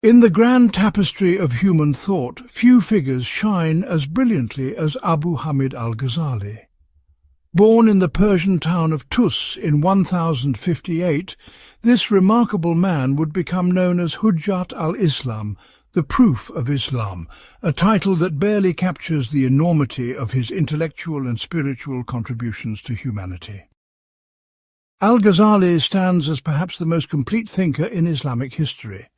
In the grand tapestry of human thought, few figures shine as brilliantly as Abu Hamid al-Ghazali. Born in the Persian town of Tus in 1058, this remarkable man would become known as Hujjat al-Islam, the proof of Islam, a title that barely captures the enormity of his intellectual and spiritual contributions to humanity. Al-Ghazali stands as perhaps the most complete thinker in Islamic history,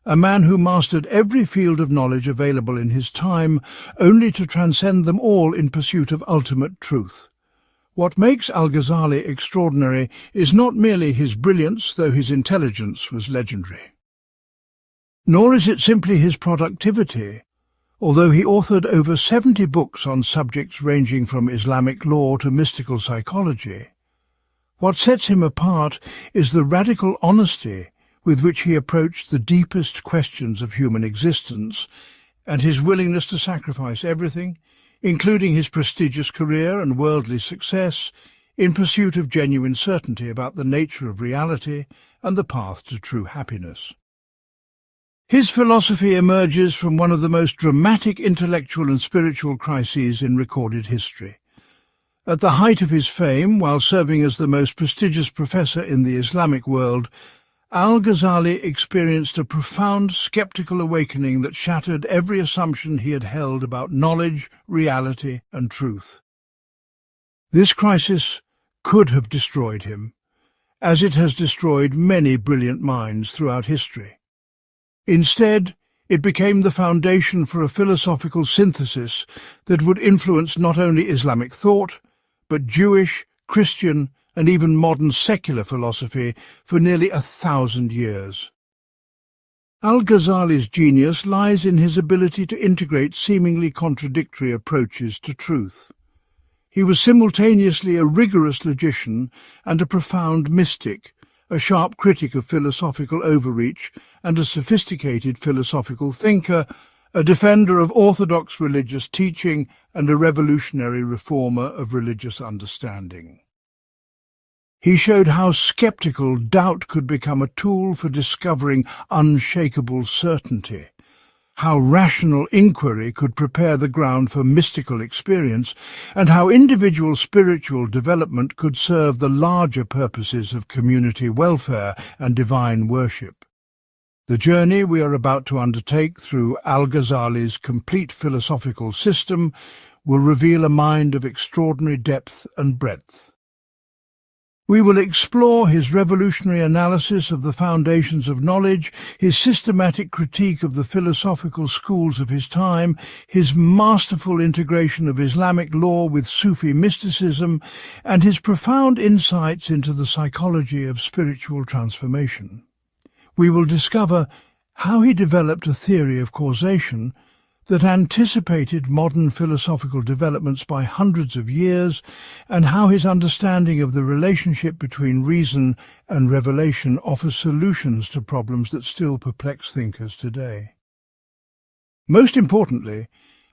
a man who mastered every field of knowledge available in his time, only to transcend them all in pursuit of ultimate truth. What makes Al-Ghazali extraordinary is not merely his brilliance, though his intelligence was legendary. Nor is it simply his productivity, although he authored over 70 books on subjects ranging from Islamic law to mystical psychology. What sets him apart is the radical honesty with which he approached the deepest questions of human existence, and his willingness to sacrifice everything, including his prestigious career and worldly success, in pursuit of genuine certainty about the nature of reality and the path to true happiness. His philosophy emerges from one of the most dramatic intellectual and spiritual crises in recorded history. At the height of his fame, while serving as the most prestigious professor in the Islamic world, Al-Ghazali experienced a profound skeptical awakening that shattered every assumption he had held about knowledge, reality, and truth. This crisis could have destroyed him, as it has destroyed many brilliant minds throughout history. Instead, it became the foundation for a philosophical synthesis that would influence not only Islamic thought, but Jewish, Christian, and even modern secular philosophy for nearly 1,000 years. Al-Ghazali's genius lies in his ability to integrate seemingly contradictory approaches to truth. He was simultaneously a rigorous logician and a profound mystic, a sharp critic of philosophical overreach and a sophisticated philosophical thinker, a defender of orthodox religious teaching and a revolutionary reformer of religious understanding. He showed how skeptical doubt could become a tool for discovering unshakable certainty, how rational inquiry could prepare the ground for mystical experience, and how individual spiritual development could serve the larger purposes of community welfare and divine worship. The journey we are about to undertake through Al-Ghazali's complete philosophical system will reveal a mind of extraordinary depth and breadth. We will explore his revolutionary analysis of the foundations of knowledge, his systematic critique of the philosophical schools of his time, his masterful integration of Islamic law with Sufi mysticism, and his profound insights into the psychology of spiritual transformation. We will discover how he developed a theory of causation that anticipated modern philosophical developments by hundreds of years, and how his understanding of the relationship between reason and revelation offers solutions to problems that still perplex thinkers today. Most importantly,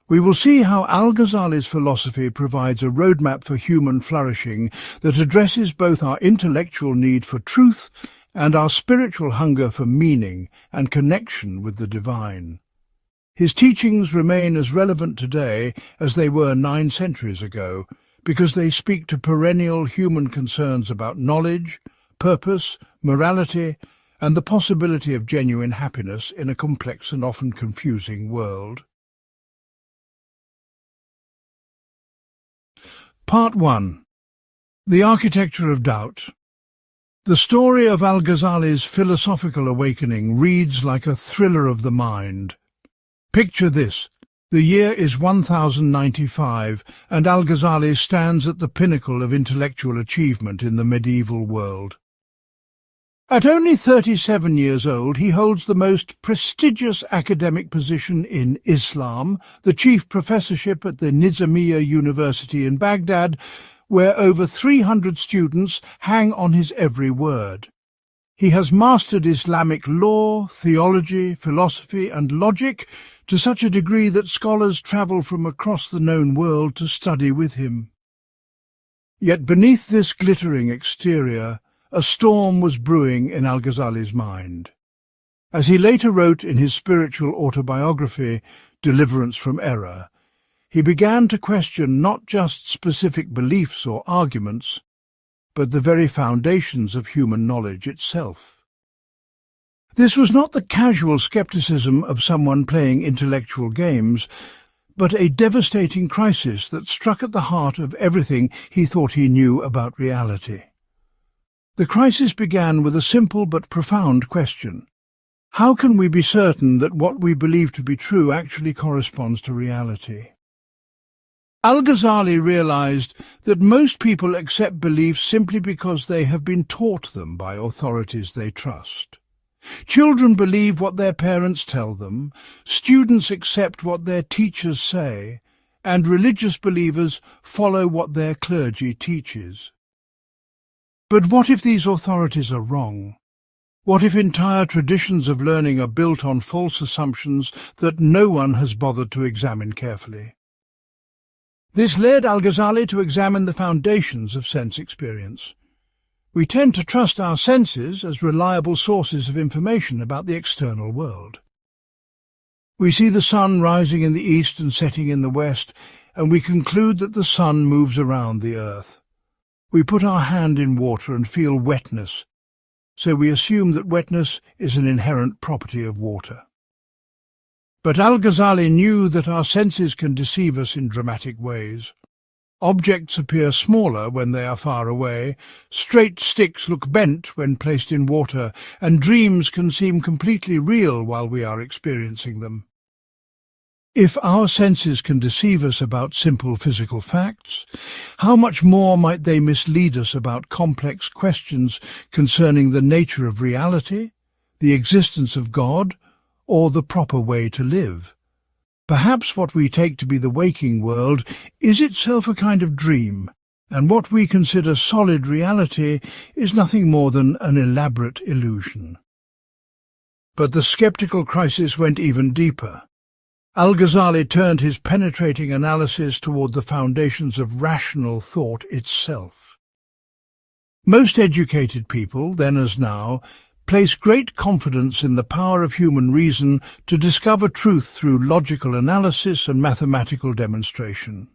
we will see how Al-Ghazali's philosophy provides a roadmap for human flourishing that addresses both our intellectual need for truth and our spiritual hunger for meaning and connection with the divine. His teachings remain as relevant today as they were 9 centuries ago, because they speak to perennial human concerns about knowledge, purpose, morality, and the possibility of genuine happiness in a complex and often confusing world. Part 1. The Architecture of Doubt. The story of Al-Ghazali's philosophical awakening reads like a thriller of the mind. Picture this. The year is 1095, and Al-Ghazali stands at the pinnacle of intellectual achievement in the medieval world. At only 37 years old, he holds the most prestigious academic position in Islam, the chief professorship at the Nizamiya University in Baghdad, where over 300 students hang on his every word. He has mastered Islamic law, theology, philosophy, and logic to such a degree that scholars travel from across the known world to study with him. Yet beneath this glittering exterior, a storm was brewing in Al-Ghazali's mind. As he later wrote in his spiritual autobiography, Deliverance from Error, he began to question not just specific beliefs or arguments, but the very foundations of human knowledge itself. This was not the casual skepticism of someone playing intellectual games, but a devastating crisis that struck at the heart of everything he thought he knew about reality. The crisis began with a simple but profound question. How can we be certain that what we believe to be true actually corresponds to reality? Al-Ghazali realized that most people accept beliefs simply because they have been taught them by authorities they trust. Children believe what their parents tell them, students accept what their teachers say, and religious believers follow what their clergy teaches. But what if these authorities are wrong? What if entire traditions of learning are built on false assumptions that no one has bothered to examine carefully? This led Al-Ghazali to examine the foundations of sense experience. We tend to trust our senses as reliable sources of information about the external world. We see the sun rising in the east and setting in the west, and we conclude that the sun moves around the earth. We put our hand in water and feel wetness, so we assume that wetness is an inherent property of water. But Al-Ghazali knew that our senses can deceive us in dramatic ways. Objects appear smaller when they are far away, straight sticks look bent when placed in water, and dreams can seem completely real while we are experiencing them. If our senses can deceive us about simple physical facts, how much more might they mislead us about complex questions concerning the nature of reality, the existence of God, or the proper way to live? Perhaps what we take to be the waking world is itself a kind of dream, and what we consider solid reality is nothing more than an elaborate illusion. But the skeptical crisis went even deeper. Al-Ghazali turned his penetrating analysis toward the foundations of rational thought itself. Most educated people, then as now, place great confidence in the power of human reason to discover truth through logical analysis and mathematical demonstration.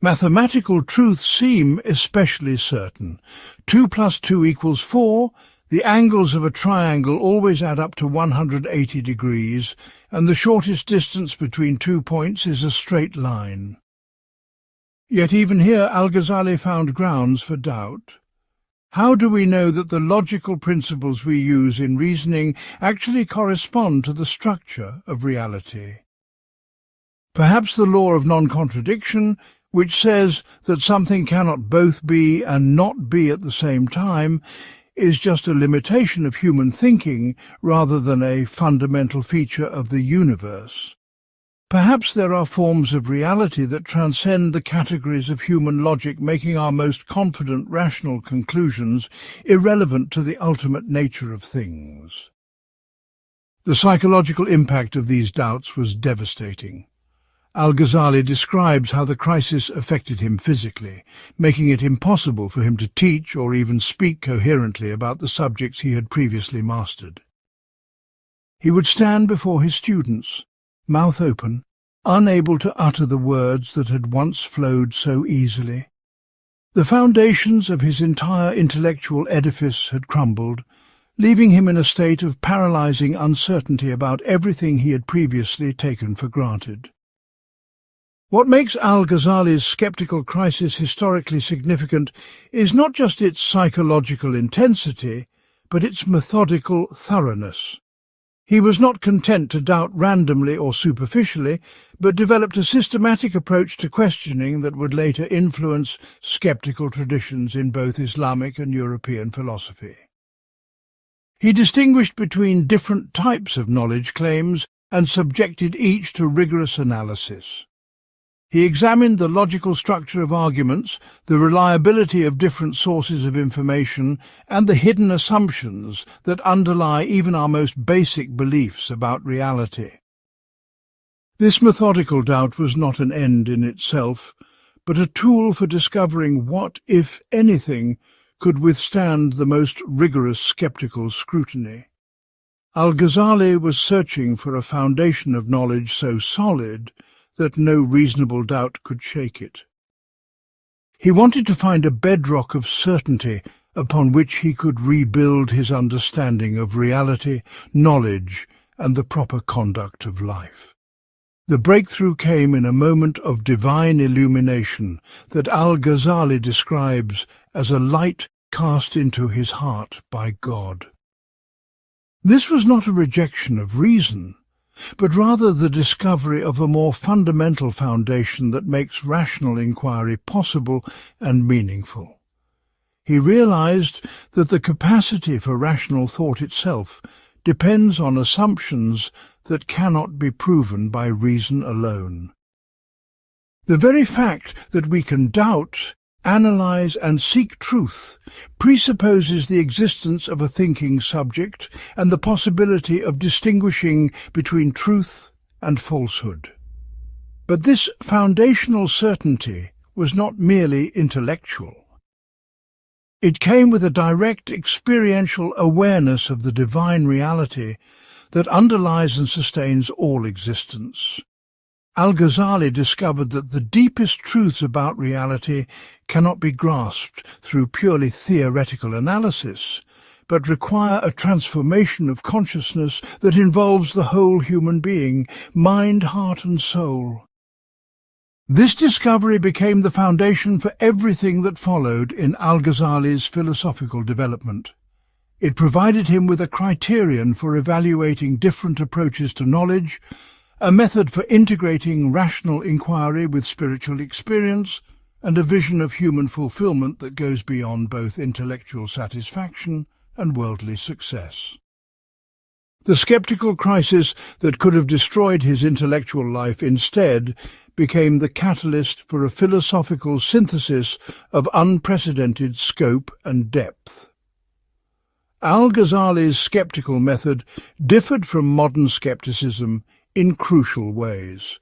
Mathematical truths seem especially certain. 2 + 2 = 4, the angles of a triangle always add up to 180 degrees, and the shortest distance between 2 points is a straight line. Yet even here Al-Ghazali found grounds for doubt. How do we know that the logical principles we use in reasoning actually correspond to the structure of reality? Perhaps the law of non-contradiction, which says that something cannot both be and not be at the same time, is just a limitation of human thinking rather than a fundamental feature of the universe. Perhaps there are forms of reality that transcend the categories of human logic, making our most confident rational conclusions irrelevant to the ultimate nature of things. The psychological impact of these doubts was devastating. Al-Ghazali describes how the crisis affected him physically, making it impossible for him to teach or even speak coherently about the subjects he had previously mastered. He would stand before his students, mouth open, unable to utter the words that had once flowed so easily. The foundations of his entire intellectual edifice had crumbled, leaving him in a state of paralyzing uncertainty about everything he had previously taken for granted. What makes Al-Ghazali's skeptical crisis historically significant is not just its psychological intensity, but its methodical thoroughness. He was not content to doubt randomly or superficially, but developed a systematic approach to questioning that would later influence skeptical traditions in both Islamic and European philosophy. He distinguished between different types of knowledge claims and subjected each to rigorous analysis. He examined the logical structure of arguments, the reliability of different sources of information, and the hidden assumptions that underlie even our most basic beliefs about reality. This methodical doubt was not an end in itself, but a tool for discovering what, if anything, could withstand the most rigorous skeptical scrutiny. Al-Ghazali was searching for a foundation of knowledge so solid that no reasonable doubt could shake it. He wanted to find a bedrock of certainty upon which he could rebuild his understanding of reality, knowledge, and the proper conduct of life. The breakthrough came in a moment of divine illumination that Al-Ghazali describes as a light cast into his heart by God. This was not a rejection of reason, but rather the discovery of a more fundamental foundation that makes rational inquiry possible and meaningful. He realized that the capacity for rational thought itself depends on assumptions that cannot be proven by reason alone. The very fact that we can doubt, analyze and seek truth presupposes the existence of a thinking subject and the possibility of distinguishing between truth and falsehood. But this foundational certainty was not merely intellectual. It came with a direct experiential awareness of the divine reality that underlies and sustains all existence. Al-Ghazali discovered that the deepest truths about reality cannot be grasped through purely theoretical analysis, but require a transformation of consciousness that involves the whole human being, mind, heart and soul. This discovery became the foundation for everything that followed in Al-Ghazali's philosophical development. It provided him with a criterion for evaluating different approaches to knowledge, a method for integrating rational inquiry with spiritual experience, and a vision of human fulfillment that goes beyond both intellectual satisfaction and worldly success. The skeptical crisis that could have destroyed his intellectual life instead became the catalyst for a philosophical synthesis of unprecedented scope and depth. Al-Ghazali's skeptical method differed from modern skepticism in crucial ways.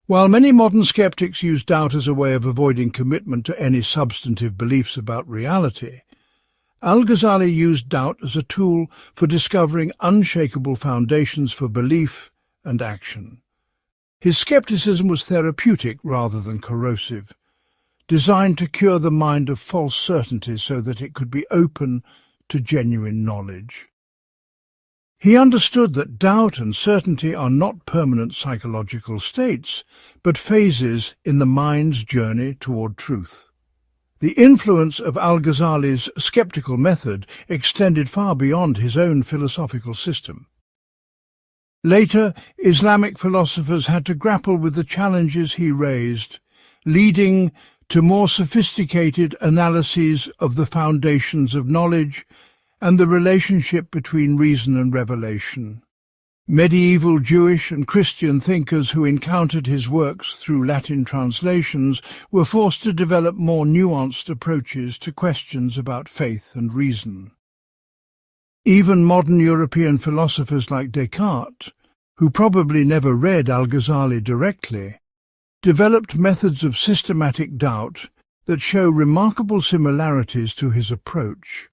While many modern skeptics use doubt as a way of avoiding commitment to any substantive beliefs about reality, Al-Ghazali used doubt as a tool for discovering unshakable foundations for belief and action. His skepticism was therapeutic rather than corrosive, designed to cure the mind of false certainty so that it could be open to genuine knowledge. He understood that doubt and certainty are not permanent psychological states, but phases in the mind's journey toward truth. The influence of Al-Ghazali's skeptical method extended far beyond his own philosophical system. Later, Islamic philosophers had to grapple with the challenges he raised, leading to more sophisticated analyses of the foundations of knowledge and the relationship between reason and revelation. Medieval Jewish and Christian thinkers who encountered his works through Latin translations were forced to develop more nuanced approaches to questions about faith and reason. Even modern European philosophers like Descartes, who probably never read Al-Ghazali directly, developed methods of systematic doubt that show remarkable similarities to his approach.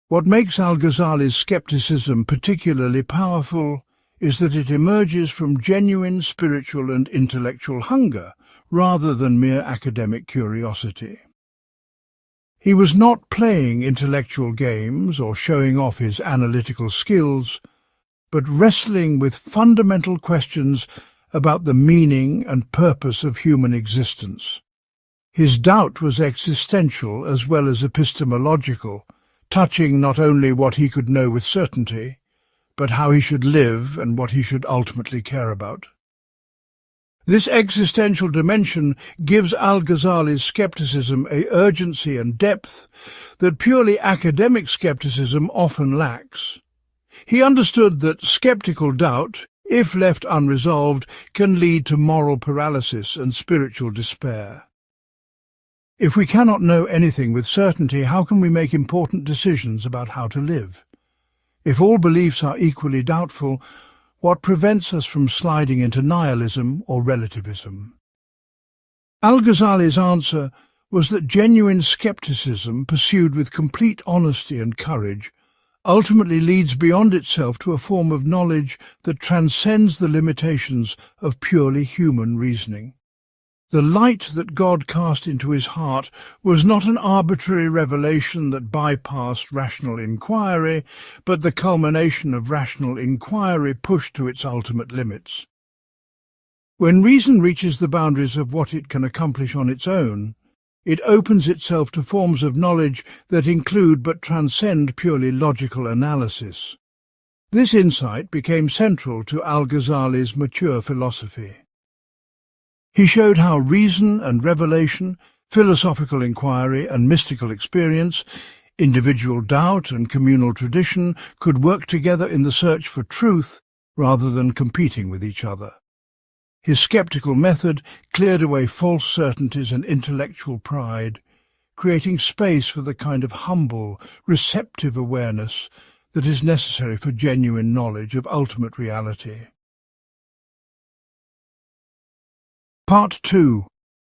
What makes Al-Ghazali's skepticism particularly powerful is that it emerges from genuine spiritual and intellectual hunger rather than mere academic curiosity. He was not playing intellectual games or showing off his analytical skills, but wrestling with fundamental questions about the meaning and purpose of human existence. His doubt was existential as well as epistemological, touching not only what he could know with certainty, but how he should live and what he should ultimately care about. This existential dimension gives Al-Ghazali's skepticism an urgency and depth that purely academic skepticism often lacks. He understood that skeptical doubt, if left unresolved, can lead to moral paralysis and spiritual despair. If we cannot know anything with certainty, how can we make important decisions about how to live? If all beliefs are equally doubtful, what prevents us from sliding into nihilism or relativism? Al-Ghazali's answer was that genuine skepticism, pursued with complete honesty and courage, ultimately leads beyond itself to a form of knowledge that transcends the limitations of purely human reasoning. The light that God cast into his heart was not an arbitrary revelation that bypassed rational inquiry, but the culmination of rational inquiry pushed to its ultimate limits. When reason reaches the boundaries of what it can accomplish on its own, it opens itself to forms of knowledge that include but transcend purely logical analysis. This insight became central to Al-Ghazali's mature philosophy. He showed how reason and revelation, philosophical inquiry and mystical experience, individual doubt and communal tradition could work together in the search for truth rather than competing with each other. His skeptical method cleared away false certainties and intellectual pride, creating space for the kind of humble, receptive awareness that is necessary for genuine knowledge of ultimate reality. Part 2.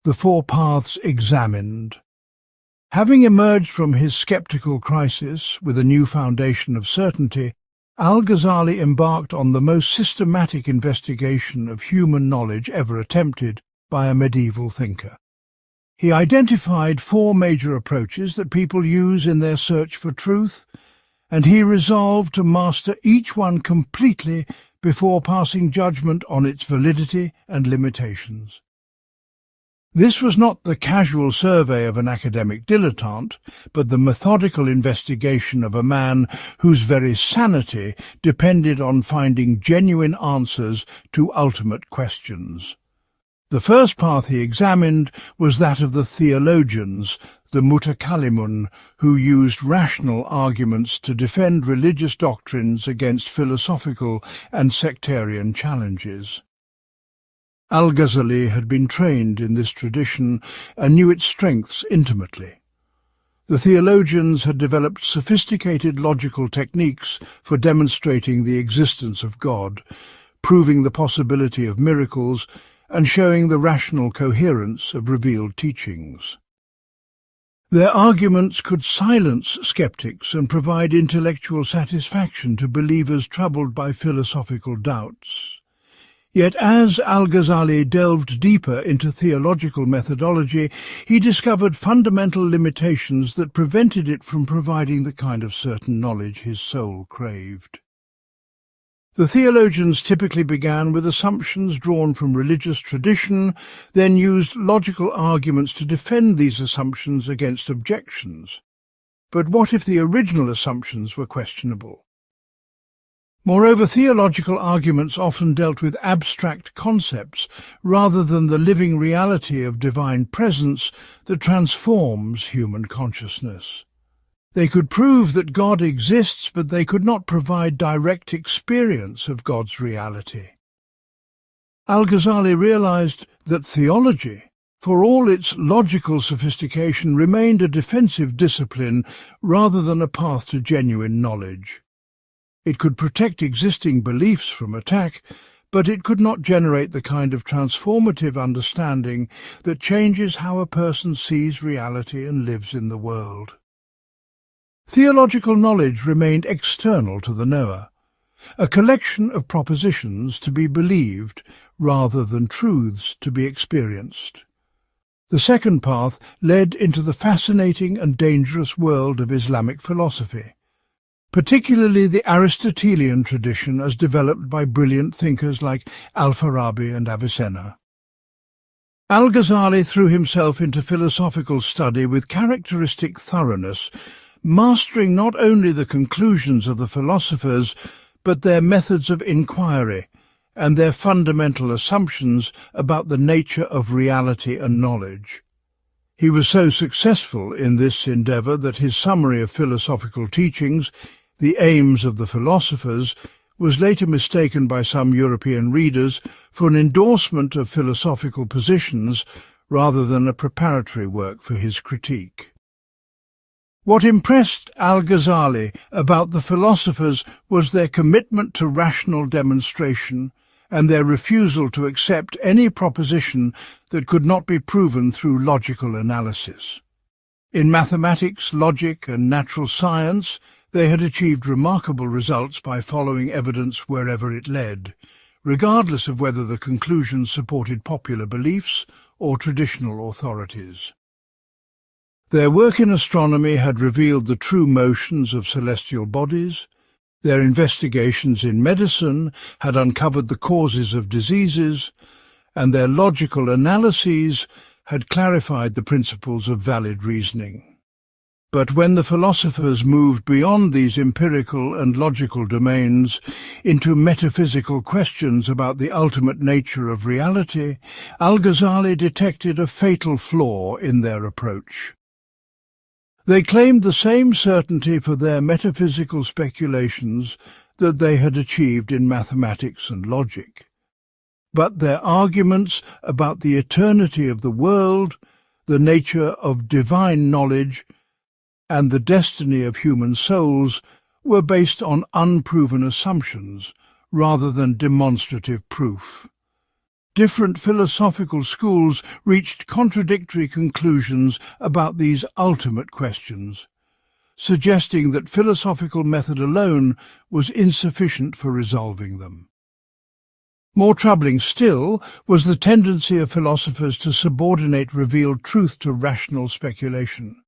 The Four Paths Examined. Having emerged from his skeptical crisis with a new foundation of certainty, Al-Ghazali embarked on the most systematic investigation of human knowledge ever attempted by a medieval thinker. He identified 4 major approaches that people use in their search for truth, and he resolved to master each one completely before passing judgment on its validity and limitations. This was not the casual survey of an academic dilettante, but the methodical investigation of a man whose very sanity depended on finding genuine answers to ultimate questions. The first path he examined was that of the theologians, the mutakallimun, who used rational arguments to defend religious doctrines against philosophical and sectarian challenges. Al-Ghazali had been trained in this tradition and knew its strengths intimately. The theologians had developed sophisticated logical techniques for demonstrating the existence of God, proving the possibility of miracles, and showing the rational coherence of revealed teachings. Their arguments could silence skeptics and provide intellectual satisfaction to believers troubled by philosophical doubts. Yet as Al-Ghazali delved deeper into theological methodology, he discovered fundamental limitations that prevented it from providing the kind of certain knowledge his soul craved. The theologians typically began with assumptions drawn from religious tradition, then used logical arguments to defend these assumptions against objections. But what if the original assumptions were questionable? Moreover, theological arguments often dealt with abstract concepts rather than the living reality of divine presence that transforms human consciousness. They could prove that God exists, but they could not provide direct experience of God's reality. Al-Ghazali realized that theology, for all its logical sophistication, remained a defensive discipline rather than a path to genuine knowledge. It could protect existing beliefs from attack, but it could not generate the kind of transformative understanding that changes how a person sees reality and lives in the world. Theological knowledge remained external to the knower, a collection of propositions to be believed rather than truths to be experienced. The second path led into the fascinating and dangerous world of Islamic philosophy, particularly the Aristotelian tradition as developed by brilliant thinkers like Al-Farabi and Avicenna. Al-Ghazali threw himself into philosophical study with characteristic thoroughness, mastering not only the conclusions of the philosophers, but their methods of inquiry and their fundamental assumptions about the nature of reality and knowledge. He was so successful in this endeavour that his summary of philosophical teachings, The Aims of the Philosophers, was later mistaken by some European readers for an endorsement of philosophical positions rather than a preparatory work for his critique. What impressed Al-Ghazali about the philosophers was their commitment to rational demonstration and their refusal to accept any proposition that could not be proven through logical analysis. In mathematics, logic, and natural science, They had achieved remarkable results by following evidence wherever it led, regardless of whether the conclusions supported popular beliefs or traditional authorities. Their work in astronomy had revealed the true motions of celestial bodies. Their investigations in medicine had uncovered the causes of diseases, and their logical analyses had clarified the principles of valid reasoning. But when the philosophers moved beyond these empirical and logical domains into metaphysical questions about the ultimate nature of reality, Al-Ghazali detected a fatal flaw in their approach. They claimed the same certainty for their metaphysical speculations that they had achieved in mathematics and logic. But their arguments about the eternity of the world, the nature of divine knowledge, and the destiny of human souls were based on unproven assumptions rather than demonstrative proof. Different philosophical schools reached contradictory conclusions about these ultimate questions, suggesting that philosophical method alone was insufficient for resolving them. More troubling still was the tendency of philosophers to subordinate revealed truth to rational speculation.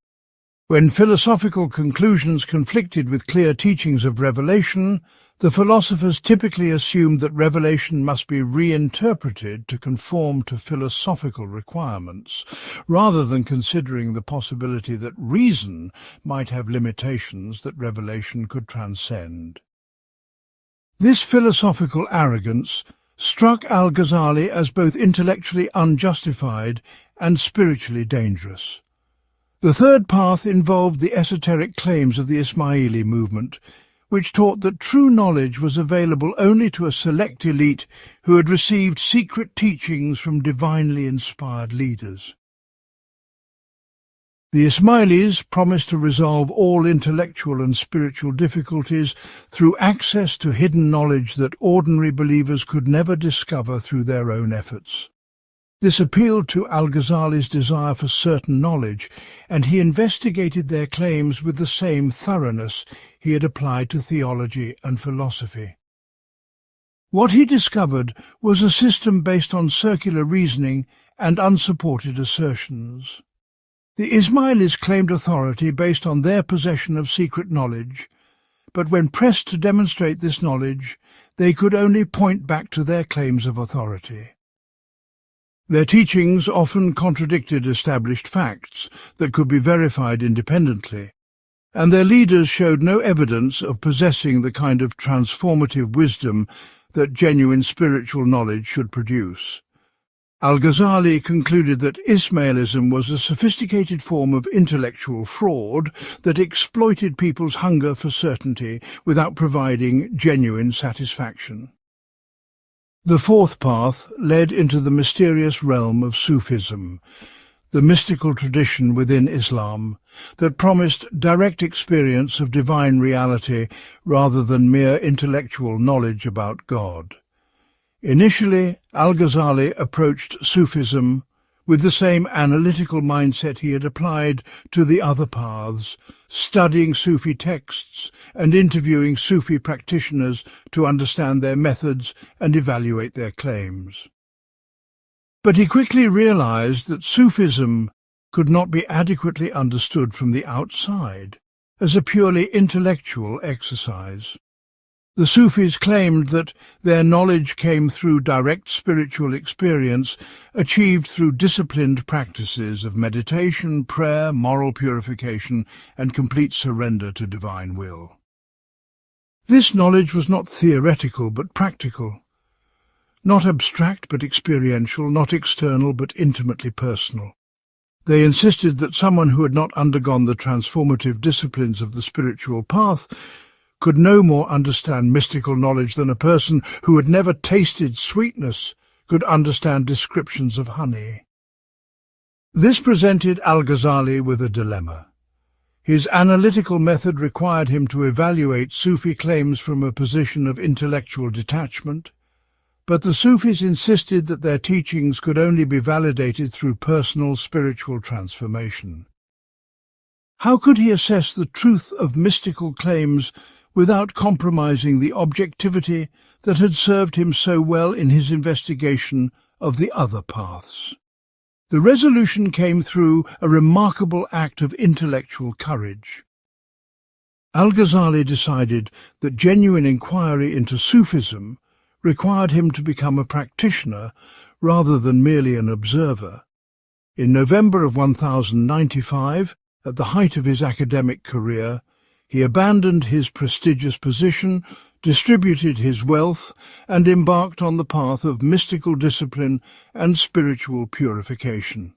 When philosophical conclusions conflicted with clear teachings of revelation, the philosophers typically assumed that revelation must be reinterpreted to conform to philosophical requirements, rather than considering the possibility that reason might have limitations that revelation could transcend. This philosophical arrogance struck Al-Ghazali as both intellectually unjustified and spiritually dangerous. The third path involved the esoteric claims of the Ismaili movement, which taught that true knowledge was available only to a select elite who had received secret teachings from divinely inspired leaders. The Ismailis promised to resolve all intellectual and spiritual difficulties through access to hidden knowledge that ordinary believers could never discover through their own efforts. This appealed to Al-Ghazali's desire for certain knowledge, and he investigated their claims with the same thoroughness he had applied to theology and philosophy. What he discovered was a system based on circular reasoning and unsupported assertions. The Ismailis claimed authority based on their possession of secret knowledge, but when pressed to demonstrate this knowledge, they could only point back to their claims of authority. Their teachings often contradicted established facts that could be verified independently, and their leaders showed no evidence of possessing the kind of transformative wisdom that genuine spiritual knowledge should produce. Al-Ghazali concluded that Ismailism was a sophisticated form of intellectual fraud that exploited people's hunger for certainty without providing genuine satisfaction. The fourth path led into the mysterious realm of Sufism, the mystical tradition within Islam that promised direct experience of divine reality rather than mere intellectual knowledge about God. Initially, Al-Ghazali approached Sufism with the same analytical mindset he had applied to the other paths, studying Sufi texts and interviewing Sufi practitioners to understand their methods and evaluate their claims. But he quickly realized that Sufism could not be adequately understood from the outside, as a purely intellectual exercise. The Sufis claimed that their knowledge came through direct spiritual experience achieved through disciplined practices of meditation, prayer, moral purification, and complete surrender to divine will. This knowledge was not theoretical but practical, not abstract but experiential, not external but intimately personal. They insisted that someone who had not undergone the transformative disciplines of the spiritual path could no more understand mystical knowledge than a person who had never tasted sweetness could understand descriptions of honey. This presented Al-Ghazali with a dilemma. His analytical method required him to evaluate Sufi claims from a position of intellectual detachment, but the Sufis insisted that their teachings could only be validated through personal spiritual transformation. How could he assess the truth of mystical claims without compromising the objectivity that had served him so well in his investigation of the other paths? The resolution came through a remarkable act of intellectual courage. Al-Ghazali decided that genuine inquiry into Sufism required him to become a practitioner rather than merely an observer. In November of 1095, at the height of his academic career, he abandoned his prestigious position, distributed his wealth, and embarked on the path of mystical discipline and spiritual purification.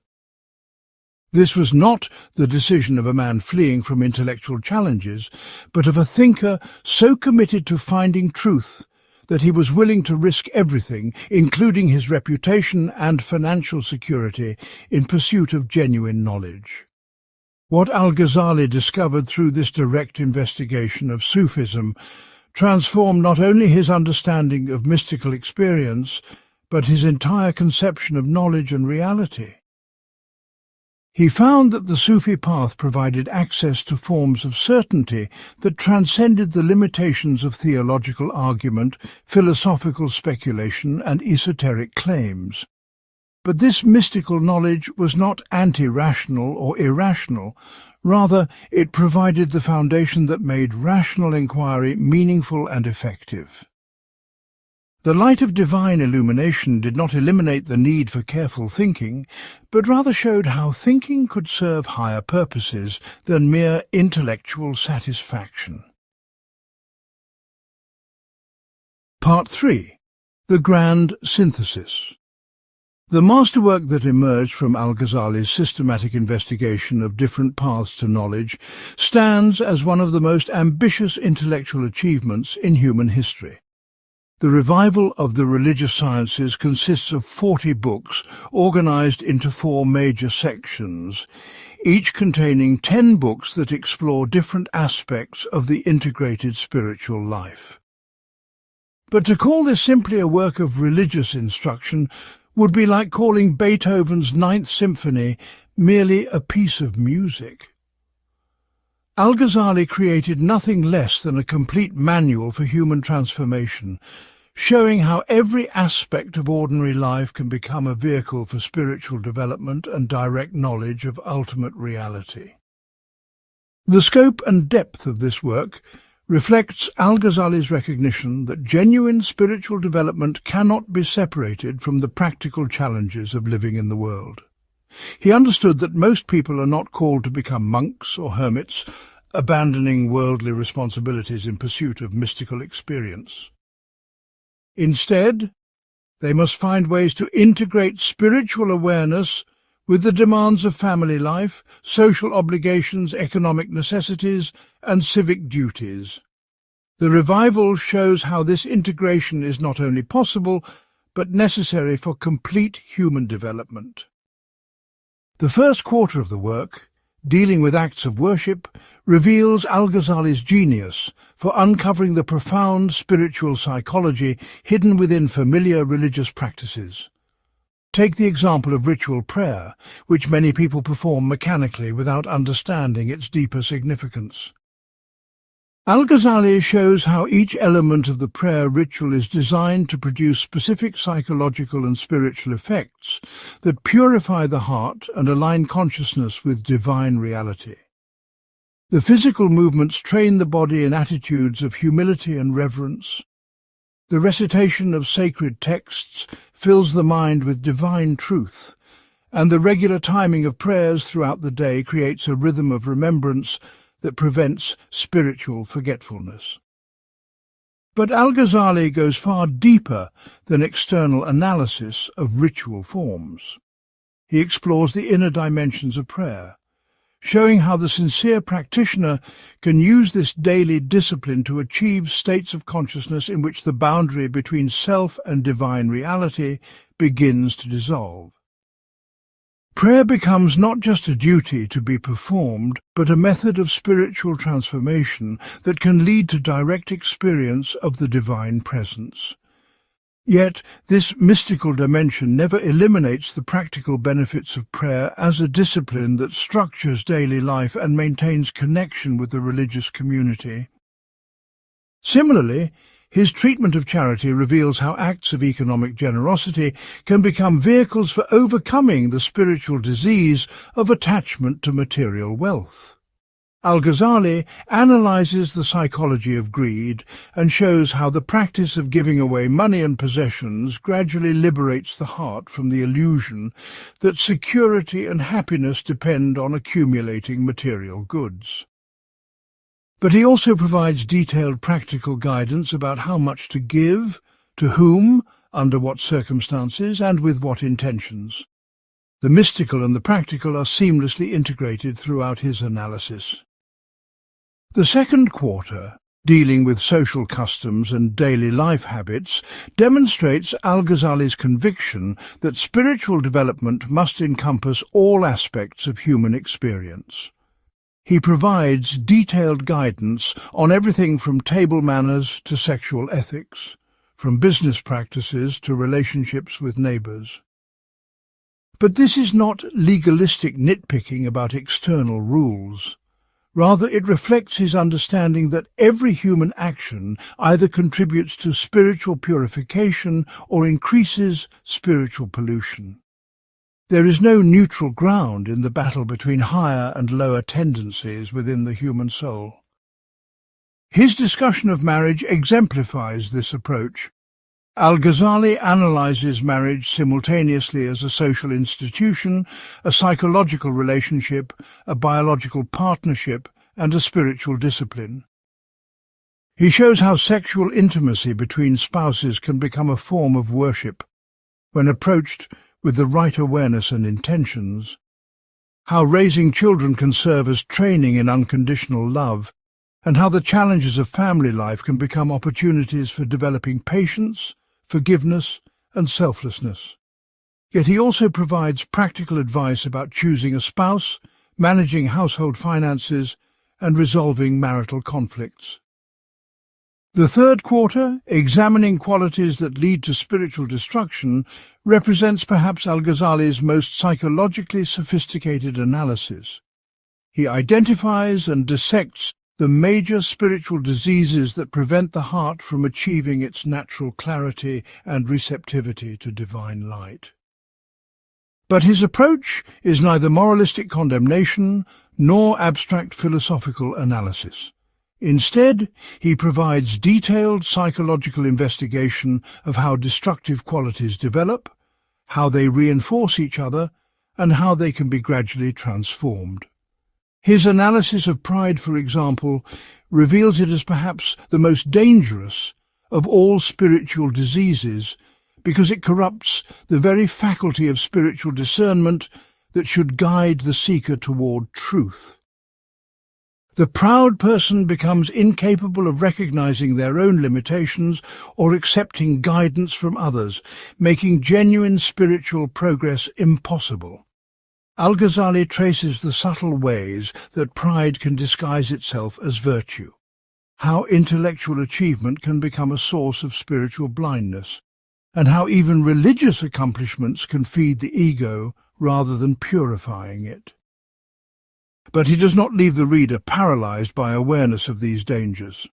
This was not the decision of a man fleeing from intellectual challenges, but of a thinker so committed to finding truth that he was willing to risk everything, including his reputation and financial security, in pursuit of genuine knowledge. What Al-Ghazali discovered through this direct investigation of Sufism transformed not only his understanding of mystical experience, but his entire conception of knowledge and reality. He found that the Sufi path provided access to forms of certainty that transcended the limitations of theological argument, philosophical speculation, and esoteric claims. But this mystical knowledge was not anti-rational or irrational. Rather, it provided the foundation that made rational inquiry meaningful and effective. The light of divine illumination did not eliminate the need for careful thinking, but rather showed how thinking could serve higher purposes than mere intellectual satisfaction. Part 3. The Grand Synthesis. The masterwork that emerged from Al-Ghazali's systematic investigation of different paths to knowledge stands as one of the most ambitious intellectual achievements in human history. The revival of the religious sciences consists of 40 books organized into 4 major sections, each containing 10 books that explore different aspects of the integrated spiritual life. But to call this simply a work of religious instruction would be like calling Beethoven's Ninth Symphony merely a piece of music. Al-Ghazali created nothing less than a complete manual for human transformation, showing how every aspect of ordinary life can become a vehicle for spiritual development and direct knowledge of ultimate reality. The scope and depth of this work reflects Al-Ghazali's recognition that genuine spiritual development cannot be separated from the practical challenges of living in the world. He understood that most people are not called to become monks or hermits, abandoning worldly responsibilities in pursuit of mystical experience. Instead, they must find ways to integrate spiritual awareness with the demands of family life, social obligations, economic necessities, and civic duties. The revival shows how this integration is not only possible, but necessary for complete human development. The first quarter of the work, dealing with acts of worship, reveals Al-Ghazali's genius for uncovering the profound spiritual psychology hidden within familiar religious practices. Take the example of ritual prayer, which many people perform mechanically without understanding its deeper significance. Al-Ghazali shows how each element of the prayer ritual is designed to produce specific psychological and spiritual effects that purify the heart and align consciousness with divine reality. The physical movements train the body in attitudes of humility and reverence. The recitation of sacred texts fills the mind with divine truth, and the regular timing of prayers throughout the day creates a rhythm of remembrance that prevents spiritual forgetfulness. But Al-Ghazali goes far deeper than external analysis of ritual forms. He explores the inner dimensions of prayer, showing how the sincere practitioner can use this daily discipline to achieve states of consciousness in which the boundary between self and divine reality begins to dissolve. Prayer becomes not just a duty to be performed, but a method of spiritual transformation that can lead to direct experience of the divine presence. Yet this mystical dimension never eliminates the practical benefits of prayer as a discipline that structures daily life and maintains connection with the religious community. Similarly, his treatment of charity reveals how acts of economic generosity can become vehicles for overcoming the spiritual disease of attachment to material wealth. Al-Ghazali analyzes the psychology of greed and shows how the practice of giving away money and possessions gradually liberates the heart from the illusion that security and happiness depend on accumulating material goods. But he also provides detailed practical guidance about how much to give, to whom, under what circumstances, and with what intentions. The mystical and the practical are seamlessly integrated throughout his analysis. The second quarter, dealing with social customs and daily life habits, demonstrates Al-Ghazali's conviction that spiritual development must encompass all aspects of human experience. He provides detailed guidance on everything from table manners to sexual ethics, from business practices to relationships with neighbors. But this is not legalistic nitpicking about external rules. Rather, it reflects his understanding that every human action either contributes to spiritual purification or increases spiritual pollution. There is no neutral ground in the battle between higher and lower tendencies within the human soul. His discussion of marriage exemplifies this approach. Al-Ghazali analyzes marriage simultaneously as a social institution, a psychological relationship, a biological partnership, and a spiritual discipline. He shows how sexual intimacy between spouses can become a form of worship when approached with the right awareness and intentions, how raising children can serve as training in unconditional love, and how the challenges of family life can become opportunities for developing patience, forgiveness, and selflessness. Yet he also provides practical advice about choosing a spouse, managing household finances, and resolving marital conflicts. The third quarter, examining qualities that lead to spiritual destruction, represents perhaps Al-Ghazali's most psychologically sophisticated analysis. He identifies and dissects the major spiritual diseases that prevent the heart from achieving its natural clarity and receptivity to divine light. But his approach is neither moralistic condemnation nor abstract philosophical analysis. Instead, he provides detailed psychological investigation of how destructive qualities develop, how they reinforce each other, and how they can be gradually transformed. His analysis of pride, for example, reveals it as perhaps the most dangerous of all spiritual diseases because it corrupts the very faculty of spiritual discernment that should guide the seeker toward truth. The proud person becomes incapable of recognizing their own limitations or accepting guidance from others, making genuine spiritual progress impossible. Al-Ghazali traces the subtle ways that pride can disguise itself as virtue, how intellectual achievement can become a source of spiritual blindness, and how even religious accomplishments can feed the ego rather than purifying it. But he does not leave the reader paralyzed by awareness of these dangers.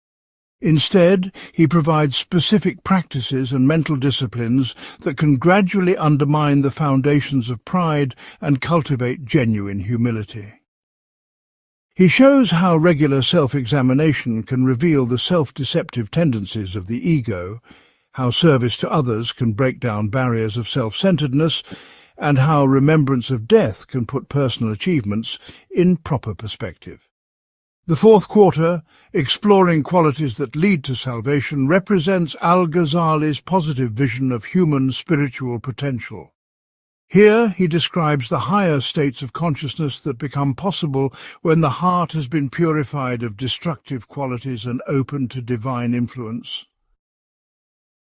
Instead, he provides specific practices and mental disciplines that can gradually undermine the foundations of pride and cultivate genuine humility. He shows how regular self-examination can reveal the self-deceptive tendencies of the ego, how service to others can break down barriers of self-centeredness, and how remembrance of death can put personal achievements in proper perspective. The fourth quarter, exploring qualities that lead to salvation, represents Al-Ghazali's positive vision of human spiritual potential. Here he describes the higher states of consciousness that become possible when the heart has been purified of destructive qualities and open to divine influence.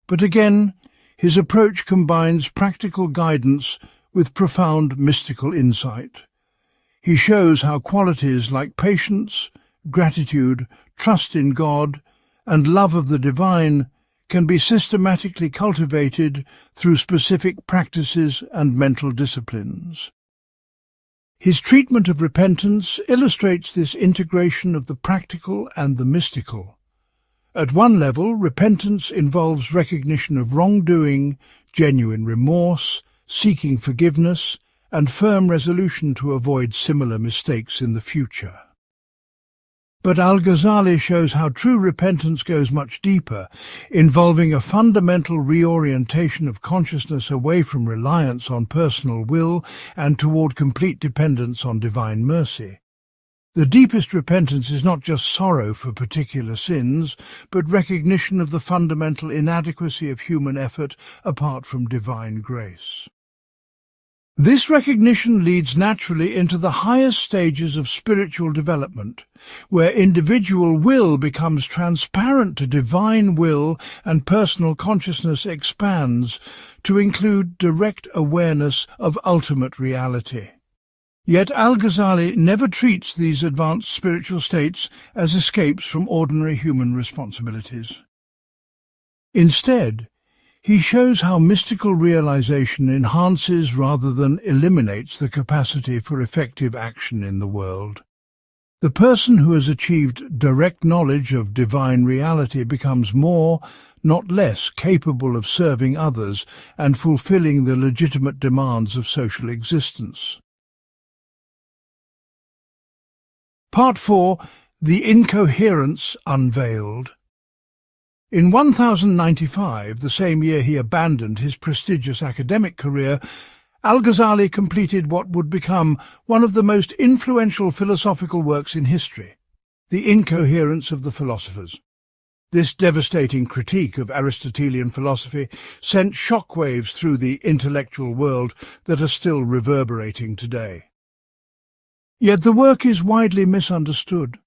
But again, his approach combines practical guidance with profound mystical insight. He shows how qualities like patience, gratitude, trust in God, and love of the divine can be systematically cultivated through specific practices and mental disciplines. His treatment of repentance illustrates this integration of the practical and the mystical. At one level, repentance involves recognition of wrongdoing, genuine remorse, seeking forgiveness, and firm resolution to avoid similar mistakes in the future. But Al-Ghazali shows how true repentance goes much deeper, involving a fundamental reorientation of consciousness away from reliance on personal will and toward complete dependence on divine mercy. The deepest repentance is not just sorrow for particular sins, but recognition of the fundamental inadequacy of human effort apart from divine grace. This recognition leads naturally into the highest stages of spiritual development, where individual will becomes transparent to divine will and personal consciousness expands to include direct awareness of ultimate reality. Yet Al-Ghazali never treats these advanced spiritual states as escapes from ordinary human responsibilities. Instead, he shows how mystical realization enhances rather than eliminates the capacity for effective action in the world. The person who has achieved direct knowledge of divine reality becomes more, not less, capable of serving others and fulfilling the legitimate demands of social existence. Part 4. The Incoherence Unveiled. In 1095, the same year he abandoned his prestigious academic career, Al-Ghazali completed what would become one of the most influential philosophical works in history, The Incoherence of the Philosophers. This devastating critique of Aristotelian philosophy sent shockwaves through the intellectual world that are still reverberating today. Yet the work is widely misunderstood,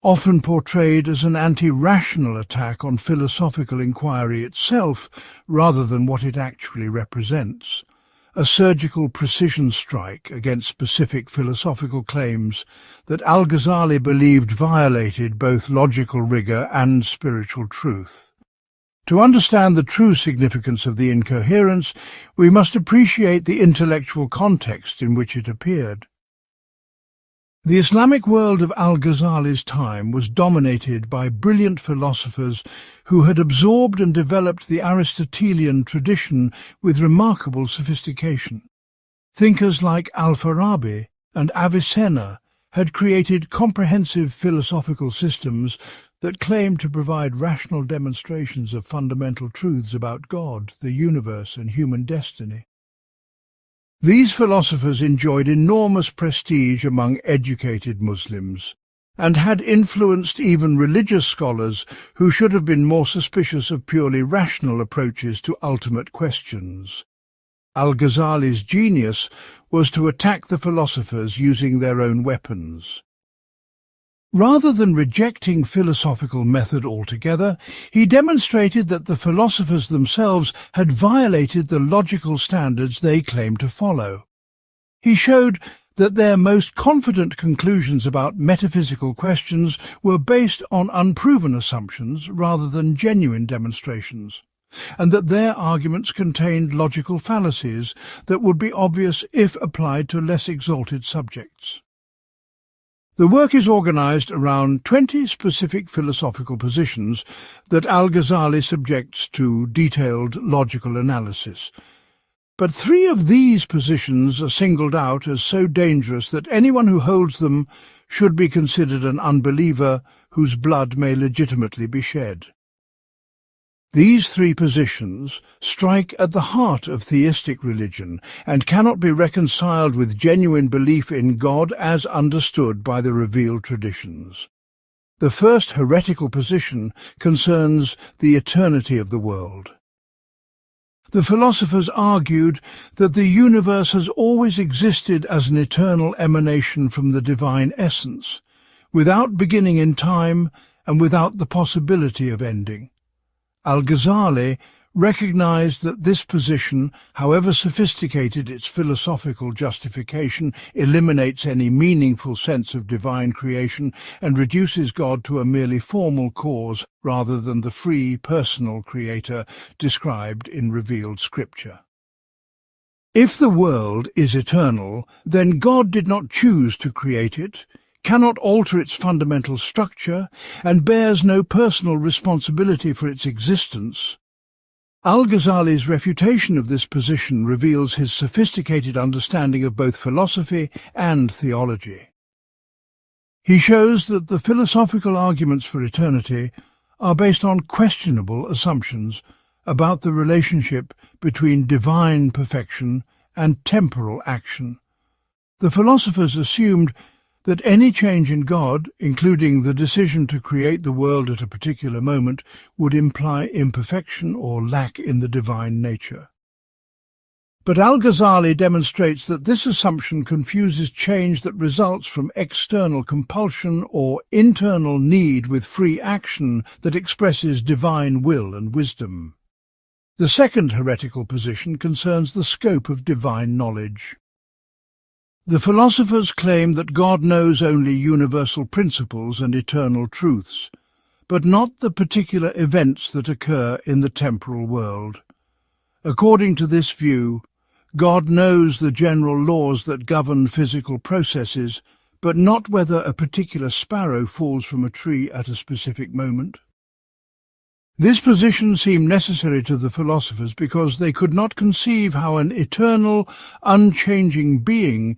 often portrayed as an anti-rational attack on philosophical inquiry itself rather than what it actually represents, a surgical precision strike against specific philosophical claims that Al-Ghazali believed violated both logical rigor and spiritual truth. To understand the true significance of the incoherence, we must appreciate the intellectual context in which it appeared. The Islamic world of Al-Ghazali's time was dominated by brilliant philosophers who had absorbed and developed the Aristotelian tradition with remarkable sophistication. Thinkers like Al-Farabi and Avicenna had created comprehensive philosophical systems that claimed to provide rational demonstrations of fundamental truths about God, the universe, and human destiny. These philosophers enjoyed enormous prestige among educated Muslims and had influenced even religious scholars who should have been more suspicious of purely rational approaches to ultimate questions. Al-Ghazali's genius was to attack the philosophers using their own weapons. Rather than rejecting philosophical method altogether, he demonstrated that the philosophers themselves had violated the logical standards they claimed to follow. He showed that their most confident conclusions about metaphysical questions were based on unproven assumptions rather than genuine demonstrations, and that their arguments contained logical fallacies that would be obvious if applied to less exalted subjects. The work is organized around 20 specific philosophical positions that Al-Ghazali subjects to detailed logical analysis. But 3 of these positions are singled out as so dangerous that anyone who holds them should be considered an unbeliever whose blood may legitimately be shed. These 3 positions strike at the heart of theistic religion and cannot be reconciled with genuine belief in God as understood by the revealed traditions. The first heretical position concerns the eternity of the world. The philosophers argued that the universe has always existed as an eternal emanation from the divine essence, without beginning in time and without the possibility of ending. Al-Ghazali recognized that this position, however sophisticated its philosophical justification, eliminates any meaningful sense of divine creation and reduces God to a merely formal cause rather than the free, personal creator described in revealed scripture. If the world is eternal, then God did not choose to create it, cannot alter its fundamental structure, and bears no personal responsibility for its existence. Al-Ghazali's refutation of this position reveals his sophisticated understanding of both philosophy and theology. He shows that the philosophical arguments for eternity are based on questionable assumptions about the relationship between divine perfection and temporal action. The philosophers assumed that any change in God, including the decision to create the world at a particular moment, would imply imperfection or lack in the divine nature. But Al-Ghazali demonstrates that this assumption confuses change that results from external compulsion or internal need with free action that expresses divine will and wisdom. The second heretical position concerns the scope of divine knowledge. The philosophers claim that God knows only universal principles and eternal truths, but not the particular events that occur in the temporal world. According to this view, God knows the general laws that govern physical processes, but not whether a particular sparrow falls from a tree at a specific moment. This position seemed necessary to the philosophers because they could not conceive how an eternal, unchanging being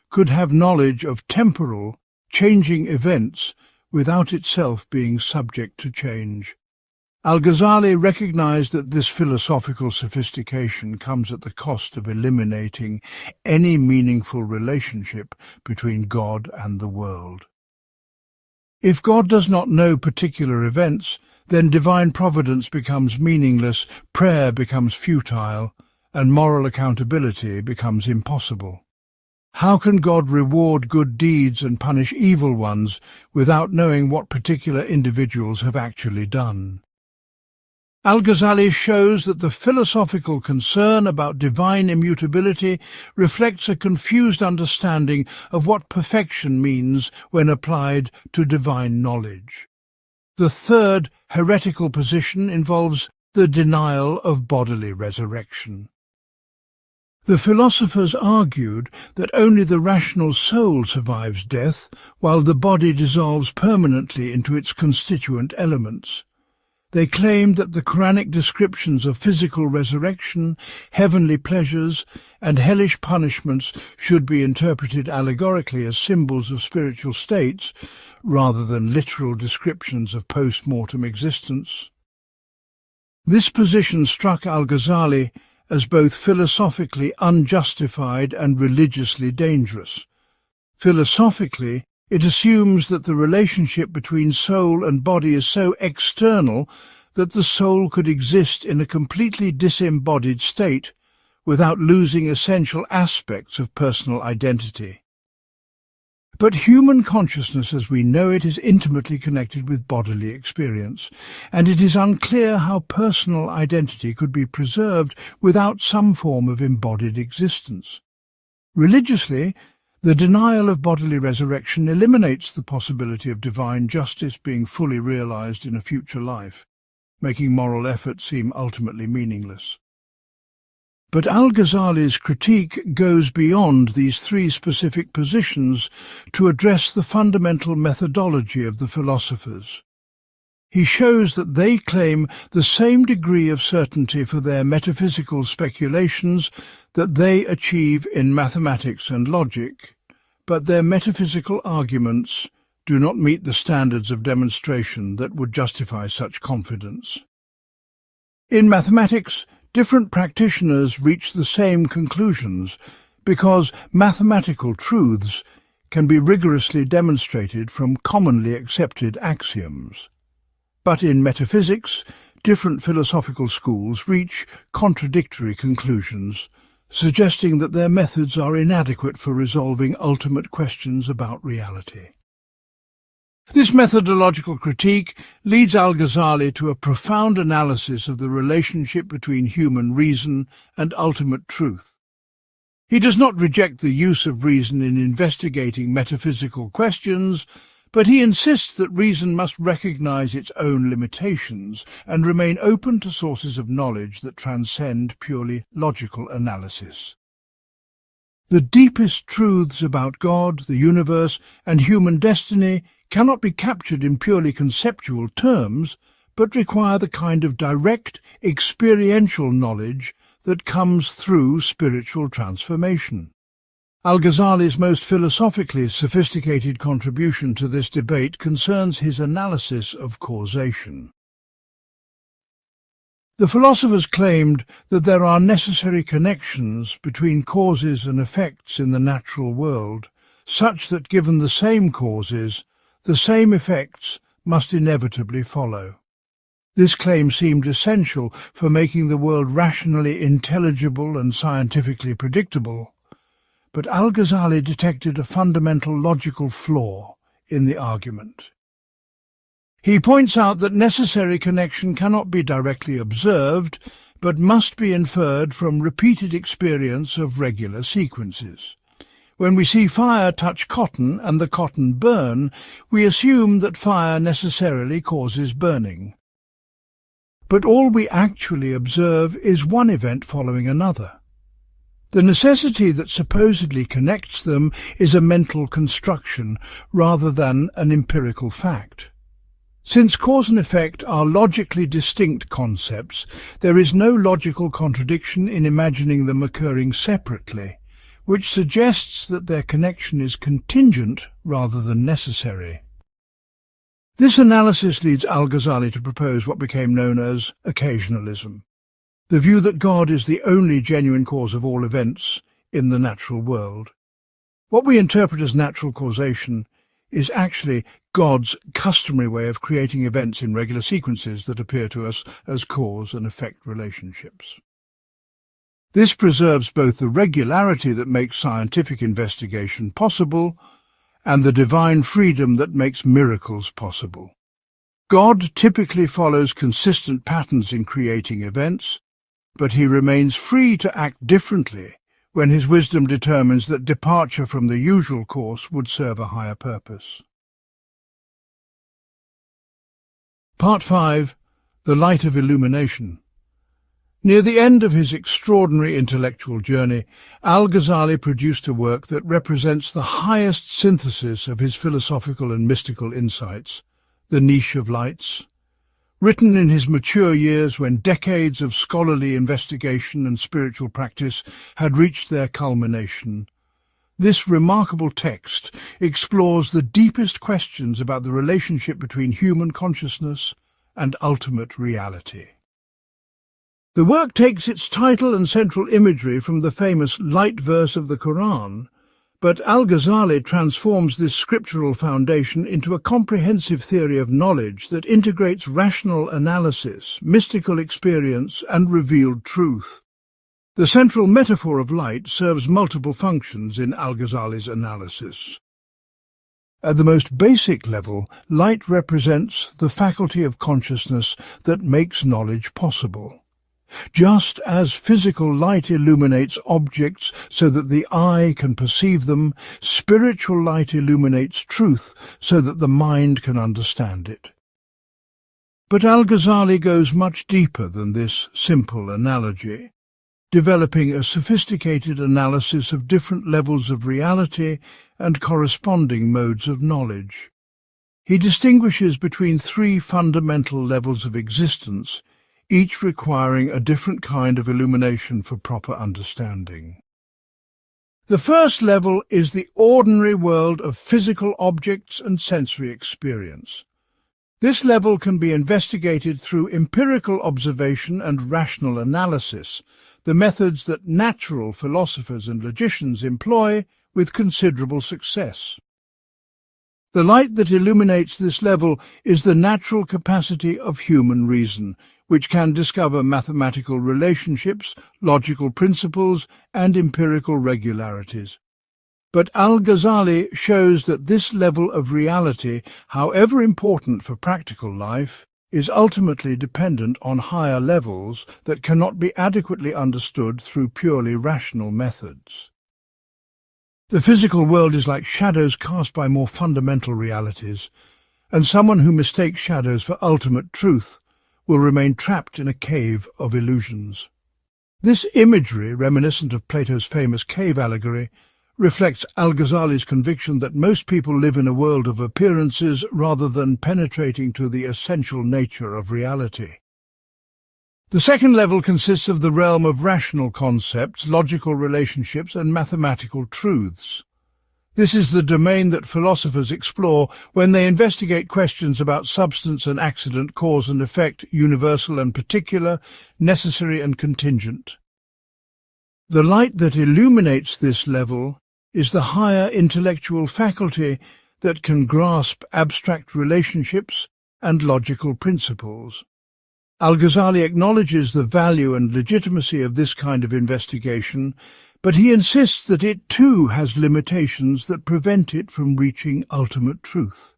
could have knowledge of temporal, changing events without itself being subject to change. Al-Ghazali recognized that this philosophical sophistication comes at the cost of eliminating any meaningful relationship between God and the world. If God does not know particular events, then divine providence becomes meaningless, prayer becomes futile, and moral accountability becomes impossible. How can God reward good deeds and punish evil ones without knowing what particular individuals have actually done? Al-Ghazali shows that the philosophical concern about divine immutability reflects a confused understanding of what perfection means when applied to divine knowledge. The third heretical position involves the denial of bodily resurrection. The philosophers argued that only the rational soul survives death, while the body dissolves permanently into its constituent elements. They claimed that the Quranic descriptions of physical resurrection, heavenly pleasures, and hellish punishments should be interpreted allegorically as symbols of spiritual states, rather than literal descriptions of post-mortem existence. This position struck Al-Ghazali as both philosophically unjustified and religiously dangerous. Philosophically, it assumes that the relationship between soul and body is so external that the soul could exist in a completely disembodied state without losing essential aspects of personal identity. But human consciousness as we know it is intimately connected with bodily experience, and it is unclear how personal identity could be preserved without some form of embodied existence. Religiously, the denial of bodily resurrection eliminates the possibility of divine justice being fully realized in a future life, making moral effort seem ultimately meaningless. But Al-Ghazali's critique goes beyond these three specific positions to address the fundamental methodology of the philosophers. He shows that they claim the same degree of certainty for their metaphysical speculations that they achieve in mathematics and logic, but their metaphysical arguments do not meet the standards of demonstration that would justify such confidence. In mathematics, different practitioners reach the same conclusions because mathematical truths can be rigorously demonstrated from commonly accepted axioms. But in metaphysics, different philosophical schools reach contradictory conclusions, suggesting that their methods are inadequate for resolving ultimate questions about reality. This methodological critique leads Al-Ghazali to a profound analysis of the relationship between human reason and ultimate truth. He does not reject the use of reason in investigating metaphysical questions, but he insists that reason must recognize its own limitations and remain open to sources of knowledge that transcend purely logical analysis. The deepest truths about God, the universe, and human destiny cannot be captured in purely conceptual terms, but require the kind of direct, experiential knowledge that comes through spiritual transformation. Al-Ghazali's most philosophically sophisticated contribution to this debate concerns his analysis of causation. The philosophers claimed that there are necessary connections between causes and effects in the natural world, such that given the same causes, the same effects must inevitably follow. This claim seemed essential for making the world rationally intelligible and scientifically predictable, but Al-Ghazali detected a fundamental logical flaw in the argument. He points out that necessary connection cannot be directly observed, but must be inferred from repeated experience of regular sequences. When we see fire touch cotton and the cotton burn, we assume that fire necessarily causes burning. But all we actually observe is one event following another. The necessity that supposedly connects them is a mental construction rather than an empirical fact. Since cause and effect are logically distinct concepts, there is no logical contradiction in imagining them occurring separately, which suggests that their connection is contingent rather than necessary. This analysis leads Al-Ghazali to propose what became known as occasionalism, the view that God is the only genuine cause of all events in the natural world. What we interpret as natural causation is actually God's customary way of creating events in regular sequences that appear to us as cause and effect relationships. This preserves both the regularity that makes scientific investigation possible and the divine freedom that makes miracles possible. God typically follows consistent patterns in creating events, but he remains free to act differently when his wisdom determines that departure from the usual course would serve a higher purpose. Part 5. The Light of Illumination. Near the end of his extraordinary intellectual journey, Al-Ghazali produced a work that represents the highest synthesis of his philosophical and mystical insights, The Niche of Lights. Written in his mature years when decades of scholarly investigation and spiritual practice had reached their culmination, this remarkable text explores the deepest questions about the relationship between human consciousness and ultimate reality. The work takes its title and central imagery from the famous light verse of the Quran, but Al-Ghazali transforms this scriptural foundation into a comprehensive theory of knowledge that integrates rational analysis, mystical experience, and revealed truth. The central metaphor of light serves multiple functions in Al-Ghazali's analysis. At the most basic level, light represents the faculty of consciousness that makes knowledge possible. Just as physical light illuminates objects so that the eye can perceive them, spiritual light illuminates truth so that the mind can understand it. But Al-Ghazali goes much deeper than this simple analogy, developing a sophisticated analysis of different levels of reality and corresponding modes of knowledge. He distinguishes between three fundamental levels of existence, each requiring a different kind of illumination for proper understanding. The first level is the ordinary world of physical objects and sensory experience. This level can be investigated through empirical observation and rational analysis, the methods that natural philosophers and logicians employ with considerable success. The light that illuminates this level is the natural capacity of human reason, which can discover mathematical relationships, logical principles, and empirical regularities. But Al-Ghazali shows that this level of reality, however important for practical life, is ultimately dependent on higher levels that cannot be adequately understood through purely rational methods. The physical world is like shadows cast by more fundamental realities, and someone who mistakes shadows for ultimate truth will remain trapped in a cave of illusions. This imagery, reminiscent of Plato's famous cave allegory, reflects Al-Ghazali's conviction that most people live in a world of appearances rather than penetrating to the essential nature of reality. The second level consists of the realm of rational concepts, logical relationships, and mathematical truths. This is the domain that philosophers explore when they investigate questions about substance and accident, cause and effect, universal and particular, necessary and contingent. The light that illuminates this level is the higher intellectual faculty that can grasp abstract relationships and logical principles. Al-Ghazali acknowledges the value and legitimacy of this kind of investigation, but he insists that it too has limitations that prevent it from reaching ultimate truth.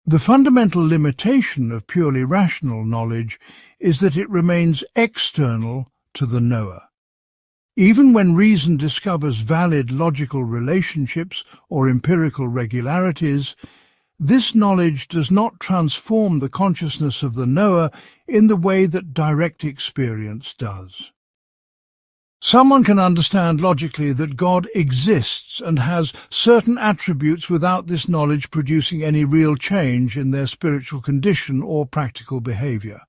The fundamental limitation of purely rational knowledge is that it remains external to the knower. Even when reason discovers valid logical relationships or empirical regularities, this knowledge does not transform the consciousness of the knower in the way that direct experience does. Someone can understand logically that God exists and has certain attributes without this knowledge producing any real change in their spiritual condition or practical behavior.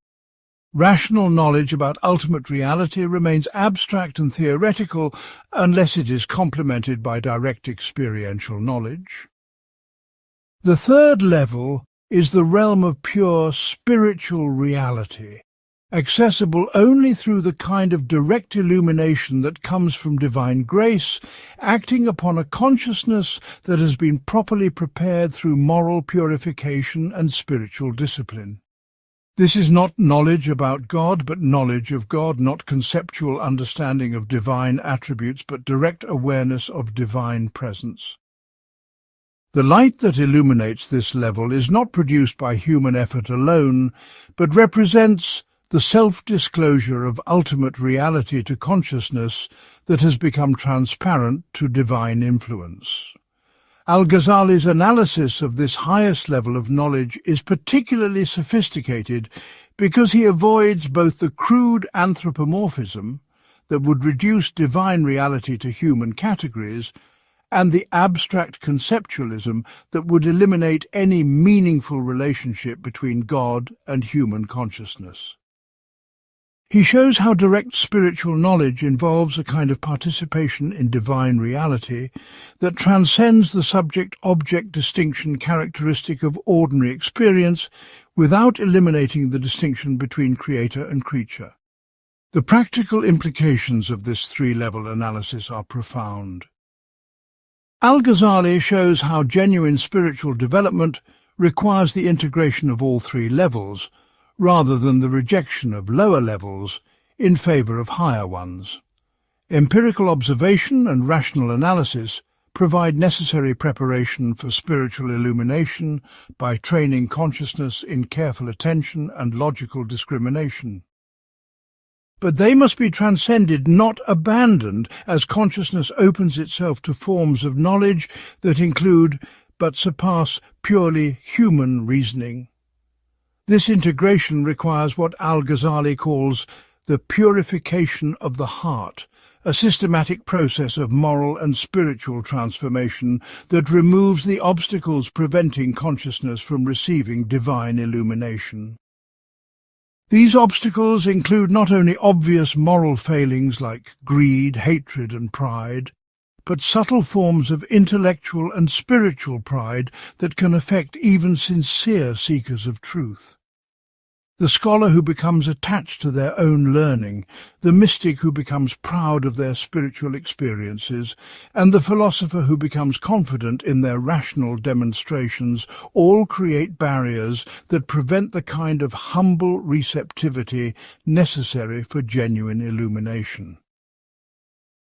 Rational knowledge about ultimate reality remains abstract and theoretical unless it is complemented by direct experiential knowledge. The third level is the realm of pure spiritual reality, accessible only through the kind of direct illumination that comes from divine grace, acting upon a consciousness that has been properly prepared through moral purification and spiritual discipline. This is not knowledge about God, but knowledge of God, not conceptual understanding of divine attributes, but direct awareness of divine presence. The light that illuminates this level is not produced by human effort alone, but represents the self-disclosure of ultimate reality to consciousness that has become transparent to divine influence. Al-Ghazali's analysis of this highest level of knowledge is particularly sophisticated because he avoids both the crude anthropomorphism that would reduce divine reality to human categories and the abstract conceptualism that would eliminate any meaningful relationship between God and human consciousness. He shows how direct spiritual knowledge involves a kind of participation in divine reality that transcends the subject-object distinction characteristic of ordinary experience without eliminating the distinction between creator and creature. The practical implications of this three-level analysis are profound. Al-Ghazali shows how genuine spiritual development requires the integration of all three levels, rather than the rejection of lower levels in favor of higher ones. Empirical observation and rational analysis provide necessary preparation for spiritual illumination by training consciousness in careful attention and logical discrimination. But they must be transcended, not abandoned, as consciousness opens itself to forms of knowledge that include but surpass purely human reasoning. This integration requires what Al-Ghazali calls the purification of the heart, a systematic process of moral and spiritual transformation that removes the obstacles preventing consciousness from receiving divine illumination. These obstacles include not only obvious moral failings like greed, hatred and pride, but subtle forms of intellectual and spiritual pride that can affect even sincere seekers of truth. The scholar who becomes attached to their own learning, the mystic who becomes proud of their spiritual experiences, and the philosopher who becomes confident in their rational demonstrations all create barriers that prevent the kind of humble receptivity necessary for genuine illumination.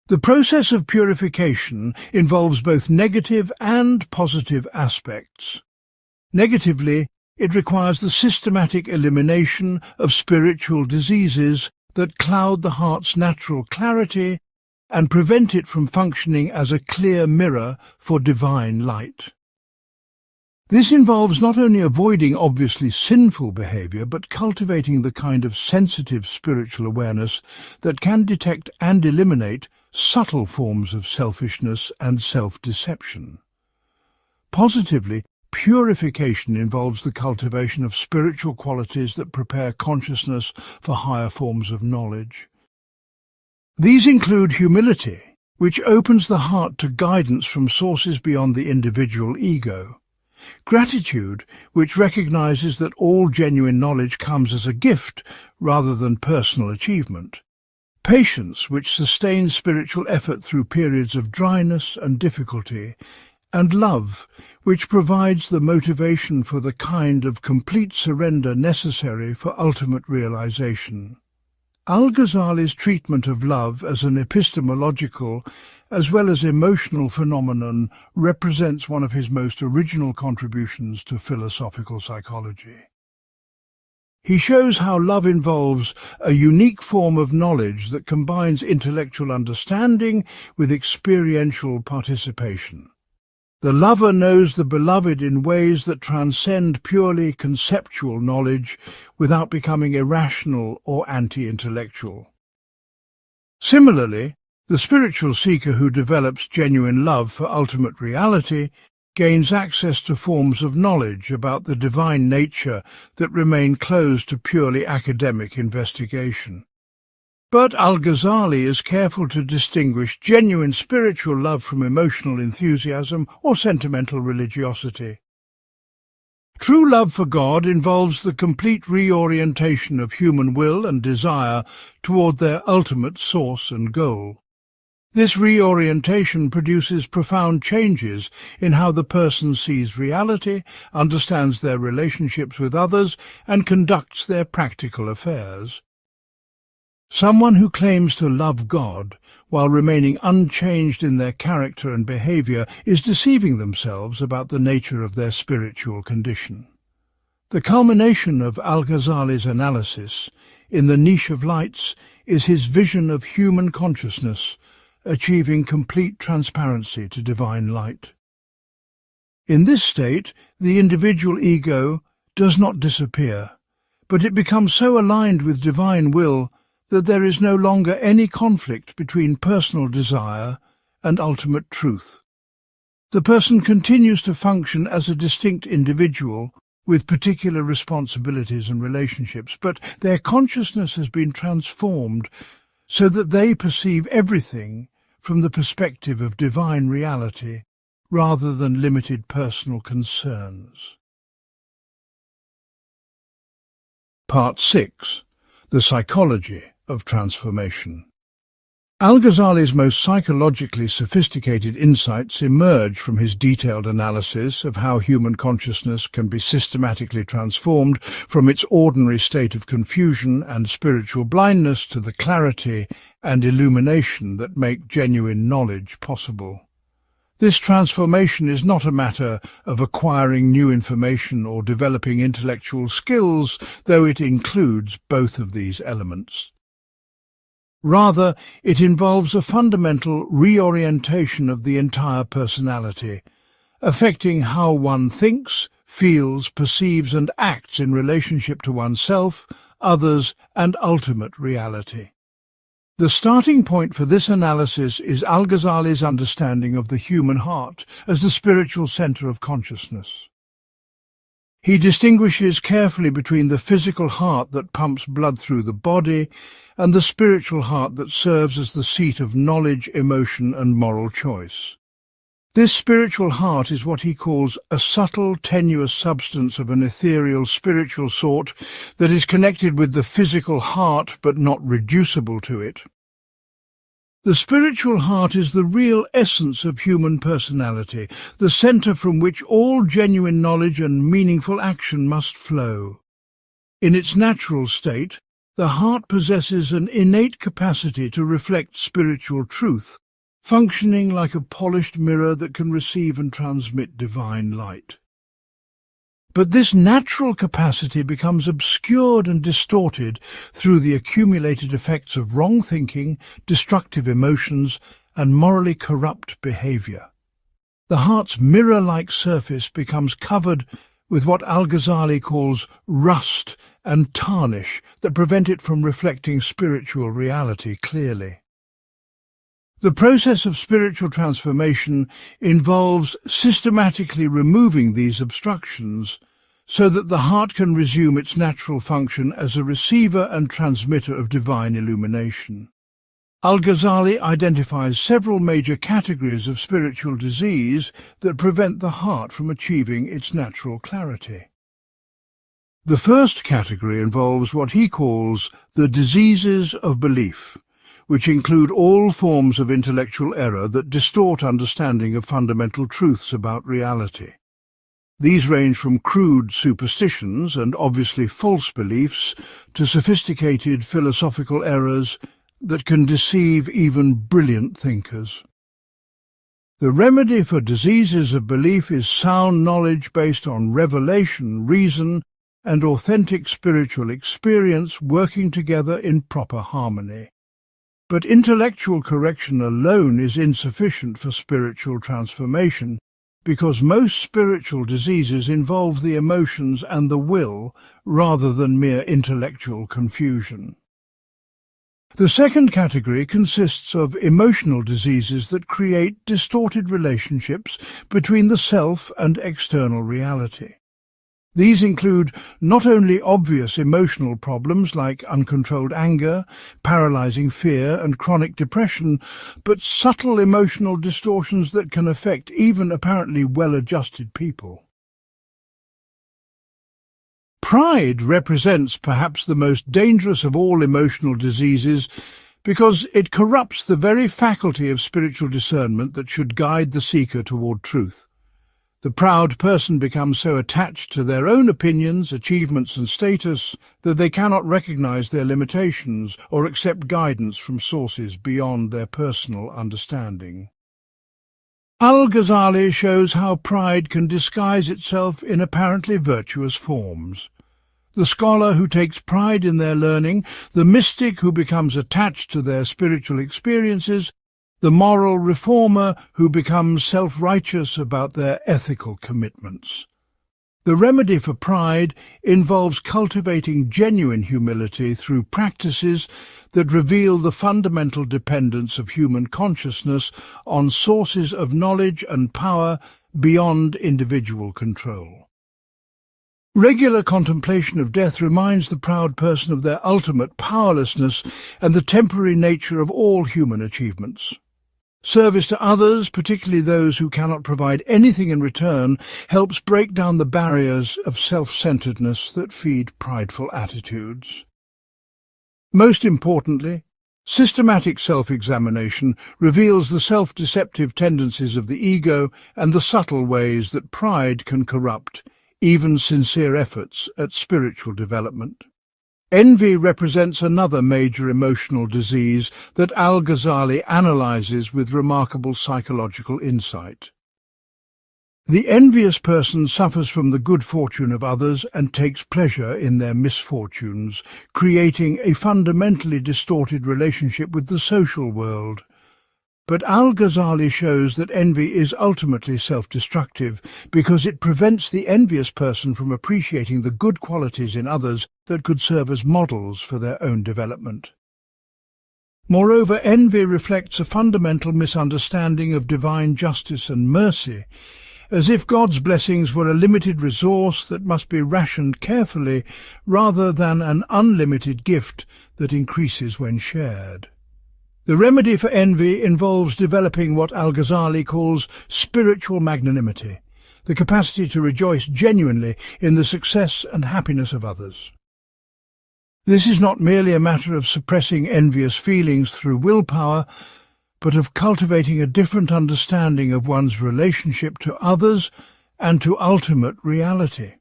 The process of purification involves both negative and positive aspects. Negatively, it requires the systematic elimination of spiritual diseases that cloud the heart's natural clarity and prevent it from functioning as a clear mirror for divine light. This involves not only avoiding obviously sinful behavior, but cultivating the kind of sensitive spiritual awareness that can detect and eliminate subtle forms of selfishness and self-deception. Positively, purification involves the cultivation of spiritual qualities that prepare consciousness for higher forms of knowledge. These include humility, which opens the heart to guidance from sources beyond the individual ego; gratitude, which recognizes that all genuine knowledge comes as a gift rather than personal achievement; patience, which sustains spiritual effort through periods of dryness and difficulty; and love, which provides the motivation for the kind of complete surrender necessary for ultimate realization. Al-Ghazali's treatment of love as an epistemological as well as emotional phenomenon represents one of his most original contributions to philosophical psychology. He shows how love involves a unique form of knowledge that combines intellectual understanding with experiential participation. The lover knows the beloved in ways that transcend purely conceptual knowledge without becoming irrational or anti-intellectual. Similarly, the spiritual seeker who develops genuine love for ultimate reality gains access to forms of knowledge about the divine nature that remain closed to purely academic investigation. But Al-Ghazali is careful to distinguish genuine spiritual love from emotional enthusiasm or sentimental religiosity. True love for God involves the complete reorientation of human will and desire toward their ultimate source and goal. This reorientation produces profound changes in how the person sees reality, understands their relationships with others, and conducts their practical affairs. Someone who claims to love God while remaining unchanged in their character and behavior is deceiving themselves about the nature of their spiritual condition. The culmination of Al-Ghazali's analysis in the Niche of Lights is his vision of human consciousness achieving complete transparency to divine light. In this state, the individual ego does not disappear, but it becomes so aligned with divine will that there is no longer any conflict between personal desire and ultimate truth. The person continues to function as a distinct individual with particular responsibilities and relationships, but their consciousness has been transformed so that they perceive everything from the perspective of divine reality rather than limited personal concerns. Part 6. The Psychology of Transformation. Al-Ghazali's most psychologically sophisticated insights emerge from his detailed analysis of how human consciousness can be systematically transformed from its ordinary state of confusion and spiritual blindness to the clarity and illumination that make genuine knowledge possible. This transformation is not a matter of acquiring new information or developing intellectual skills, though it includes both of these elements. Rather, it involves a fundamental reorientation of the entire personality, affecting how one thinks, feels, perceives and acts in relationship to oneself, others and ultimate reality. The starting point for this analysis is Al-Ghazali's understanding of the human heart as the spiritual center of consciousness. He distinguishes carefully between the physical heart that pumps blood through the body and the spiritual heart that serves as the seat of knowledge, emotion, and moral choice. This spiritual heart is what he calls a subtle, tenuous substance of an ethereal spiritual sort that is connected with the physical heart but not reducible to it. The spiritual heart is the real essence of human personality, the center from which all genuine knowledge and meaningful action must flow. In its natural state, the heart possesses an innate capacity to reflect spiritual truth, functioning like a polished mirror that can receive and transmit divine light. But this natural capacity becomes obscured and distorted through the accumulated effects of wrong thinking, destructive emotions, and morally corrupt behavior. The heart's mirror-like surface becomes covered with what Al-Ghazali calls rust and tarnish that prevent it from reflecting spiritual reality clearly. The process of spiritual transformation involves systematically removing these obstructions so that the heart can resume its natural function as a receiver and transmitter of divine illumination. Al-Ghazali identifies several major categories of spiritual disease that prevent the heart from achieving its natural clarity. The first category involves what he calls the diseases of belief, which include all forms of intellectual error that distort understanding of fundamental truths about reality. These range from crude superstitions and obviously false beliefs to sophisticated philosophical errors that can deceive even brilliant thinkers. The remedy for diseases of belief is sound knowledge based on revelation, reason, and authentic spiritual experience working together in proper harmony. But intellectual correction alone is insufficient for spiritual transformation, because most spiritual diseases involve the emotions and the will rather than mere intellectual confusion. The second category consists of emotional diseases that create distorted relationships between the self and external reality. These include not only obvious emotional problems like uncontrolled anger, paralyzing fear, and chronic depression, but subtle emotional distortions that can affect even apparently well-adjusted people. Pride represents perhaps the most dangerous of all emotional diseases because it corrupts the very faculty of spiritual discernment that should guide the seeker toward truth. The proud person becomes so attached to their own opinions, achievements and status that they cannot recognize their limitations or accept guidance from sources beyond their personal understanding. Al-Ghazali shows how pride can disguise itself in apparently virtuous forms. The scholar who takes pride in their learning, the mystic who becomes attached to their spiritual experiences, the moral reformer who becomes self-righteous about their ethical commitments. The remedy for pride involves cultivating genuine humility through practices that reveal the fundamental dependence of human consciousness on sources of knowledge and power beyond individual control. Regular contemplation of death reminds the proud person of their ultimate powerlessness and the temporary nature of all human achievements. Service to others, particularly those who cannot provide anything in return, helps break down the barriers of self-centeredness that feed prideful attitudes. Most importantly, systematic self-examination reveals the self-deceptive tendencies of the ego and the subtle ways that pride can corrupt even sincere efforts at spiritual development. Envy represents another major emotional disease that Al-Ghazali analyzes with remarkable psychological insight. The envious person suffers from the good fortune of others and takes pleasure in their misfortunes, creating a fundamentally distorted relationship with the social world. But Al-Ghazali shows that envy is ultimately self-destructive because it prevents the envious person from appreciating the good qualities in others that could serve as models for their own development. Moreover, envy reflects a fundamental misunderstanding of divine justice and mercy, as if God's blessings were a limited resource that must be rationed carefully rather than an unlimited gift that increases when shared. The remedy for envy involves developing what Al-Ghazali calls spiritual magnanimity, the capacity to rejoice genuinely in the success and happiness of others. This is not merely a matter of suppressing envious feelings through willpower, but of cultivating a different understanding of one's relationship to others and to ultimate reality.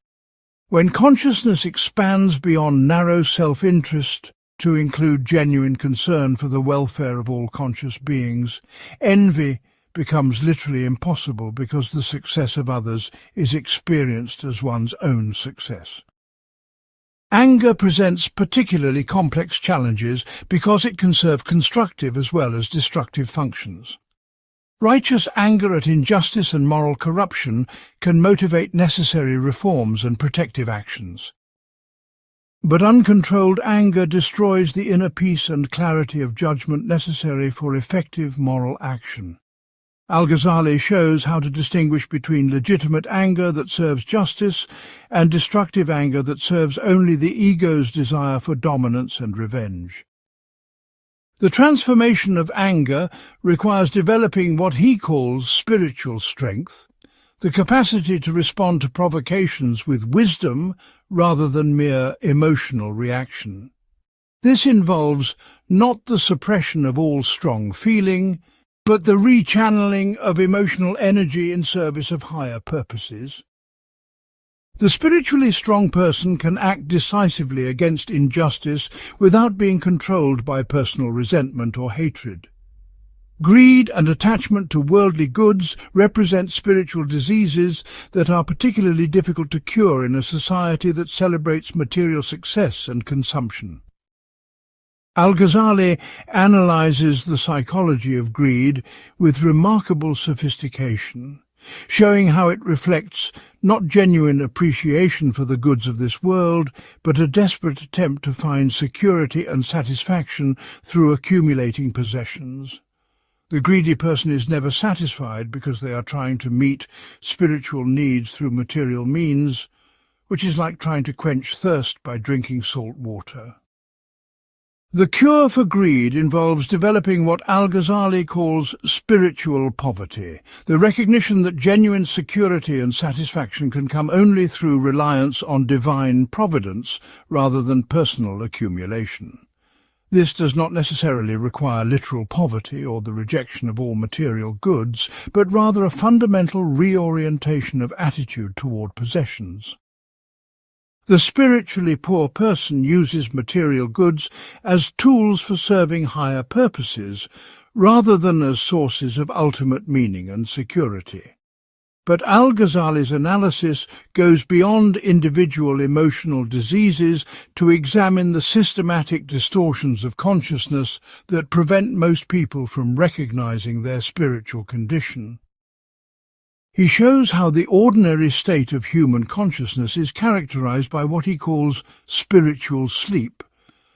When consciousness expands beyond narrow self-interest, to include genuine concern for the welfare of all conscious beings, envy becomes literally impossible because the success of others is experienced as one's own success. Anger presents particularly complex challenges because it can serve constructive as well as destructive functions. Righteous anger at injustice and moral corruption can motivate necessary reforms and protective actions. But uncontrolled anger destroys the inner peace and clarity of judgment necessary for effective moral action. Al-Ghazali shows how to distinguish between legitimate anger that serves justice and destructive anger that serves only the ego's desire for dominance and revenge. The transformation of anger requires developing what he calls spiritual strength, the capacity to respond to provocations with wisdom rather than mere emotional reaction. This involves not the suppression of all strong feeling, but the rechanneling of emotional energy in service of higher purposes. The spiritually strong person can act decisively against injustice without being controlled by personal resentment or hatred. Greed and attachment to worldly goods represent spiritual diseases that are particularly difficult to cure in a society that celebrates material success and consumption. Al-Ghazali analyzes the psychology of greed with remarkable sophistication, showing how it reflects not genuine appreciation for the goods of this world, but a desperate attempt to find security and satisfaction through accumulating possessions. The greedy person is never satisfied because they are trying to meet spiritual needs through material means, which is like trying to quench thirst by drinking salt water. The cure for greed involves developing what Al-Ghazali calls spiritual poverty, the recognition that genuine security and satisfaction can come only through reliance on divine providence rather than personal accumulation. This does not necessarily require literal poverty or the rejection of all material goods, but rather a fundamental reorientation of attitude toward possessions. The spiritually poor person uses material goods as tools for serving higher purposes, rather than as sources of ultimate meaning and security. But Al-Ghazali's analysis goes beyond individual emotional diseases to examine the systematic distortions of consciousness that prevent most people from recognizing their spiritual condition. He shows how the ordinary state of human consciousness is characterized by what he calls spiritual sleep,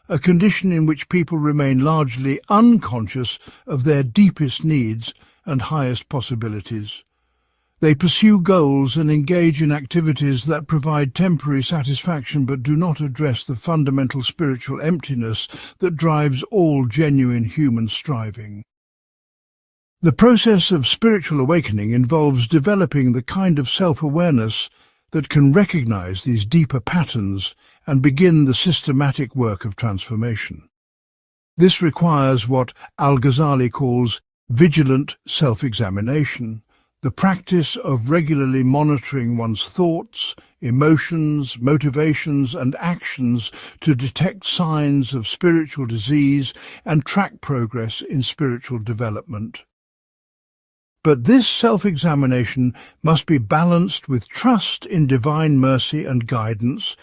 a condition in which people remain largely unconscious of their deepest needs and highest possibilities. They pursue goals and engage in activities that provide temporary satisfaction but do not address the fundamental spiritual emptiness that drives all genuine human striving. The process of spiritual awakening involves developing the kind of self-awareness that can recognize these deeper patterns and begin the systematic work of transformation. This requires what Al-Ghazali calls vigilant self-examination, the practice of regularly monitoring one's thoughts, emotions, motivations, and actions to detect signs of spiritual disease and track progress in spiritual development. But this self-examination must be balanced with trust in divine mercy and guidance,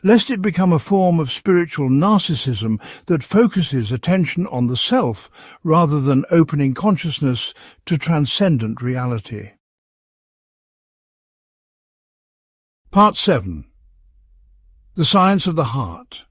lest it become a form of spiritual narcissism that focuses attention on the self rather than opening consciousness to transcendent reality. Part 7. The Science of the Heart.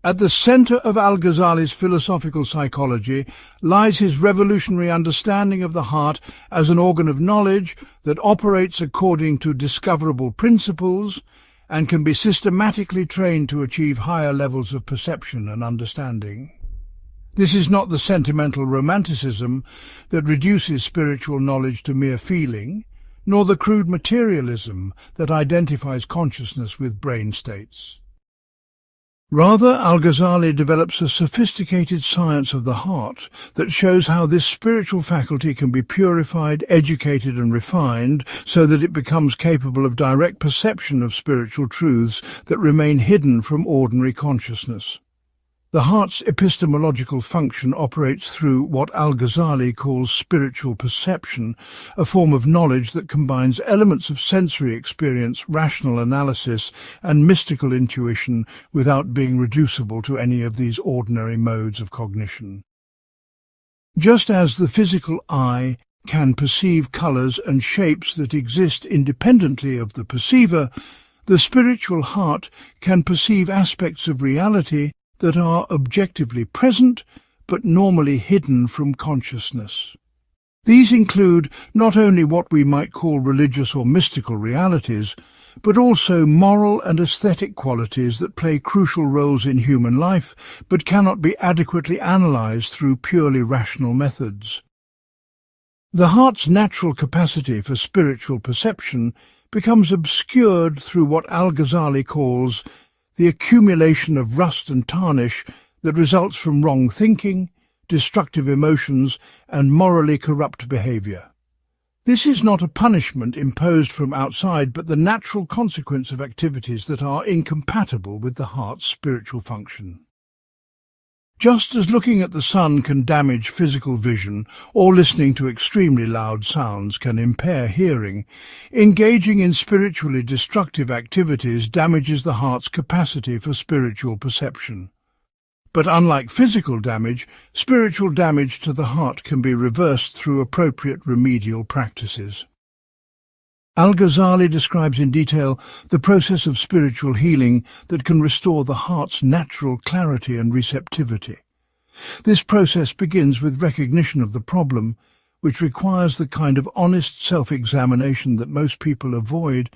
At the center of Al-Ghazali's philosophical psychology lies his revolutionary understanding of the heart as an organ of knowledge that operates according to discoverable principles and can be systematically trained to achieve higher levels of perception and understanding. This is not the sentimental romanticism that reduces spiritual knowledge to mere feeling, nor the crude materialism that identifies consciousness with brain states. Rather, Al-Ghazali develops a sophisticated science of the heart that shows how this spiritual faculty can be purified, educated and refined so that it becomes capable of direct perception of spiritual truths that remain hidden from ordinary consciousness. The heart's epistemological function operates through what Al-Ghazali calls spiritual perception, a form of knowledge that combines elements of sensory experience, rational analysis, and mystical intuition without being reducible to any of these ordinary modes of cognition. Just as the physical eye can perceive colours and shapes that exist independently of the perceiver, the spiritual heart can perceive aspects of reality that are objectively present but normally hidden from consciousness. These include not only what we might call religious or mystical realities, but also moral and aesthetic qualities that play crucial roles in human life but cannot be adequately analysed through purely rational methods. The heart's natural capacity for spiritual perception becomes obscured through what Al-Ghazali calls the accumulation of rust and tarnish that results from wrong thinking, destructive emotions, and morally corrupt behaviour. This is not a punishment imposed from outside, but the natural consequence of activities that are incompatible with the heart's spiritual function. Just as looking at the sun can damage physical vision, or listening to extremely loud sounds can impair hearing, engaging in spiritually destructive activities damages the heart's capacity for spiritual perception. But unlike physical damage, spiritual damage to the heart can be reversed through appropriate remedial practices. Al-Ghazali describes in detail the process of spiritual healing that can restore the heart's natural clarity and receptivity. This process begins with recognition of the problem, which requires the kind of honest self-examination that most people avoid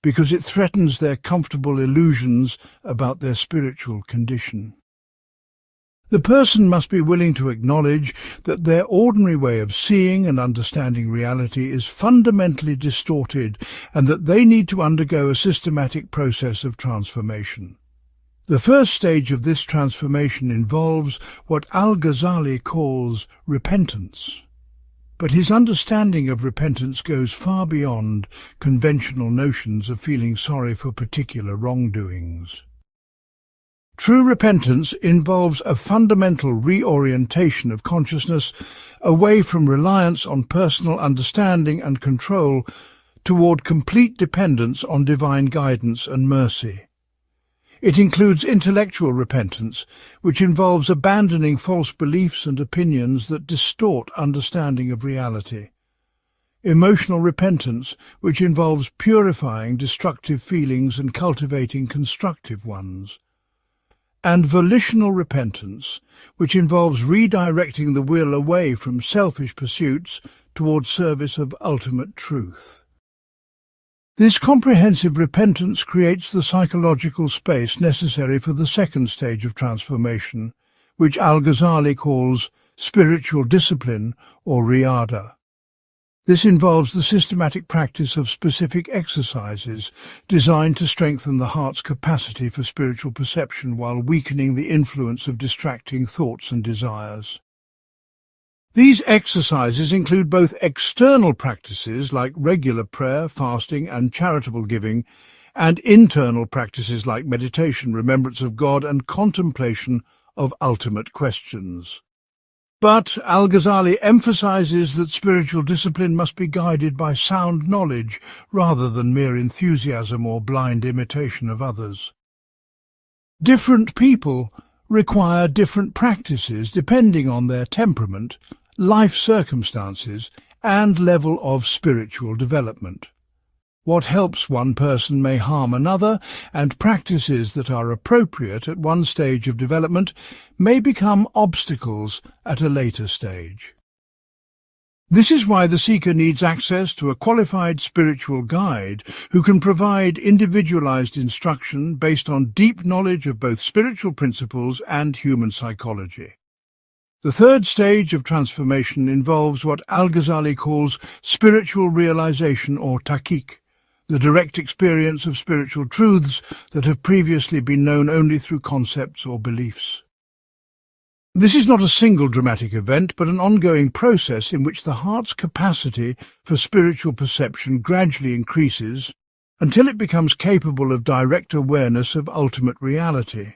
because it threatens their comfortable illusions about their spiritual condition. The person must be willing to acknowledge that their ordinary way of seeing and understanding reality is fundamentally distorted and that they need to undergo a systematic process of transformation. The first stage of this transformation involves what Al-Ghazali calls repentance. But his understanding of repentance goes far beyond conventional notions of feeling sorry for particular wrongdoings. True repentance involves a fundamental reorientation of consciousness away from reliance on personal understanding and control toward complete dependence on divine guidance and mercy. It includes intellectual repentance, which involves abandoning false beliefs and opinions that distort understanding of reality. Emotional repentance, which involves purifying destructive feelings and cultivating constructive ones. And volitional repentance, which involves redirecting the will away from selfish pursuits towards service of ultimate truth. This comprehensive repentance creates the psychological space necessary for the second stage of transformation, which Al-Ghazali calls spiritual discipline or riyada. This involves the systematic practice of specific exercises designed to strengthen the heart's capacity for spiritual perception while weakening the influence of distracting thoughts and desires. These exercises include both external practices like regular prayer, fasting, and charitable giving, and internal practices like meditation, remembrance of God, and contemplation of ultimate questions. But Al-Ghazali emphasizes that spiritual discipline must be guided by sound knowledge rather than mere enthusiasm or blind imitation of others. Different people require different practices depending on their temperament, life circumstances, and level of spiritual development. What helps one person may harm another, and practices that are appropriate at one stage of development may become obstacles at a later stage. This is why the seeker needs access to a qualified spiritual guide who can provide individualized instruction based on deep knowledge of both spiritual principles and human psychology. The third stage of transformation involves what Al-Ghazali calls spiritual realization or tahqiq, the direct experience of spiritual truths that have previously been known only through concepts or beliefs. This is not a single dramatic event, but an ongoing process in which the heart's capacity for spiritual perception gradually increases until it becomes capable of direct awareness of ultimate reality.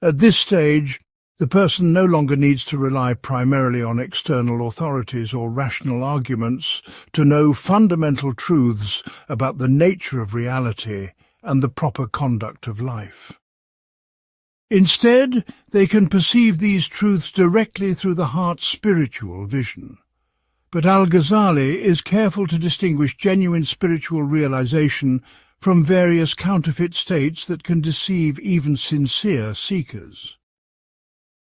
At this stage, The person no longer needs to rely primarily on external authorities or rational arguments to know fundamental truths about the nature of reality and the proper conduct of life. Instead, they can perceive these truths directly through the heart's spiritual vision. But Al-Ghazali is careful to distinguish genuine spiritual realization from various counterfeit states that can deceive even sincere seekers.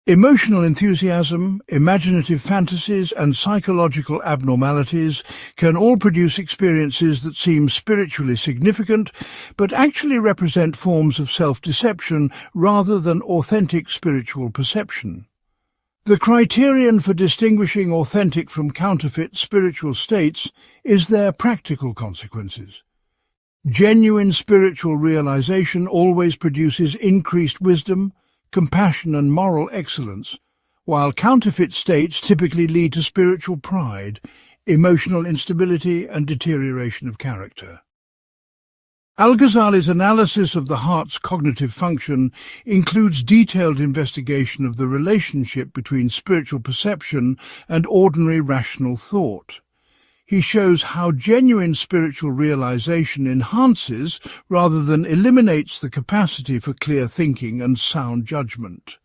Emotional enthusiasm, imaginative fantasies, and psychological abnormalities can all produce experiences that seem spiritually significant, but actually represent forms of self-deception rather than authentic spiritual perception. The criterion for distinguishing authentic from counterfeit spiritual states is their practical consequences. Genuine spiritual realization always produces increased wisdom, compassion and moral excellence, while counterfeit states typically lead to spiritual pride, emotional instability and deterioration of character. Al-Ghazali's analysis of the heart's cognitive function includes detailed investigation of the relationship between spiritual perception and ordinary rational thought. He shows how genuine spiritual realization enhances rather than eliminates the capacity for clear thinking and sound judgment.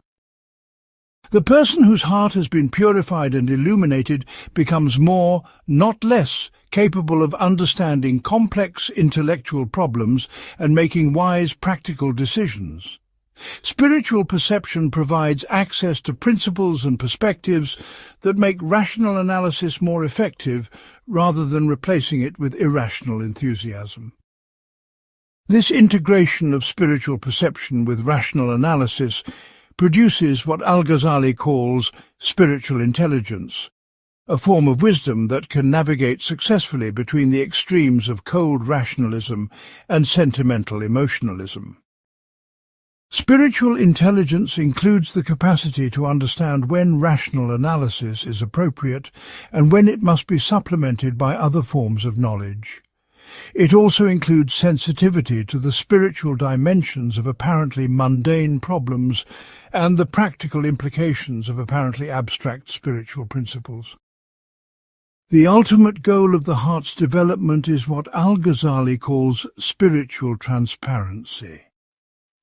The person whose heart has been purified and illuminated becomes more, not less, capable of understanding complex intellectual problems and making wise practical decisions. Spiritual perception provides access to principles and perspectives that make rational analysis more effective rather than replacing it with irrational enthusiasm. This integration of spiritual perception with rational analysis produces what Al-Ghazali calls spiritual intelligence, a form of wisdom that can navigate successfully between the extremes of cold rationalism and sentimental emotionalism. Spiritual intelligence includes the capacity to understand when rational analysis is appropriate and when it must be supplemented by other forms of knowledge. It also includes sensitivity to the spiritual dimensions of apparently mundane problems and the practical implications of apparently abstract spiritual principles. The ultimate goal of the heart's development is what Al-Ghazali calls spiritual transparency,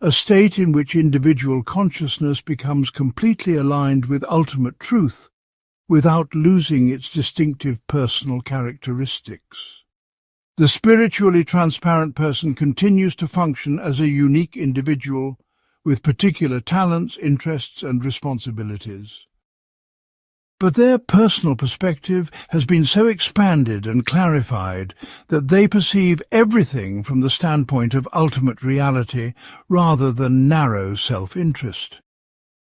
a state in which individual consciousness becomes completely aligned with ultimate truth without losing its distinctive personal characteristics. The spiritually transparent person continues to function as a unique individual with particular talents, interests, and responsibilities. But their personal perspective has been so expanded and clarified that they perceive everything from the standpoint of ultimate reality rather than narrow self-interest.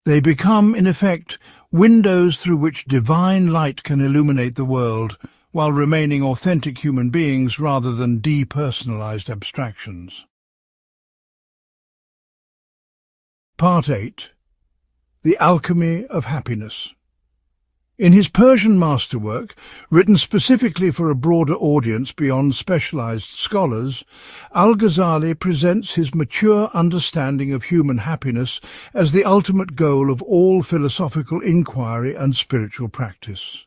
They become, in effect, windows through which divine light can illuminate the world, while remaining authentic human beings rather than depersonalized abstractions. Part 8. The Alchemy of Happiness. In his Persian masterwork, written specifically for a broader audience beyond specialized scholars, Al-Ghazali presents his mature understanding of human happiness as the ultimate goal of all philosophical inquiry and spiritual practice.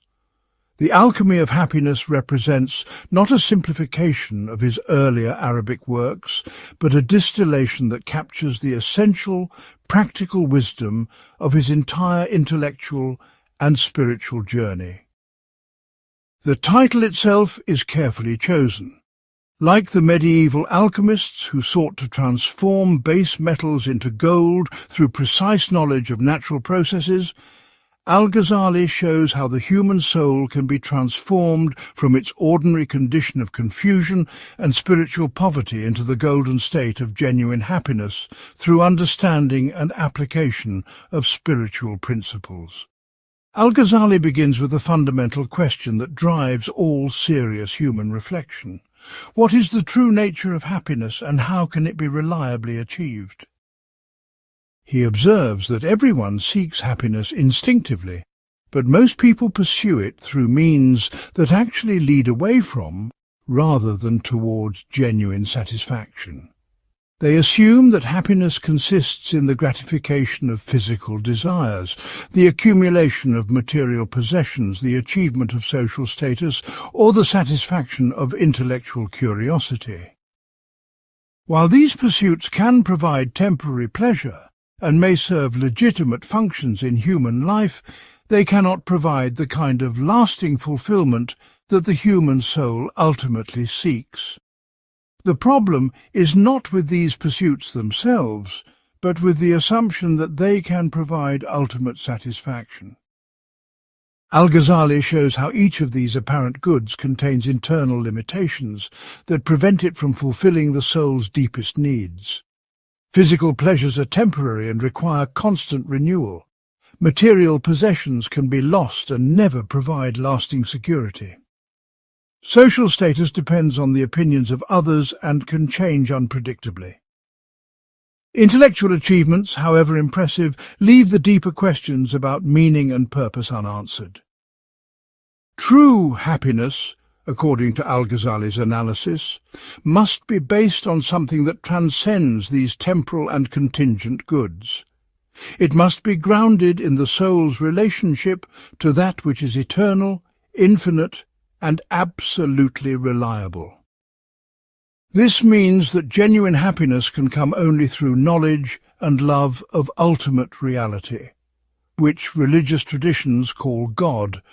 The Alchemy of Happiness represents not a simplification of his earlier Arabic works, but a distillation that captures the essential, practical wisdom of his entire intellectual and spiritual journey. The title itself is carefully chosen. Like the medieval alchemists who sought to transform base metals into gold through precise knowledge of natural processes, Al-Ghazali shows how the human soul can be transformed from its ordinary condition of confusion and spiritual poverty into the golden state of genuine happiness through understanding and application of spiritual principles. Al-Ghazali begins with a fundamental question that drives all serious human reflection. What is the true nature of happiness, and how can it be reliably achieved? He observes that everyone seeks happiness instinctively, but most people pursue it through means that actually lead away from, rather than towards, genuine satisfaction. They assume that happiness consists in the gratification of physical desires, the accumulation of material possessions, the achievement of social status, or the satisfaction of intellectual curiosity. While these pursuits can provide temporary pleasure and may serve legitimate functions in human life, they cannot provide the kind of lasting fulfillment that the human soul ultimately seeks. The problem is not with these pursuits themselves, but with the assumption that they can provide ultimate satisfaction. Al-Ghazali shows how each of these apparent goods contains internal limitations that prevent it from fulfilling the soul's deepest needs. Physical pleasures are temporary and require constant renewal. Material possessions can be lost and never provide lasting security. Social status depends on the opinions of others and can change unpredictably. Intellectual achievements, however impressive, leave the deeper questions about meaning and purpose unanswered. True happiness, according to Al-Ghazali's analysis, must be based on something that transcends these temporal and contingent goods. It must be grounded in the soul's relationship to that which is eternal, infinite, and absolutely reliable. This means that genuine happiness can come only through knowledge and love of ultimate reality, which religious traditions call God,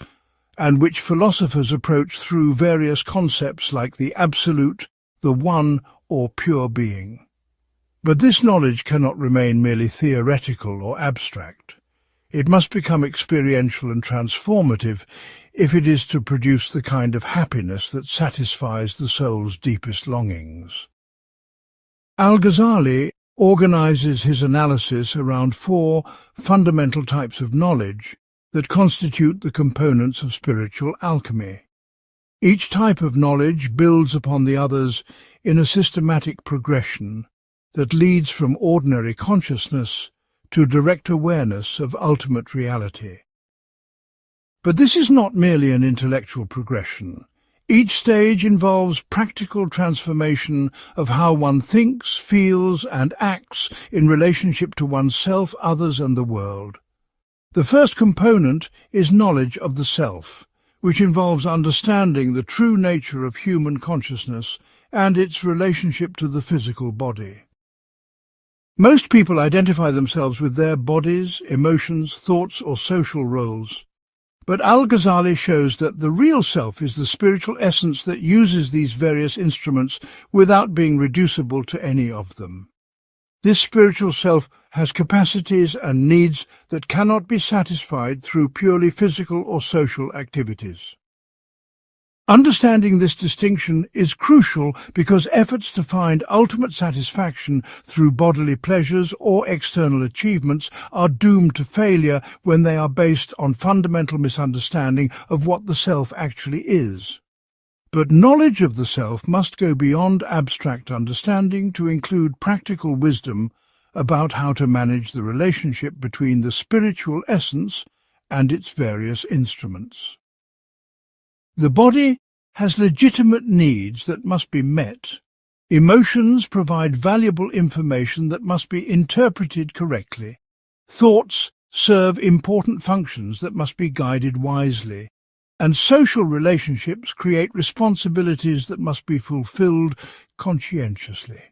and which philosophers approach through various concepts like the absolute, the one, or pure being. But this knowledge cannot remain merely theoretical or abstract. It must become experiential and transformative if it is to produce the kind of happiness that satisfies the soul's deepest longings. Al-Ghazali organizes his analysis around 4 fundamental types of knowledge that constitute the components of spiritual alchemy. Each type of knowledge builds upon the others in a systematic progression that leads from ordinary consciousness to direct awareness of ultimate reality. But this is not merely an intellectual progression. Each stage involves practical transformation of how one thinks, feels, and acts in relationship to oneself, others, and the world. The first component is knowledge of the self, which involves understanding the true nature of human consciousness and its relationship to the physical body. Most people identify themselves with their bodies, emotions, thoughts, or social roles. But Al-Ghazali shows that the real self is the spiritual essence that uses these various instruments without being reducible to any of them. This spiritual self has capacities and needs that cannot be satisfied through purely physical or social activities. Understanding this distinction is crucial because efforts to find ultimate satisfaction through bodily pleasures or external achievements are doomed to failure when they are based on fundamental misunderstanding of what the self actually is. But knowledge of the self must go beyond abstract understanding to include practical wisdom about how to manage the relationship between the spiritual essence and its various instruments. The body has legitimate needs that must be met. Emotions provide valuable information that must be interpreted correctly. Thoughts serve important functions that must be guided wisely. And social relationships create responsibilities that must be fulfilled conscientiously.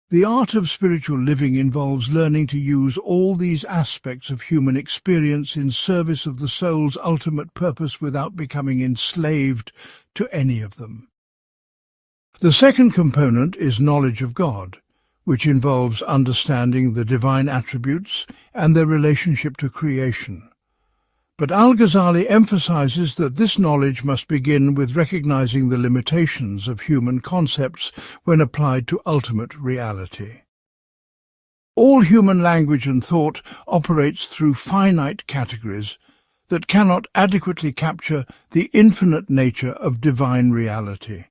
The art of spiritual living involves learning to use all these aspects of human experience in service of the soul's ultimate purpose without becoming enslaved to any of them. The second component is knowledge of God, which involves understanding the divine attributes and their relationship to creation. But Al-Ghazali emphasizes that this knowledge must begin with recognizing the limitations of human concepts when applied to ultimate reality. All human language and thought operates through finite categories that cannot adequately capture the infinite nature of divine reality.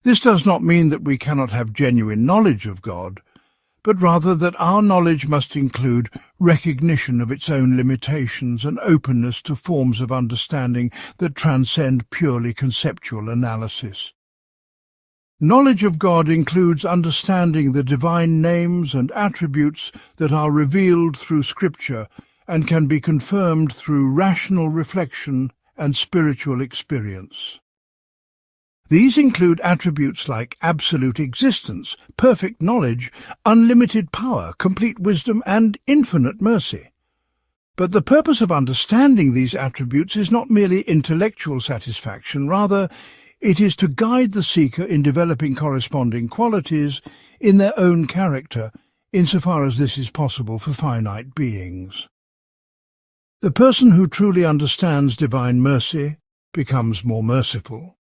This does not mean that we cannot have genuine knowledge of God, but rather that our knowledge must include recognition of its own limitations and openness to forms of understanding that transcend purely conceptual analysis. Knowledge of God includes understanding the divine names and attributes that are revealed through Scripture and can be confirmed through rational reflection and spiritual experience. These include attributes like absolute existence, perfect knowledge, unlimited power, complete wisdom, and infinite mercy. But the purpose of understanding these attributes is not merely intellectual satisfaction, rather, it is to guide the seeker in developing corresponding qualities in their own character, insofar as this is possible for finite beings. The person who truly understands divine mercy becomes more merciful.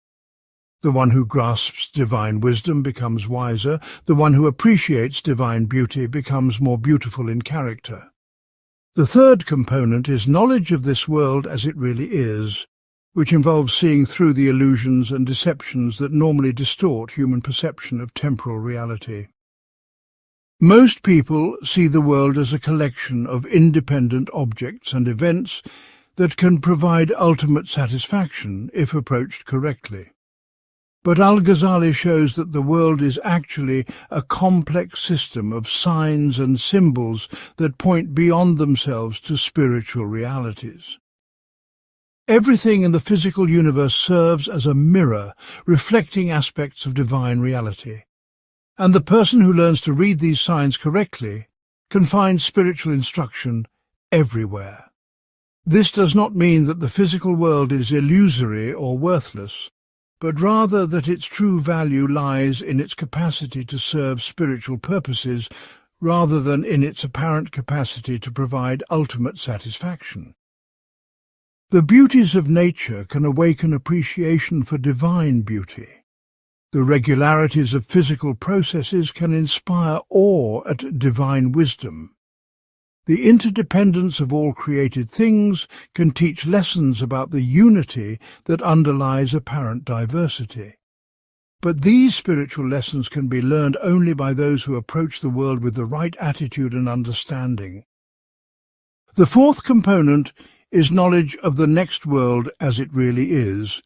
The one who grasps divine wisdom becomes wiser. The one who appreciates divine beauty becomes more beautiful in character. The third component is knowledge of this world as it really is, which involves seeing through the illusions and deceptions that normally distort human perception of temporal reality. Most people see the world as a collection of independent objects and events that can provide ultimate satisfaction if approached correctly. But Al-Ghazali shows that the world is actually a complex system of signs and symbols that point beyond themselves to spiritual realities. Everything in the physical universe serves as a mirror, reflecting aspects of divine reality. And the person who learns to read these signs correctly can find spiritual instruction everywhere. This does not mean that the physical world is illusory or worthless, but rather that its true value lies in its capacity to serve spiritual purposes rather than in its apparent capacity to provide ultimate satisfaction. The beauties of nature can awaken appreciation for divine beauty. The regularities of physical processes can inspire awe at divine wisdom. The interdependence of all created things can teach lessons about the unity that underlies apparent diversity. But these spiritual lessons can be learned only by those who approach the world with the right attitude and understanding. The fourth component is knowledge of the next world as it really is,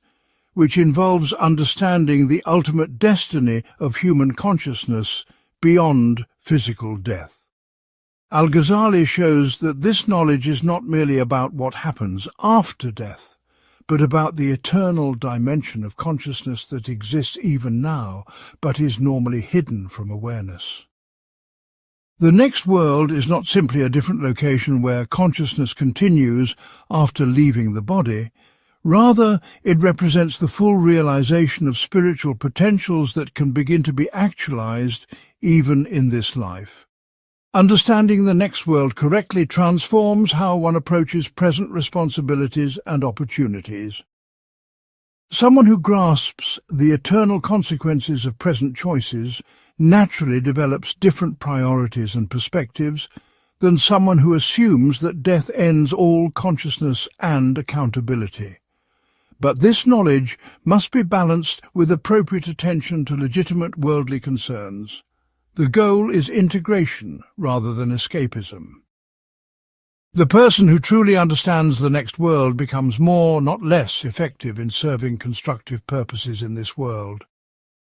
which involves understanding the ultimate destiny of human consciousness beyond physical death. Al-Ghazali shows that this knowledge is not merely about what happens after death, but about the eternal dimension of consciousness that exists even now, but is normally hidden from awareness. The next world is not simply a different location where consciousness continues after leaving the body. Rather, it represents the full realization of spiritual potentials that can begin to be actualized even in this life. Understanding the next world correctly transforms how one approaches present responsibilities and opportunities. Someone who grasps the eternal consequences of present choices naturally develops different priorities and perspectives than someone who assumes that death ends all consciousness and accountability. But this knowledge must be balanced with appropriate attention to legitimate worldly concerns. The goal is integration rather than escapism. The person who truly understands the next world becomes more, not less, effective in serving constructive purposes in this world.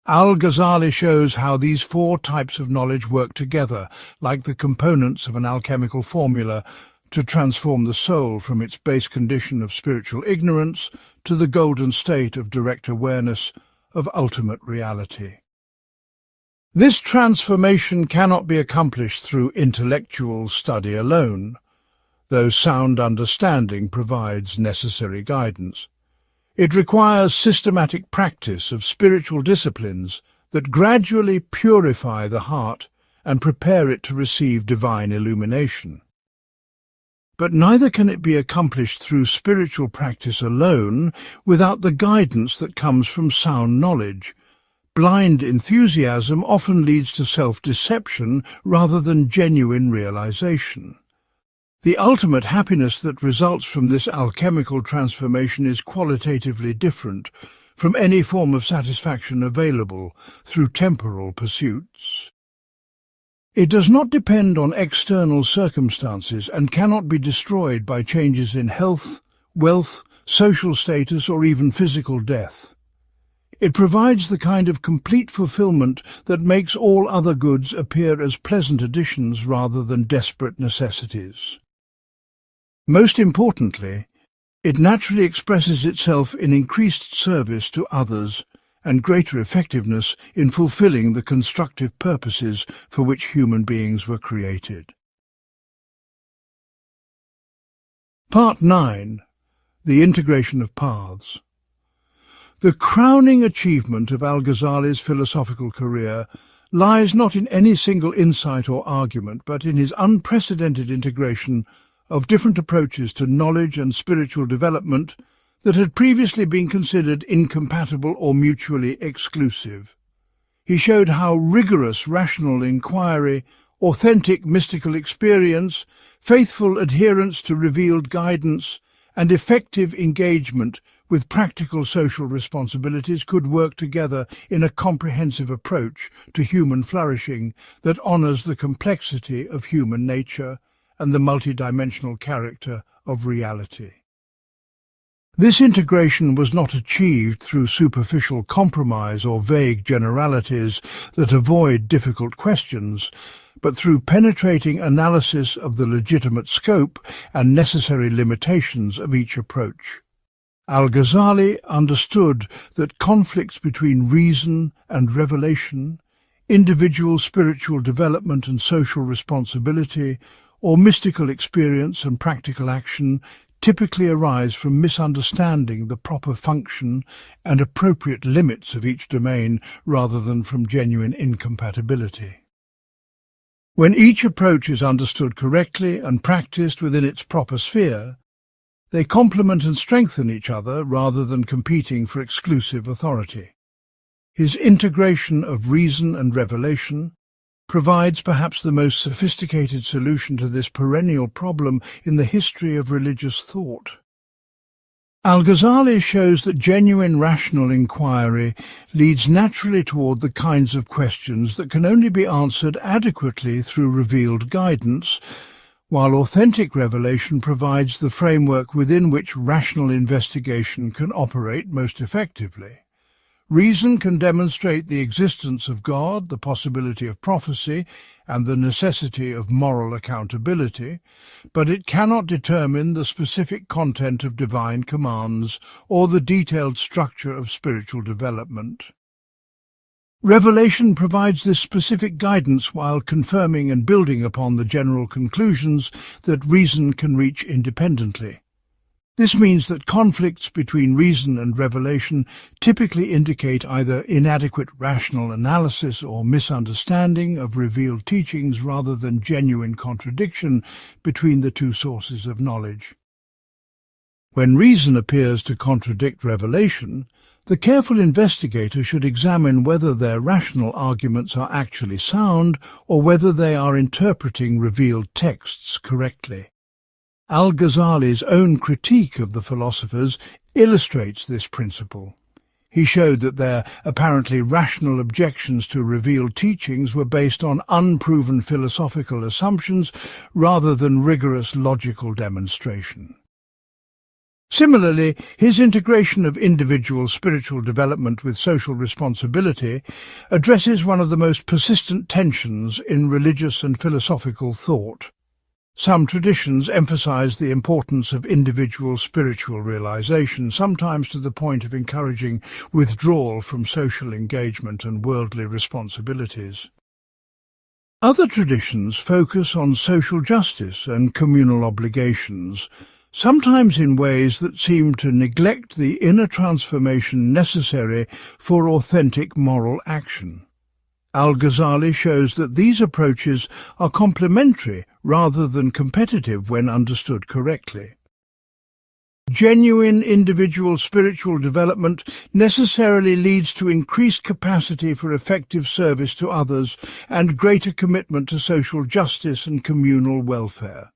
Al-Ghazali shows how these four types of knowledge work together, like the components of an alchemical formula, to transform the soul from its base condition of spiritual ignorance to the golden state of direct awareness of ultimate reality. This transformation cannot be accomplished through intellectual study alone, though sound understanding provides necessary guidance. It requires systematic practice of spiritual disciplines that gradually purify the heart and prepare it to receive divine illumination. But neither can it be accomplished through spiritual practice alone without the guidance that comes from sound knowledge. Blind enthusiasm often leads to self-deception rather than genuine realization. The ultimate happiness that results from this alchemical transformation is qualitatively different from any form of satisfaction available through temporal pursuits. It does not depend on external circumstances and cannot be destroyed by changes in health, wealth, social status, or even physical death. It provides the kind of complete fulfillment that makes all other goods appear as pleasant additions rather than desperate necessities. Most importantly, it naturally expresses itself in increased service to others and greater effectiveness in fulfilling the constructive purposes for which human beings were created. Part 9. The Integration of Paths. The crowning achievement of Al-Ghazali's philosophical career lies not in any single insight or argument, but in his unprecedented integration of different approaches to knowledge and spiritual development that had previously been considered incompatible or mutually exclusive. He showed how rigorous rational inquiry, authentic mystical experience, faithful adherence to revealed guidance, and effective engagement with practical social responsibilities could work together in a comprehensive approach to human flourishing that honours the complexity of human nature and the multidimensional character of reality. This integration was not achieved through superficial compromise or vague generalities that avoid difficult questions, but through penetrating analysis of the legitimate scope and necessary limitations of each approach. Al-Ghazali understood that conflicts between reason and revelation, individual spiritual development and social responsibility, or mystical experience and practical action typically arise from misunderstanding the proper function and appropriate limits of each domain rather than from genuine incompatibility. When each approach is understood correctly and practiced within its proper sphere, they complement and strengthen each other rather than competing for exclusive authority. His integration of reason and revelation provides perhaps the most sophisticated solution to this perennial problem in the history of religious thought. Al-Ghazali shows that genuine rational inquiry leads naturally toward the kinds of questions that can only be answered adequately through revealed guidance, while authentic revelation provides the framework within which rational investigation can operate most effectively. Reason can demonstrate the existence of God, the possibility of prophecy, and the necessity of moral accountability, but it cannot determine the specific content of divine commands or the detailed structure of spiritual development. Revelation provides this specific guidance while confirming and building upon the general conclusions that reason can reach independently. This means that conflicts between reason and revelation typically indicate either inadequate rational analysis or misunderstanding of revealed teachings rather than genuine contradiction between the two sources of knowledge. When reason appears to contradict revelation, the careful investigator should examine whether their rational arguments are actually sound or whether they are interpreting revealed texts correctly. Al-Ghazali's own critique of the philosophers illustrates this principle. He showed that their apparently rational objections to revealed teachings were based on unproven philosophical assumptions rather than rigorous logical demonstration. Similarly, his integration of individual spiritual development with social responsibility addresses one of the most persistent tensions in religious and philosophical thought. Some traditions emphasize the importance of individual spiritual realization, sometimes to the point of encouraging withdrawal from social engagement and worldly responsibilities. Other traditions focus on social justice and communal obligations, sometimes in ways that seem to neglect the inner transformation necessary for authentic moral action. Al-Ghazali shows that these approaches are complementary rather than competitive when understood correctly. Genuine individual spiritual development necessarily leads to increased capacity for effective service to others and greater commitment to social justice and communal welfare.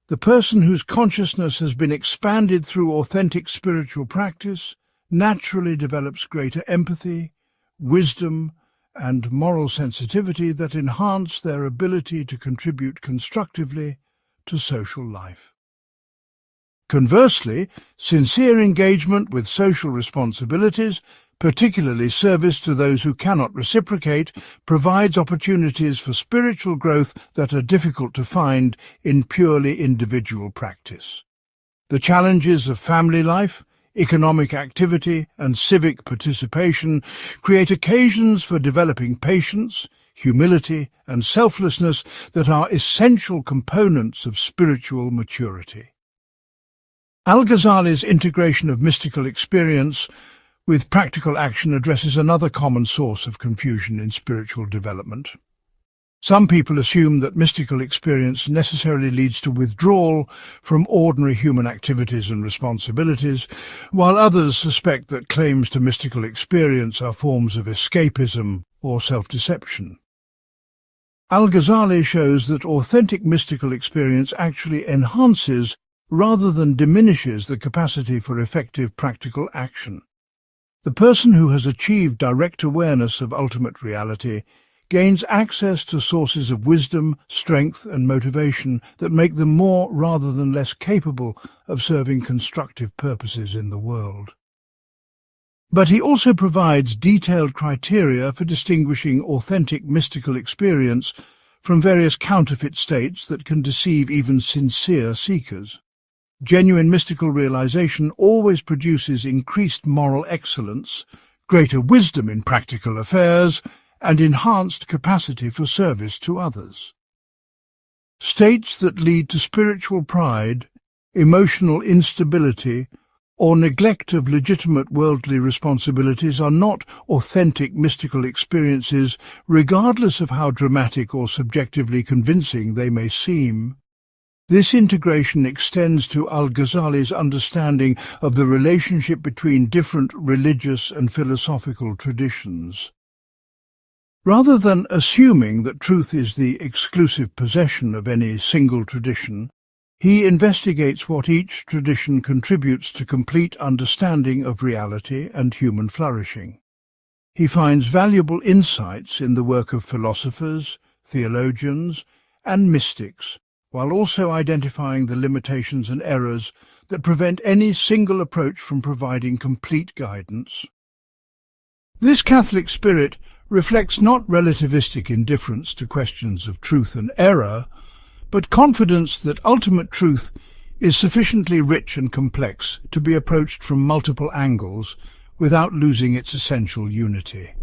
The person whose consciousness has been expanded through authentic spiritual practice naturally develops greater empathy, wisdom, and moral sensitivity that enhance their ability to contribute constructively to social life. Conversely, sincere engagement with social responsibilities, Particularly, service to those who cannot reciprocate provides opportunities for spiritual growth that are difficult to find in purely individual practice. The challenges of family life, economic activity, and civic participation create occasions for developing patience, humility, and selflessness that are essential components of spiritual maturity. Al-Ghazali's integration of mystical experience with practical action addresses another common source of confusion in spiritual development. Some people assume that mystical experience necessarily leads to withdrawal from ordinary human activities and responsibilities, while others suspect that claims to mystical experience are forms of escapism or self-deception. Al-Ghazali shows that authentic mystical experience actually enhances rather than diminishes the capacity for effective practical action. The person who has achieved direct awareness of ultimate reality gains access to sources of wisdom, strength, and motivation that make them more rather than less capable of serving constructive purposes in the world. But he also provides detailed criteria for distinguishing authentic mystical experience from various counterfeit states that can deceive even sincere seekers. Genuine mystical realization always produces increased moral excellence, greater wisdom in practical affairs, and enhanced capacity for service to others. States that lead to spiritual pride, emotional instability, or neglect of legitimate worldly responsibilities are not authentic mystical experiences, regardless of how dramatic or subjectively convincing they may seem. This integration extends to Al-Ghazali's understanding of the relationship between different religious and philosophical traditions. Rather than assuming that truth is the exclusive possession of any single tradition, he investigates what each tradition contributes to complete understanding of reality and human flourishing. He finds valuable insights in the work of philosophers, theologians, and mystics, while also identifying the limitations and errors that prevent any single approach from providing complete guidance. This Catholic spirit reflects not relativistic indifference to questions of truth and error, but confidence that ultimate truth is sufficiently rich and complex to be approached from multiple angles without losing its essential unity.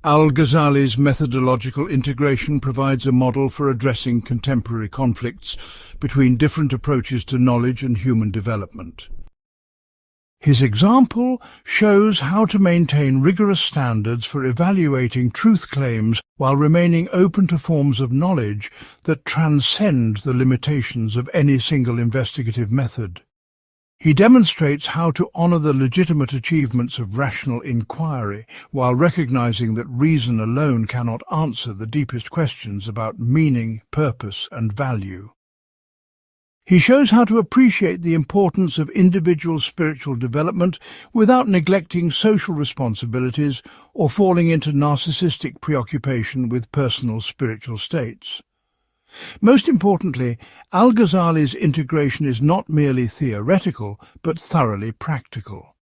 Al-Ghazali's methodological integration provides a model for addressing contemporary conflicts between different approaches to knowledge and human development. His example shows how to maintain rigorous standards for evaluating truth claims while remaining open to forms of knowledge that transcend the limitations of any single investigative method. He demonstrates how to honor the legitimate achievements of rational inquiry while recognizing that reason alone cannot answer the deepest questions about meaning, purpose, and value. He shows how to appreciate the importance of individual spiritual development without neglecting social responsibilities or falling into narcissistic preoccupation with personal spiritual states. Most importantly, Al-Ghazali's integration is not merely theoretical, but thoroughly practical.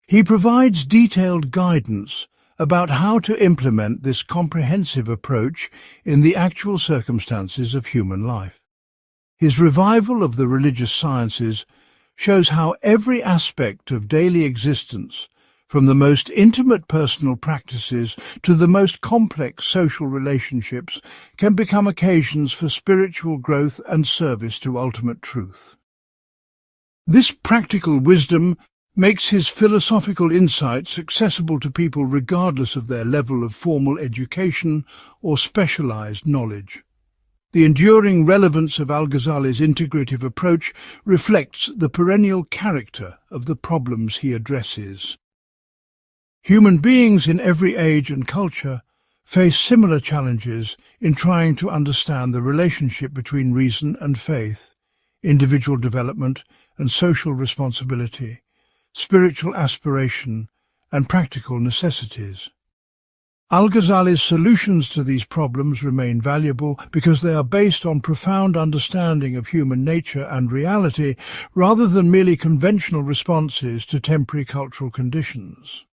He provides detailed guidance about how to implement this comprehensive approach in the actual circumstances of human life. His revival of the religious sciences shows how every aspect of daily existence, from the most intimate personal practices to the most complex social relationships, can become occasions for spiritual growth and service to ultimate truth. This practical wisdom makes his philosophical insights accessible to people regardless of their level of formal education or specialized knowledge. The enduring relevance of Al-Ghazali's integrative approach reflects the perennial character of the problems he addresses. Human beings in every age and culture face similar challenges in trying to understand the relationship between reason and faith, individual development and social responsibility, spiritual aspiration and practical necessities. Al-Ghazali's solutions to these problems remain valuable because they are based on profound understanding of human nature and reality rather than merely conventional responses to temporary cultural conditions.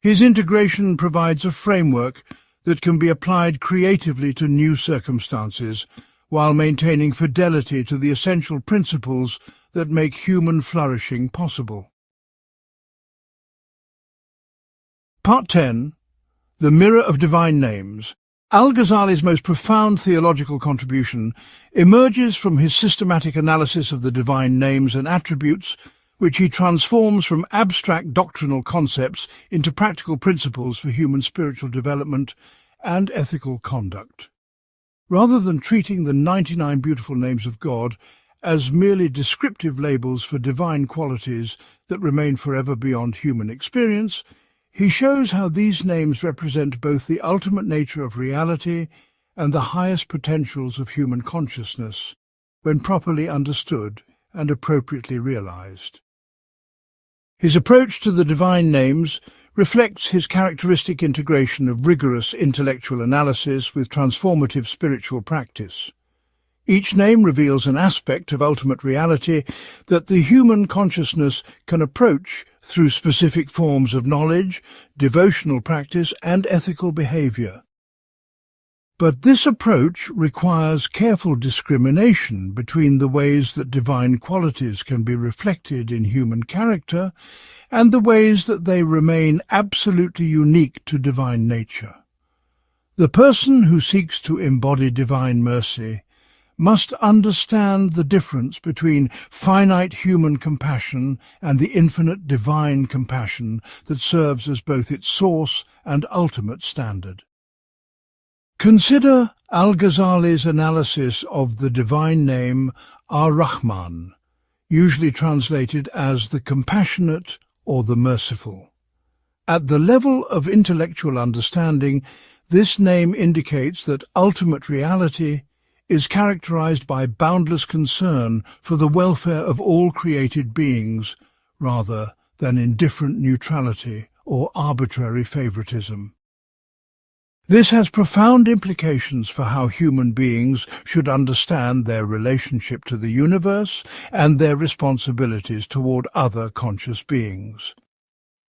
His integration provides a framework that can be applied creatively to new circumstances, while maintaining fidelity to the essential principles that make human flourishing possible. Part 10. The Mirror of Divine Names. Al-Ghazali's most profound theological contribution emerges from his systematic analysis of the divine names and attributes, which he transforms from abstract doctrinal concepts into practical principles for human spiritual development and ethical conduct. Rather than treating the 99 beautiful names of God as merely descriptive labels for divine qualities that remain forever beyond human experience, he shows how these names represent both the ultimate nature of reality and the highest potentials of human consciousness, when properly understood and appropriately realized. His approach to the divine names reflects his characteristic integration of rigorous intellectual analysis with transformative spiritual practice. Each name reveals an aspect of ultimate reality that the human consciousness can approach through specific forms of knowledge, devotional practice, and ethical behavior. But this approach requires careful discrimination between the ways that divine qualities can be reflected in human character and the ways that they remain absolutely unique to divine nature. The person who seeks to embody divine mercy must understand the difference between finite human compassion and the infinite divine compassion that serves as both its source and ultimate standard. Consider Al-Ghazali's analysis of the divine name Ar-Rahman, usually translated as the compassionate or the merciful. At the level of intellectual understanding, this name indicates that ultimate reality is characterized by boundless concern for the welfare of all created beings, rather than indifferent neutrality or arbitrary favoritism. This has profound implications for how human beings should understand their relationship to the universe and their responsibilities toward other conscious beings.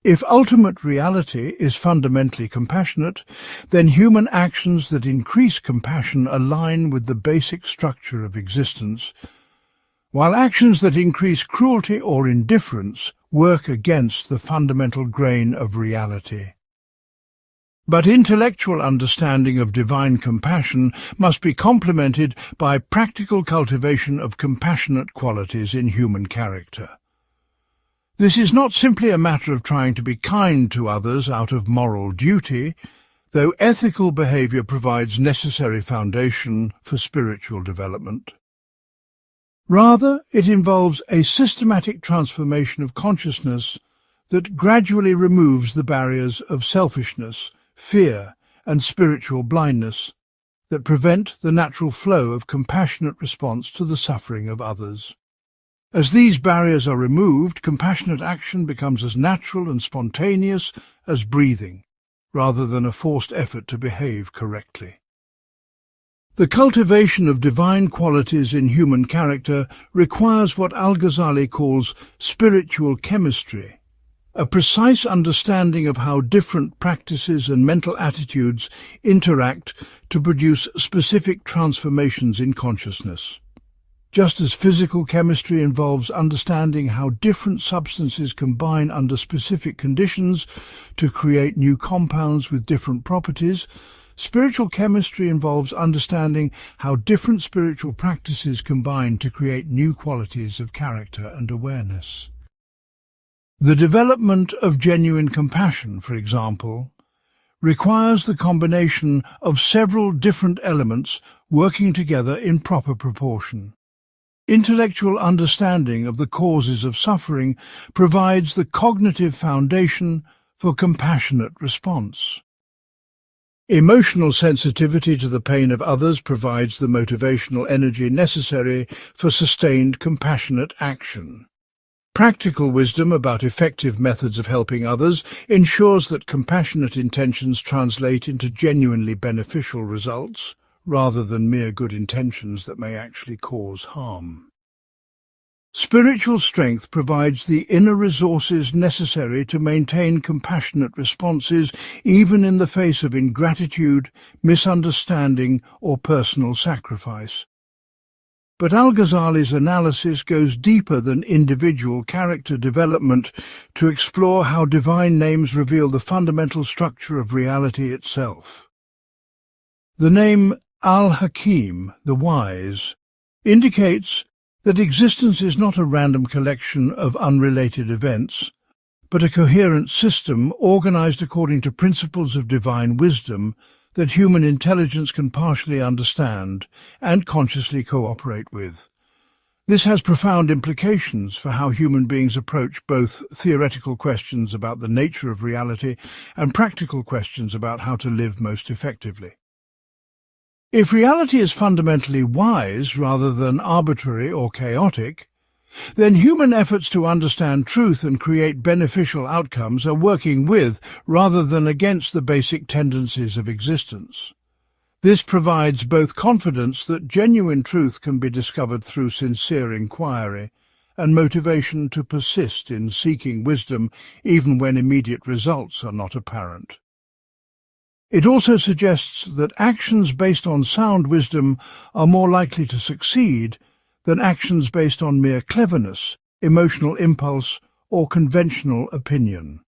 If ultimate reality is fundamentally compassionate, then human actions that increase compassion align with the basic structure of existence, while actions that increase cruelty or indifference work against the fundamental grain of reality. But intellectual understanding of divine compassion must be complemented by practical cultivation of compassionate qualities in human character. This is not simply a matter of trying to be kind to others out of moral duty, though ethical behavior provides necessary foundation for spiritual development. Rather, it involves a systematic transformation of consciousness that gradually removes the barriers of selfishness, fear, and spiritual blindness that prevent the natural flow of compassionate response to the suffering of others. As these barriers are removed, compassionate action becomes as natural and spontaneous as breathing, rather than a forced effort to behave correctly. The cultivation of divine qualities in human character requires what Al-Ghazali calls spiritual chemistry, a precise understanding of how different practices and mental attitudes interact to produce specific transformations in consciousness. Just as physical chemistry involves understanding how different substances combine under specific conditions to create new compounds with different properties, spiritual chemistry involves understanding how different spiritual practices combine to create new qualities of character and awareness. The development of genuine compassion, for example, requires the combination of several different elements working together in proper proportion. Intellectual understanding of the causes of suffering provides the cognitive foundation for compassionate response. Emotional sensitivity to the pain of others provides the motivational energy necessary for sustained compassionate action. Practical wisdom about effective methods of helping others ensures that compassionate intentions translate into genuinely beneficial results, rather than mere good intentions that may actually cause harm. Spiritual strength provides the inner resources necessary to maintain compassionate responses even in the face of ingratitude, misunderstanding, or personal sacrifice. But Al-Ghazali's analysis goes deeper than individual character development to explore how divine names reveal the fundamental structure of reality itself. The name Al-Hakim, the Wise, indicates that existence is not a random collection of unrelated events, but a coherent system organized according to principles of divine wisdom that human intelligence can partially understand and consciously cooperate with. This has profound implications for how human beings approach both theoretical questions about the nature of reality and practical questions about how to live most effectively. If reality is fundamentally wise rather than arbitrary or chaotic, then human efforts to understand truth and create beneficial outcomes are working with rather than against the basic tendencies of existence. This provides both confidence that genuine truth can be discovered through sincere inquiry and motivation to persist in seeking wisdom even when immediate results are not apparent. It also suggests that actions based on sound wisdom are more likely to succeed than actions based on mere cleverness, emotional impulse, or conventional opinion.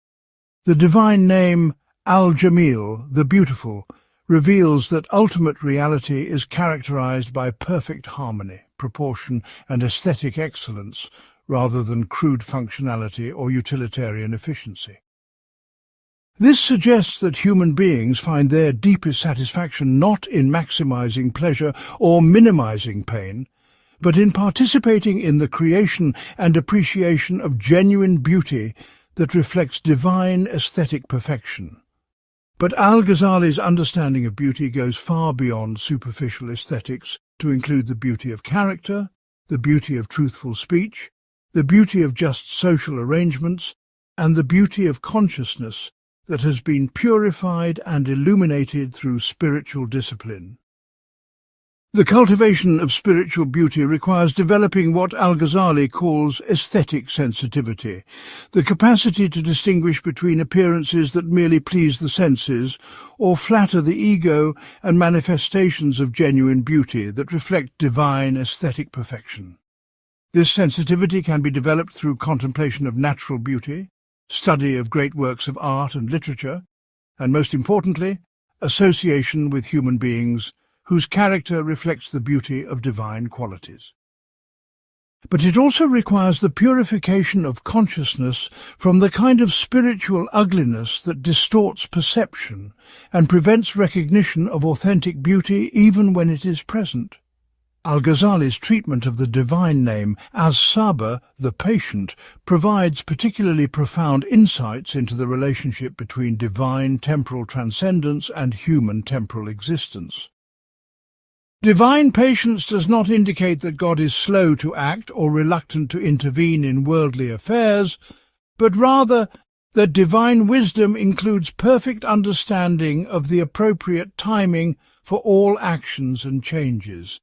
The divine name Al-Jamil, the Beautiful, reveals that ultimate reality is characterized by perfect harmony, proportion, and aesthetic excellence, rather than crude functionality or utilitarian efficiency. This suggests that human beings find their deepest satisfaction not in maximizing pleasure or minimizing pain, but in participating in the creation and appreciation of genuine beauty that reflects divine aesthetic perfection. But Al-Ghazali's understanding of beauty goes far beyond superficial aesthetics to include the beauty of character, the beauty of truthful speech, the beauty of just social arrangements, and the beauty of consciousness that has been purified and illuminated through spiritual discipline. The cultivation of spiritual beauty requires developing what Al-Ghazali calls aesthetic sensitivity, the capacity to distinguish between appearances that merely please the senses or flatter the ego and manifestations of genuine beauty that reflect divine aesthetic perfection. This sensitivity can be developed through contemplation of natural beauty, study of great works of art and literature, and most importantly, association with human beings whose character reflects the beauty of divine qualities. But it also requires the purification of consciousness from the kind of spiritual ugliness that distorts perception and prevents recognition of authentic beauty even when it is present. Al-Ghazali's treatment of the divine name as Sabr, the patient, provides particularly profound insights into the relationship between divine temporal transcendence and human temporal existence. Divine patience does not indicate that God is slow to act or reluctant to intervene in worldly affairs, but rather that divine wisdom includes perfect understanding of the appropriate timing for all actions and changes.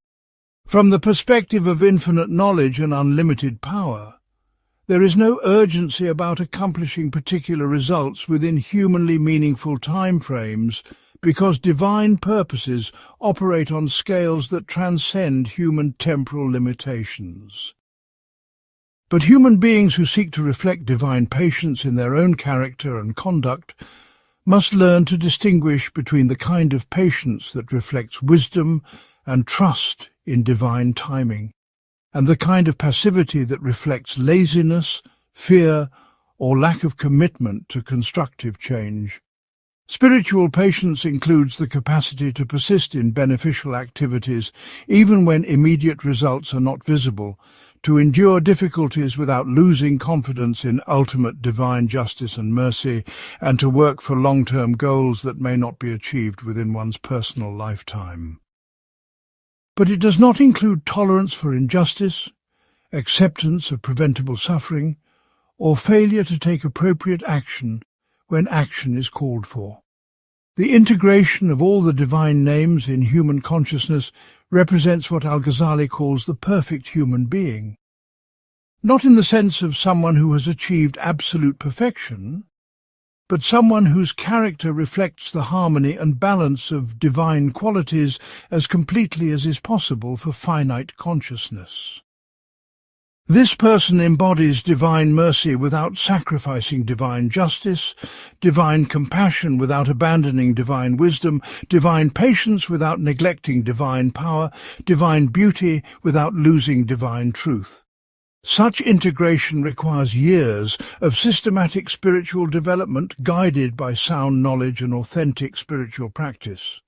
From the perspective of infinite knowledge and unlimited power, there is no urgency about accomplishing particular results within humanly meaningful time frames because divine purposes operate on scales that transcend human temporal limitations. But human beings who seek to reflect divine patience in their own character and conduct must learn to distinguish between the kind of patience that reflects wisdom and trust in divine timing, and the kind of passivity that reflects laziness, fear, or lack of commitment to constructive change. Spiritual patience includes the capacity to persist in beneficial activities even when immediate results are not visible, to endure difficulties without losing confidence in ultimate divine justice and mercy, and to work for long-term goals that may not be achieved within one's personal lifetime. But it does not include tolerance for injustice, acceptance of preventable suffering, or failure to take appropriate action when action is called for. The integration of all the divine names in human consciousness represents what Al-Ghazali calls the perfect human being. not in the sense of someone who has achieved absolute perfection, but someone whose character reflects the harmony and balance of divine qualities as completely as is possible for finite consciousness. This person embodies divine mercy without sacrificing divine justice, divine compassion without abandoning divine wisdom, divine patience without neglecting divine power, divine beauty without losing divine truth. Such integration requires years of systematic spiritual development guided by sound knowledge and authentic spiritual practice.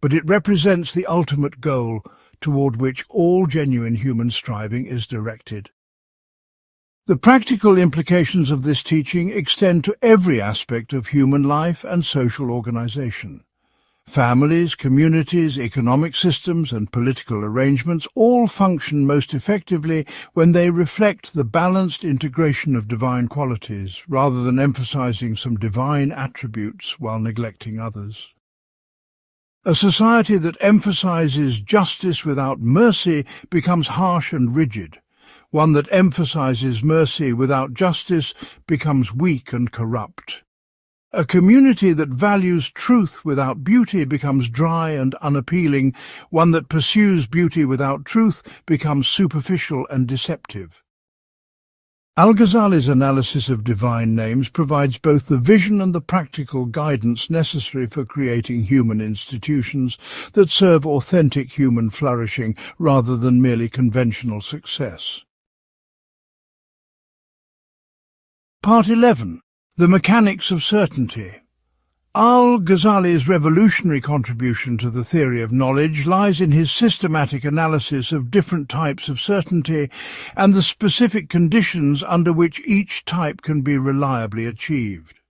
But it represents the ultimate goal toward which all genuine human striving is directed. The practical implications of this teaching extend to every aspect of human life and social organization. Families, communities, economic systems, and political arrangements all function most effectively when they reflect the balanced integration of divine qualities, rather than emphasizing some divine attributes while neglecting others. A society that emphasizes justice without mercy becomes harsh and rigid. One that emphasizes mercy without justice becomes weak and corrupt. A community that values truth without beauty becomes dry and unappealing. One that pursues beauty without truth becomes superficial and deceptive. Al-Ghazali's analysis of divine names provides both the vision and the practical guidance necessary for creating human institutions that serve authentic human flourishing rather than merely conventional success. Part 11. The Mechanics of Certainty. Al-Ghazali's revolutionary contribution to the theory of knowledge lies in his systematic analysis of different types of certainty and the specific conditions under which each type can be reliably achieved.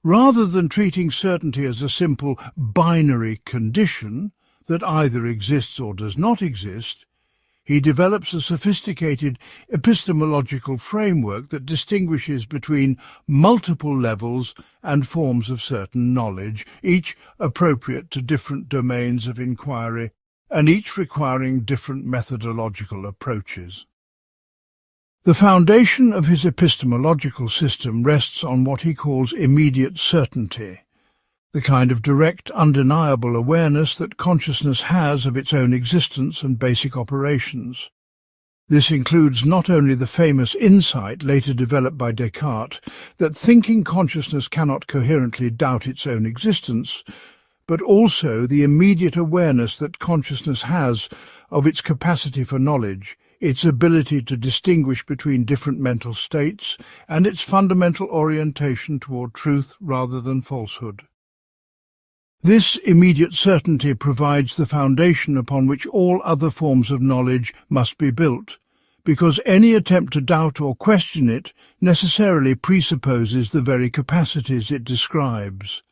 Rather than treating certainty as a simple binary condition that either exists or does not exist, he develops a sophisticated epistemological framework that distinguishes between multiple levels and forms of certain knowledge, each appropriate to different domains of inquiry, and each requiring different methodological approaches. The foundation of his epistemological system rests on what he calls immediate certainty, the kind of direct, undeniable awareness that consciousness has of its own existence and basic operations. This includes not only the famous insight later developed by Descartes that thinking consciousness cannot coherently doubt its own existence, but also the immediate awareness that consciousness has of its capacity for knowledge, its ability to distinguish between different mental states, and its fundamental orientation toward truth rather than falsehood. This immediate certainty provides the foundation upon which all other forms of knowledge must be built, because any attempt to doubt or question it necessarily presupposes the very capacities it describes.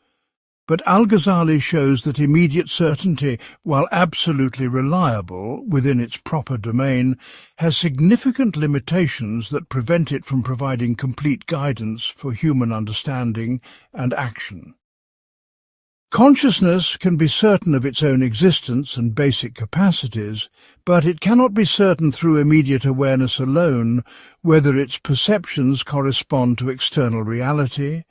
But Al-Ghazali shows that immediate certainty, while absolutely reliable within its proper domain, has significant limitations that prevent it from providing complete guidance for human understanding and action. Consciousness can be certain of its own existence and basic capacities, but it cannot be certain through immediate awareness alone whether its perceptions correspond to external reality,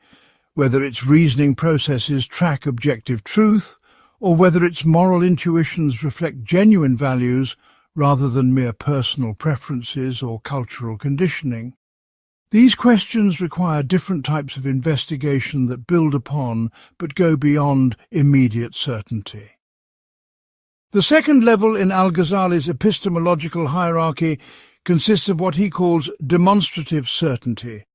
whether its reasoning processes track objective truth, or whether its moral intuitions reflect genuine values rather than mere personal preferences or cultural conditioning. These questions require different types of investigation that build upon but go beyond immediate certainty. The second level in Al-Ghazali's epistemological hierarchy consists of what he calls demonstrative certainty,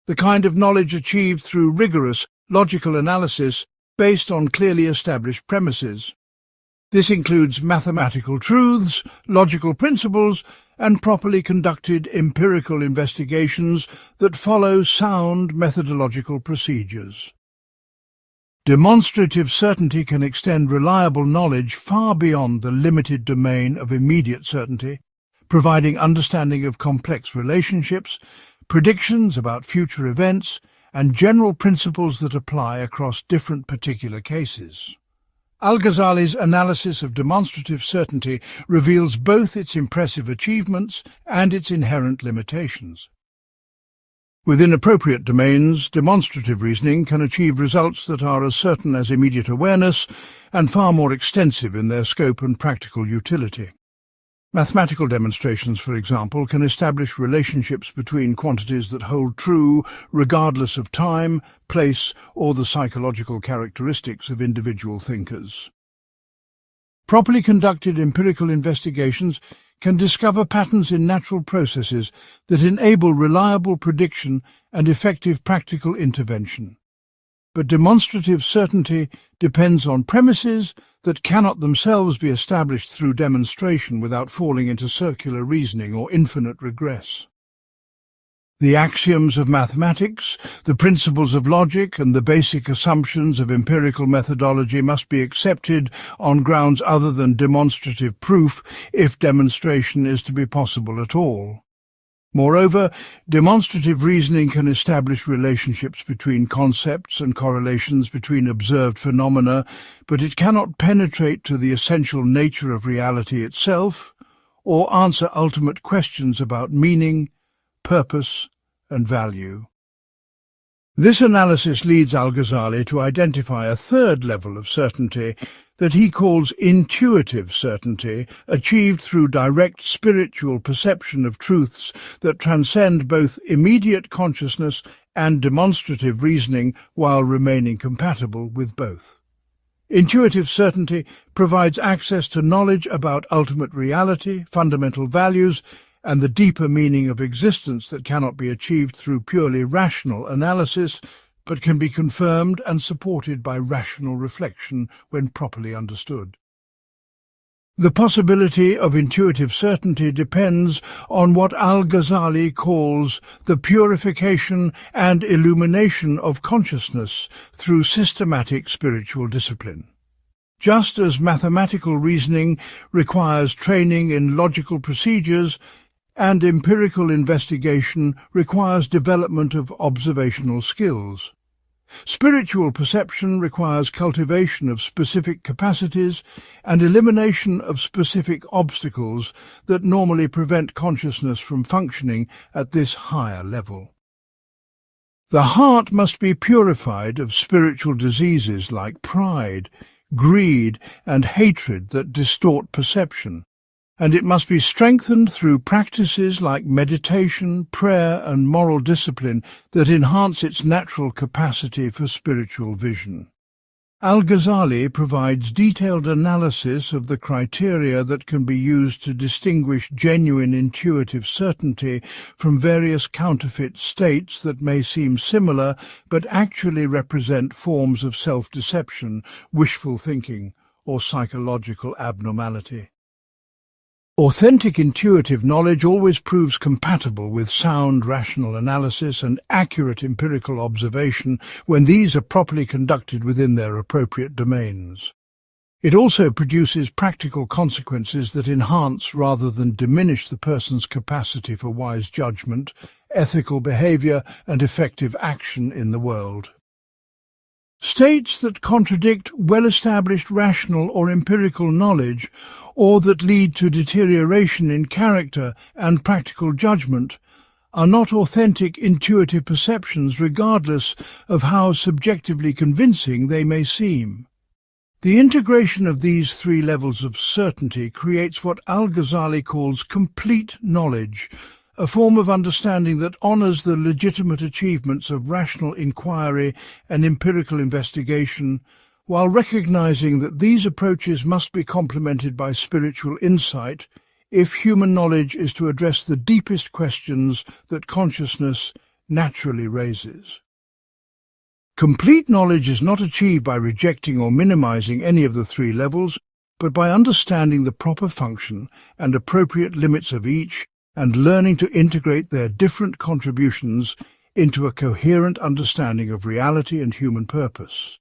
the kind of knowledge achieved through rigorous, logical analysis based on clearly established premises. This includes mathematical truths, logical principles, and properly conducted empirical investigations that follow sound methodological procedures. Demonstrative certainty can extend reliable knowledge far beyond the limited domain of immediate certainty, providing understanding of complex relationships, predictions about future events, and general principles that apply across different particular cases. Al-Ghazali's analysis of demonstrative certainty reveals both its impressive achievements and its inherent limitations. Within appropriate domains, demonstrative reasoning can achieve results that are as certain as immediate awareness and far more extensive in their scope and practical utility. Mathematical demonstrations, for example, can establish relationships between quantities that hold true regardless of time, place, or the psychological characteristics of individual thinkers. Properly conducted empirical investigations can discover patterns in natural processes that enable reliable prediction and effective practical intervention. But demonstrative certainty depends on premises that cannot themselves be established through demonstration without falling into circular reasoning or infinite regress. The axioms of mathematics, the principles of logic, and the basic assumptions of empirical methodology must be accepted on grounds other than demonstrative proof if demonstration is to be possible at all. Moreover, demonstrative reasoning can establish relationships between concepts and correlations between observed phenomena, but it cannot penetrate to the essential nature of reality itself or answer ultimate questions about meaning, purpose, and value. This analysis leads Al-Ghazali to identify a third level of certainty that he calls intuitive certainty, achieved through direct spiritual perception of truths that transcend both immediate consciousness and demonstrative reasoning while remaining compatible with both. Intuitive certainty provides access to knowledge about ultimate reality, fundamental values, and the deeper meaning of existence that cannot be achieved through purely rational analysis, but can be confirmed and supported by rational reflection when properly understood. The possibility of intuitive certainty depends on what Al-Ghazali calls the purification and illumination of consciousness through systematic spiritual discipline. Just as mathematical reasoning requires training in logical procedures, and empirical investigation requires development of observational skills. Spiritual perception requires cultivation of specific capacities and elimination of specific obstacles that normally prevent consciousness from functioning at this higher level. The heart must be purified of spiritual diseases like pride, greed, and hatred that distort perception, and it must be strengthened through practices like meditation, prayer, and moral discipline that enhance its natural capacity for spiritual vision. Al-Ghazali provides detailed analysis of the criteria that can be used to distinguish genuine intuitive certainty from various counterfeit states that may seem similar but actually represent forms of self-deception, wishful thinking, or psychological abnormality. Authentic intuitive knowledge always proves compatible with sound rational analysis and accurate empirical observation when these are properly conducted within their appropriate domains. It also produces practical consequences that enhance rather than diminish the person's capacity for wise judgment, ethical behavior, and effective action in the world. States that contradict well-established rational or empirical knowledge, or that lead to deterioration in character and practical judgment, are not authentic intuitive perceptions regardless of how subjectively convincing they may seem. The integration of these three levels of certainty creates what Al-Ghazali calls complete knowledge, a form of understanding that honors the legitimate achievements of rational inquiry and empirical investigation, while recognizing that these approaches must be complemented by spiritual insight if human knowledge is to address the deepest questions that consciousness naturally raises. Complete knowledge is not achieved by rejecting or minimizing any of the three levels, but by understanding the proper function and appropriate limits of each and learning to integrate their different contributions into a coherent understanding of reality and human purpose.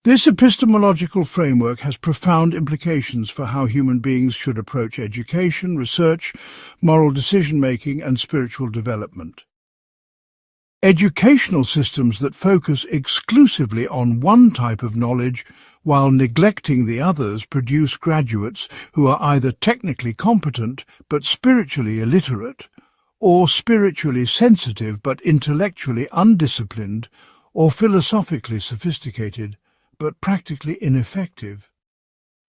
This epistemological framework has profound implications for how human beings should approach education, research, moral decision-making, and spiritual development. Educational systems that focus exclusively on one type of knowledge while neglecting the others produce graduates who are either technically competent but spiritually illiterate, or spiritually sensitive but intellectually undisciplined, or philosophically sophisticated but practically ineffective.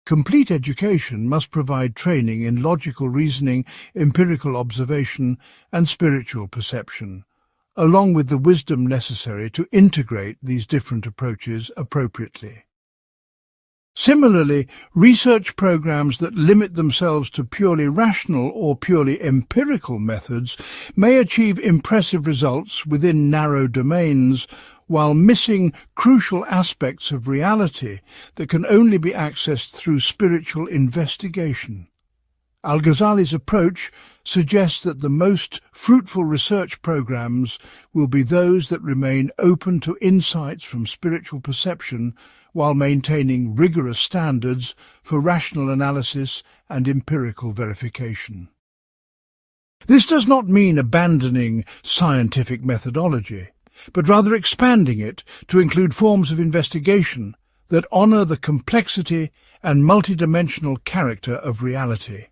Complete education must provide training in logical reasoning, empirical observation, and spiritual perception, along with the wisdom necessary to integrate these different approaches appropriately. Similarly, research programs that limit themselves to purely rational or purely empirical methods may achieve impressive results within narrow domains, while missing crucial aspects of reality that can only be accessed through spiritual investigation. Al-Ghazali's approach suggests that the most fruitful research programs will be those that remain open to insights from spiritual perception while maintaining rigorous standards for rational analysis and empirical verification. This does not mean abandoning scientific methodology, but rather expanding it to include forms of investigation that honor the complexity and multidimensional character of reality.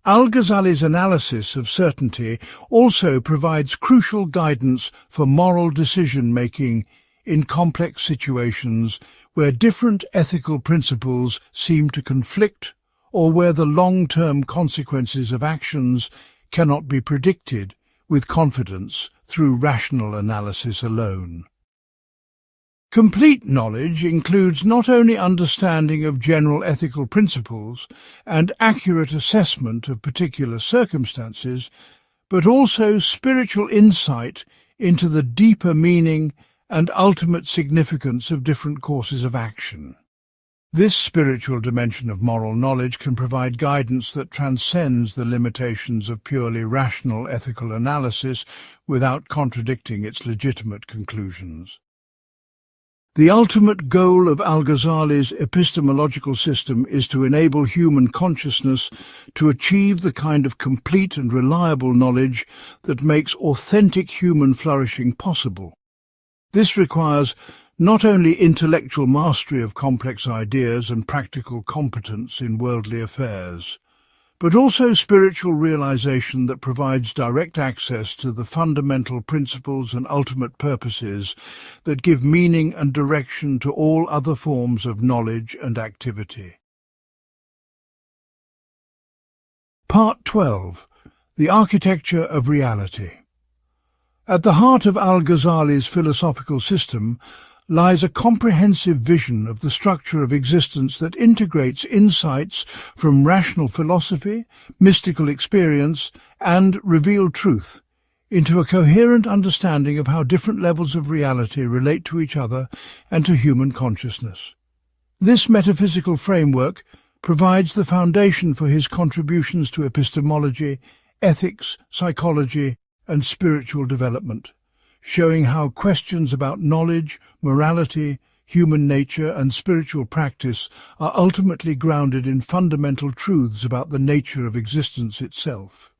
Al-Ghazali's analysis of certainty also provides crucial guidance for moral decision-making in complex situations where different ethical principles seem to conflict or where the long-term consequences of actions cannot be predicted with confidence through rational analysis alone. Complete knowledge includes not only understanding of general ethical principles and accurate assessment of particular circumstances, but also spiritual insight into the deeper meaning and ultimate significance of different courses of action. This spiritual dimension of moral knowledge can provide guidance that transcends the limitations of purely rational ethical analysis without contradicting its legitimate conclusions. The ultimate goal of Al-Ghazali's epistemological system is to enable human consciousness to achieve the kind of complete and reliable knowledge that makes authentic human flourishing possible. This requires not only intellectual mastery of complex ideas and practical competence in worldly affairs, but also spiritual realization that provides direct access to the fundamental principles and ultimate purposes that give meaning and direction to all other forms of knowledge and activity. Part 12. The Architecture of Reality. At the heart of Al-Ghazali's philosophical system lies a comprehensive vision of the structure of existence that integrates insights from rational philosophy, mystical experience, and revealed truth into a coherent understanding of how different levels of reality relate to each other and to human consciousness. This metaphysical framework provides the foundation for his contributions to epistemology, ethics, psychology, and spiritual development, showing how questions about knowledge, morality, human nature, and spiritual practice are ultimately grounded in fundamental truths about the nature of existence itself.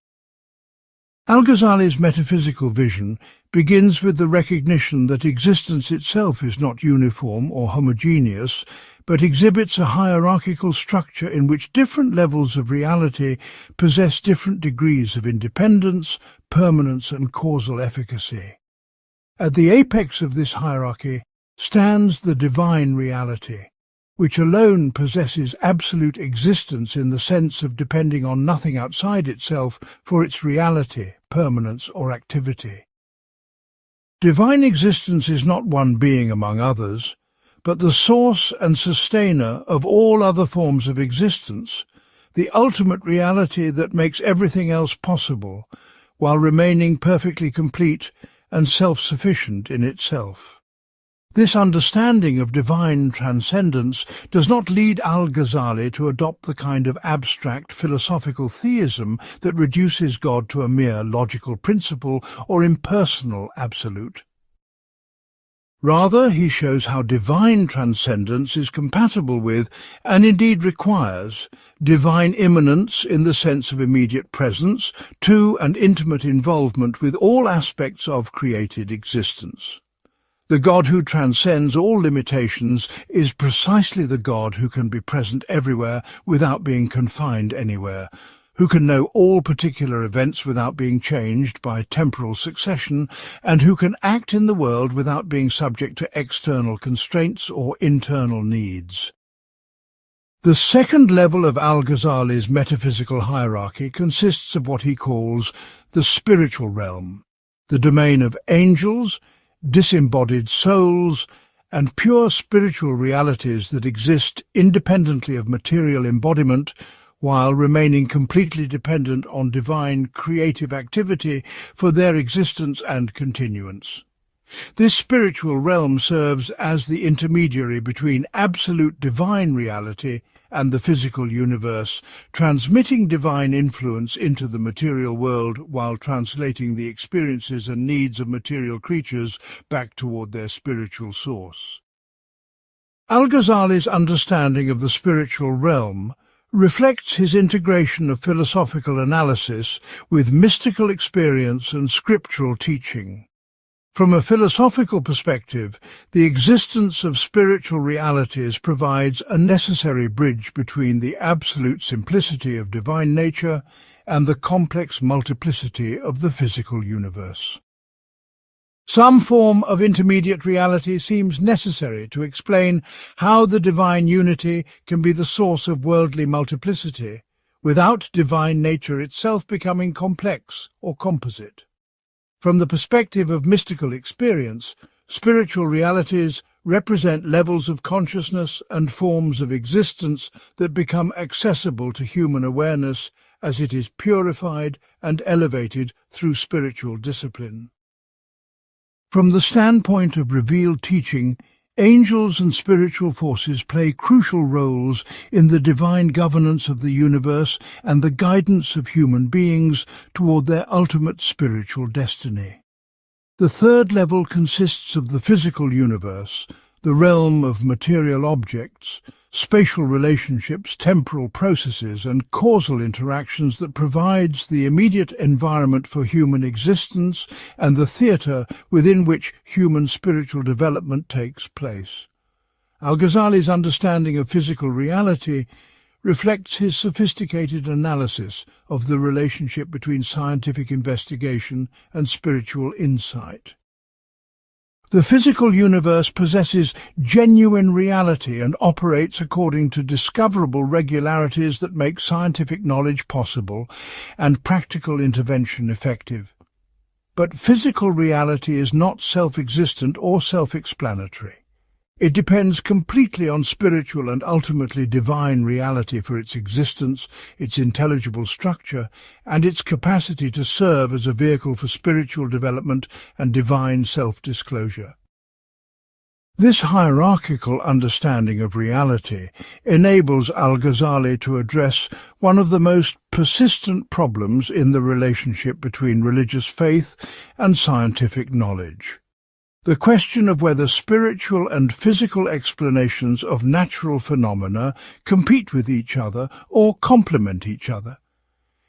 Al-Ghazali's metaphysical vision begins with the recognition that existence itself is not uniform or homogeneous, but exhibits a hierarchical structure in which different levels of reality possess different degrees of independence, permanence, and causal efficacy. At the apex of this hierarchy stands the divine reality, which alone possesses absolute existence in the sense of depending on nothing outside itself for its reality, permanence, or activity. Divine existence is not one being among others, but the source and sustainer of all other forms of existence, the ultimate reality that makes everything else possible, while remaining perfectly complete and self-sufficient in itself. This understanding of divine transcendence does not lead Al-Ghazali to adopt the kind of abstract philosophical theism that reduces God to a mere logical principle or impersonal absolute. Rather, he shows how divine transcendence is compatible with, and indeed requires, divine immanence in the sense of immediate presence to and intimate involvement with all aspects of created existence. The God who transcends all limitations is precisely the God who can be present everywhere without being confined anywhere, who can know all particular events without being changed by temporal succession, and who can act in the world without being subject to external constraints or internal needs. The second level of Al-Ghazali's metaphysical hierarchy consists of what he calls the spiritual realm, the domain of angels, disembodied souls, and pure spiritual realities that exist independently of material embodiment while remaining completely dependent on divine creative activity for their existence and continuance. This spiritual realm serves as the intermediary between absolute divine reality and the physical universe, transmitting divine influence into the material world while translating the experiences and needs of material creatures back toward their spiritual source. Al-Ghazali's understanding of the spiritual realm reflects his integration of philosophical analysis with mystical experience and scriptural teaching. From a philosophical perspective, the existence of spiritual realities provides a necessary bridge between the absolute simplicity of divine nature and the complex multiplicity of the physical universe. Some form of intermediate reality seems necessary to explain how the divine unity can be the source of worldly multiplicity, without divine nature itself becoming complex or composite. From the perspective of mystical experience, spiritual realities represent levels of consciousness and forms of existence that become accessible to human awareness as it is purified and elevated through spiritual discipline. From the standpoint of revealed teaching, angels and spiritual forces play crucial roles in the divine governance of the universe and the guidance of human beings toward their ultimate spiritual destiny. The third level consists of the physical universe, the realm of material objects, spatial relationships, temporal processes, and causal interactions that provides the immediate environment for human existence and the theatre within which human spiritual development takes place. Al-Ghazali's understanding of physical reality reflects his sophisticated analysis of the relationship between scientific investigation and spiritual insight. The physical universe possesses genuine reality and operates according to discoverable regularities that make scientific knowledge possible and practical intervention effective. But physical reality is not self-existent or self-explanatory. It depends completely on spiritual and ultimately divine reality for its existence, its intelligible structure, and its capacity to serve as a vehicle for spiritual development and divine self-disclosure. This hierarchical understanding of reality enables Al-Ghazali to address one of the most persistent problems in the relationship between religious faith and scientific knowledge: the question of whether spiritual and physical explanations of natural phenomena compete with each other or complement each other.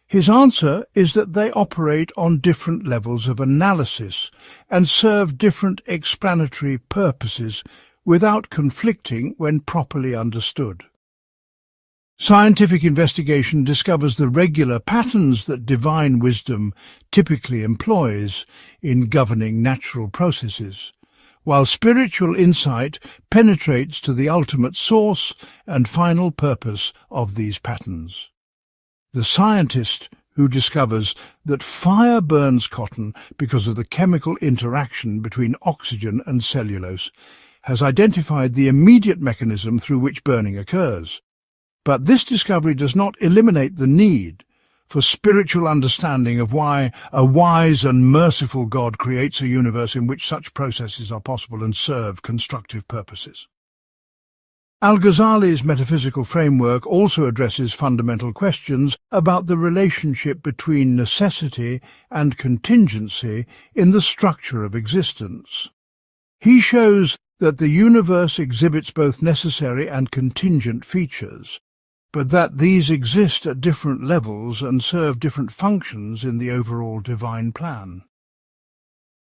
His answer is that they operate on different levels of analysis and serve different explanatory purposes without conflicting when properly understood. Scientific investigation discovers the regular patterns that divine wisdom typically employs in governing natural processes, while spiritual insight penetrates to the ultimate source and final purpose of these patterns. The scientist who discovers that fire burns cotton because of the chemical interaction between oxygen and cellulose has identified the immediate mechanism through which burning occurs. But this discovery does not eliminate the need for spiritual understanding of why a wise and merciful God creates a universe in which such processes are possible and serve constructive purposes. Al-Ghazali's metaphysical framework also addresses fundamental questions about the relationship between necessity and contingency in the structure of existence. He shows that the universe exhibits both necessary and contingent features, but that these exist at different levels and serve different functions in the overall divine plan.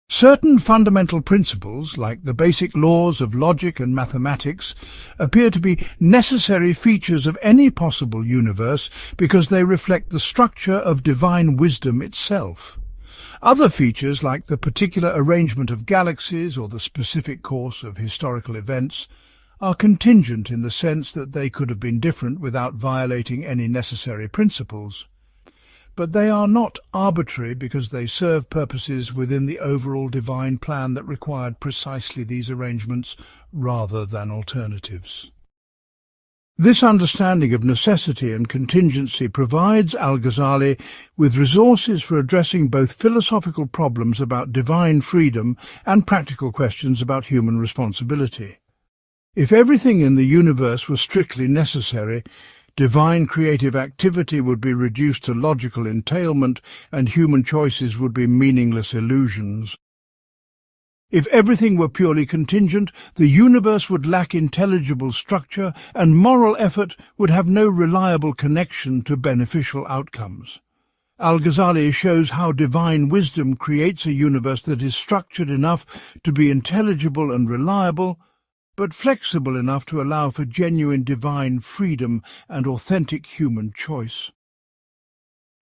Certain fundamental principles, like the basic laws of logic and mathematics, appear to be necessary features of any possible universe because they reflect the structure of divine wisdom itself. Other features, like the particular arrangement of galaxies or the specific course of historical events, are contingent in the sense that they could have been different without violating any necessary principles. But they are not arbitrary because they serve purposes within the overall divine plan that required precisely these arrangements rather than alternatives. This understanding of necessity and contingency provides Al-Ghazali with resources for addressing both philosophical problems about divine freedom and practical questions about human responsibility. If everything in the universe was strictly necessary, divine creative activity would be reduced to logical entailment and human choices would be meaningless illusions. If everything were purely contingent, the universe would lack intelligible structure and moral effort would have no reliable connection to beneficial outcomes. Al-Ghazali shows how divine wisdom creates a universe that is structured enough to be intelligible and reliable, but flexible enough to allow for genuine divine freedom and authentic human choice.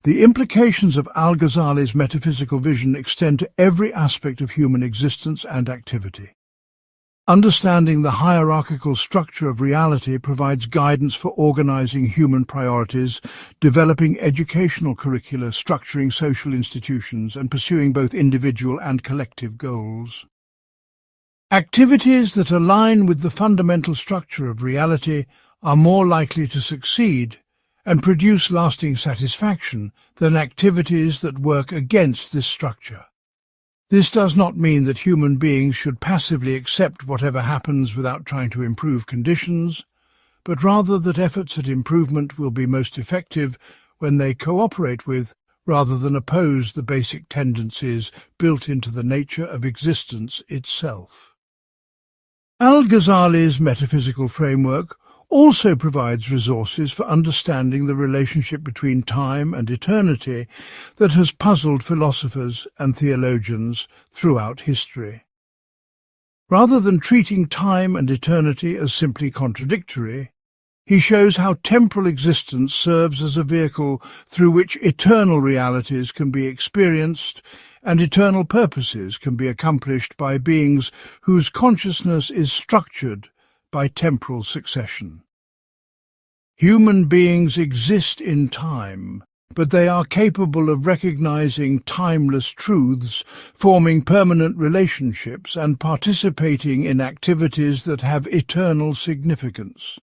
The implications of Al-Ghazali's metaphysical vision extend to every aspect of human existence and activity. Understanding the hierarchical structure of reality provides guidance for organizing human priorities, developing educational curricula, structuring social institutions, and pursuing both individual and collective goals. Activities that align with the fundamental structure of reality are more likely to succeed and produce lasting satisfaction than activities that work against this structure. This does not mean that human beings should passively accept whatever happens without trying to improve conditions, but rather that efforts at improvement will be most effective when they cooperate with, rather than oppose, the basic tendencies built into the nature of existence itself. Al-Ghazali's metaphysical framework also provides resources for understanding the relationship between time and eternity that has puzzled philosophers and theologians throughout history. Rather than treating time and eternity as simply contradictory, he shows how temporal existence serves as a vehicle through which eternal realities can be experienced and eternal purposes can be accomplished by beings whose consciousness is structured by temporal succession. Human beings exist in time, but they are capable of recognizing timeless truths, forming permanent relationships, and participating in activities that have eternal significance.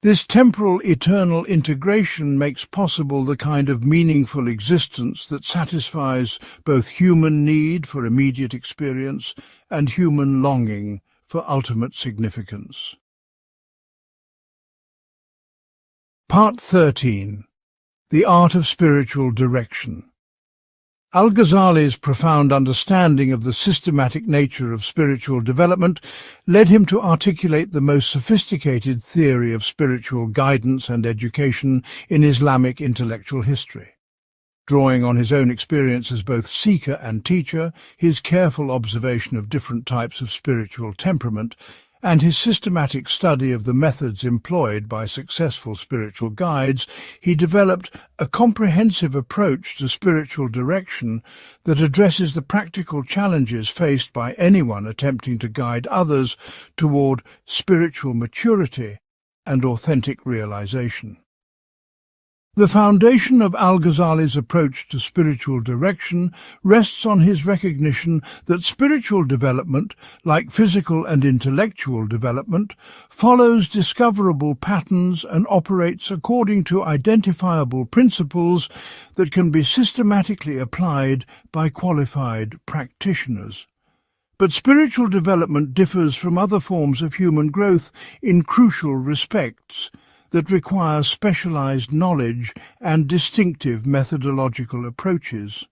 This temporal-eternal integration makes possible the kind of meaningful existence that satisfies both human need for immediate experience and human longing for ultimate significance. Part 13. The Art of Spiritual Direction. Al-Ghazali's profound understanding of the systematic nature of spiritual development led him to articulate the most sophisticated theory of spiritual guidance and education in Islamic intellectual history. Drawing on his own experience as both seeker and teacher, his careful observation of different types of spiritual temperament, and his systematic study of the methods employed by successful spiritual guides, he developed a comprehensive approach to spiritual direction that addresses the practical challenges faced by anyone attempting to guide others toward spiritual maturity and authentic realization. The foundation of Al-Ghazali's approach to spiritual direction rests on his recognition that spiritual development, like physical and intellectual development, follows discoverable patterns and operates according to identifiable principles that can be systematically applied by qualified practitioners. But spiritual development differs from other forms of human growth in crucial respects that require specialized knowledge and distinctive methodological approaches.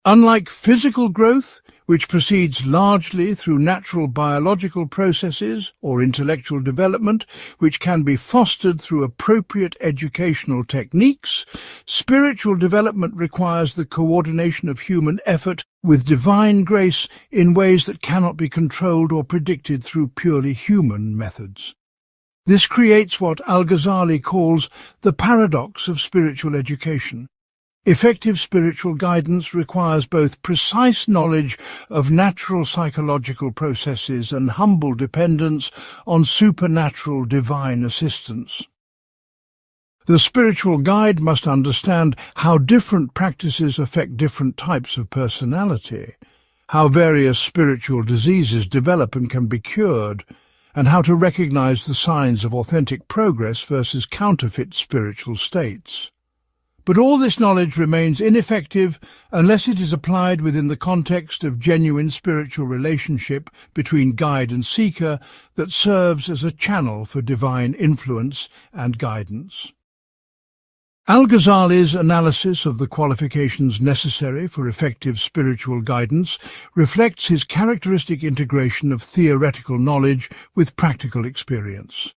Unlike physical growth, which proceeds largely through natural biological processes or intellectual development, which can be fostered through appropriate educational techniques, spiritual development requires the coordination of human effort with divine grace in ways that cannot be controlled or predicted through purely human methods. This creates what Al-Ghazali calls the paradox of spiritual education. Effective spiritual guidance requires both precise knowledge of natural psychological processes and humble dependence on supernatural divine assistance. The spiritual guide must understand how different practices affect different types of personality, how various spiritual diseases develop and can be cured, and how to recognize the signs of authentic progress versus counterfeit spiritual states. But all this knowledge remains ineffective unless it is applied within the context of genuine spiritual relationship between guide and seeker that serves as a channel for divine influence and guidance. Al-Ghazali's analysis of the qualifications necessary for effective spiritual guidance reflects his characteristic integration of theoretical knowledge with practical experience.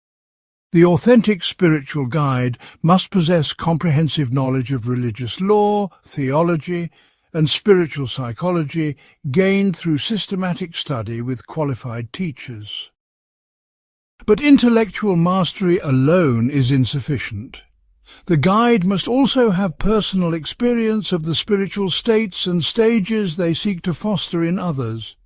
The authentic spiritual guide must possess comprehensive knowledge of religious law, theology, and spiritual psychology gained through systematic study with qualified teachers. But intellectual mastery alone is insufficient. The guide must also have personal experience of the spiritual states and stages they seek to foster in others.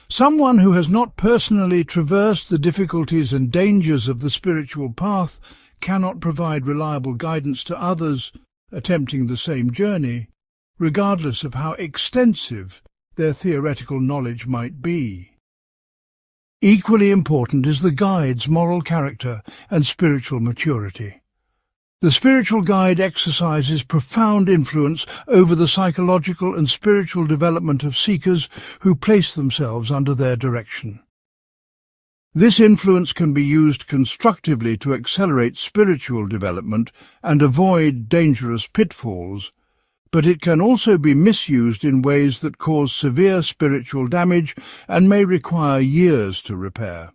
Someone who has not personally traversed the difficulties and dangers of the spiritual path cannot provide reliable guidance to others attempting the same journey, regardless of how extensive their theoretical knowledge might be. Equally important is the guide's moral character and spiritual maturity. The spiritual guide exercises profound influence over the psychological and spiritual development of seekers who place themselves under their direction. This influence can be used constructively to accelerate spiritual development and avoid dangerous pitfalls, but it can also be misused in ways that cause severe spiritual damage and may require years to repair.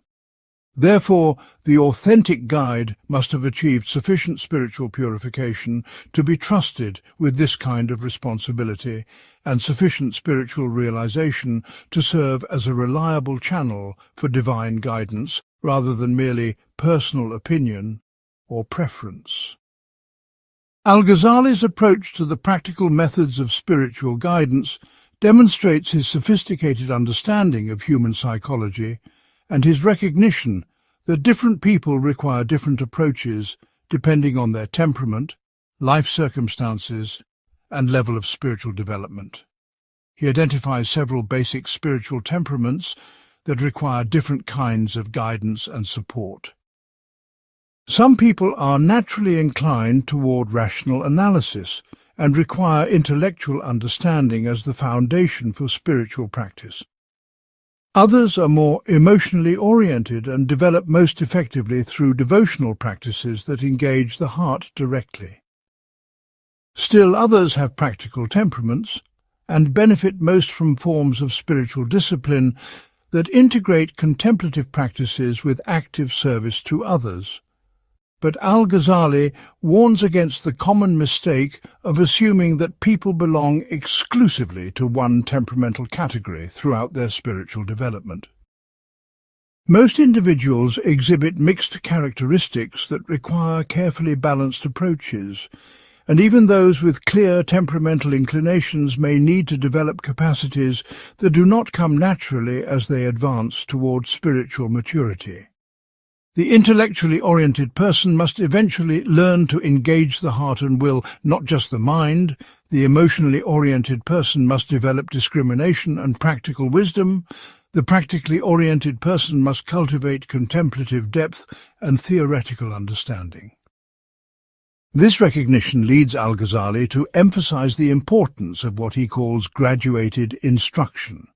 Therefore, the authentic guide must have achieved sufficient spiritual purification to be trusted with this kind of responsibility and sufficient spiritual realization to serve as a reliable channel for divine guidance rather than merely personal opinion or preference. Al-Ghazali's approach to the practical methods of spiritual guidance demonstrates his sophisticated understanding of human psychology and his recognition that different people require different approaches depending on their temperament, life circumstances, and level of spiritual development. He identifies several basic spiritual temperaments that require different kinds of guidance and support. Some people are naturally inclined toward rational analysis and require intellectual understanding as the foundation for spiritual practice. Others are more emotionally oriented and develop most effectively through devotional practices that engage the heart directly. Still others have practical temperaments and benefit most from forms of spiritual discipline that integrate contemplative practices with active service to others. But Al-Ghazali warns against the common mistake of assuming that people belong exclusively to one temperamental category throughout their spiritual development. Most individuals exhibit mixed characteristics that require carefully balanced approaches, and even those with clear temperamental inclinations may need to develop capacities that do not come naturally as they advance towards spiritual maturity. The intellectually oriented person must eventually learn to engage the heart and will, not just the mind. The emotionally oriented person must develop discrimination and practical wisdom. The practically oriented person must cultivate contemplative depth and theoretical understanding. This recognition leads Al-Ghazali to emphasize the importance of what he calls graduated instruction,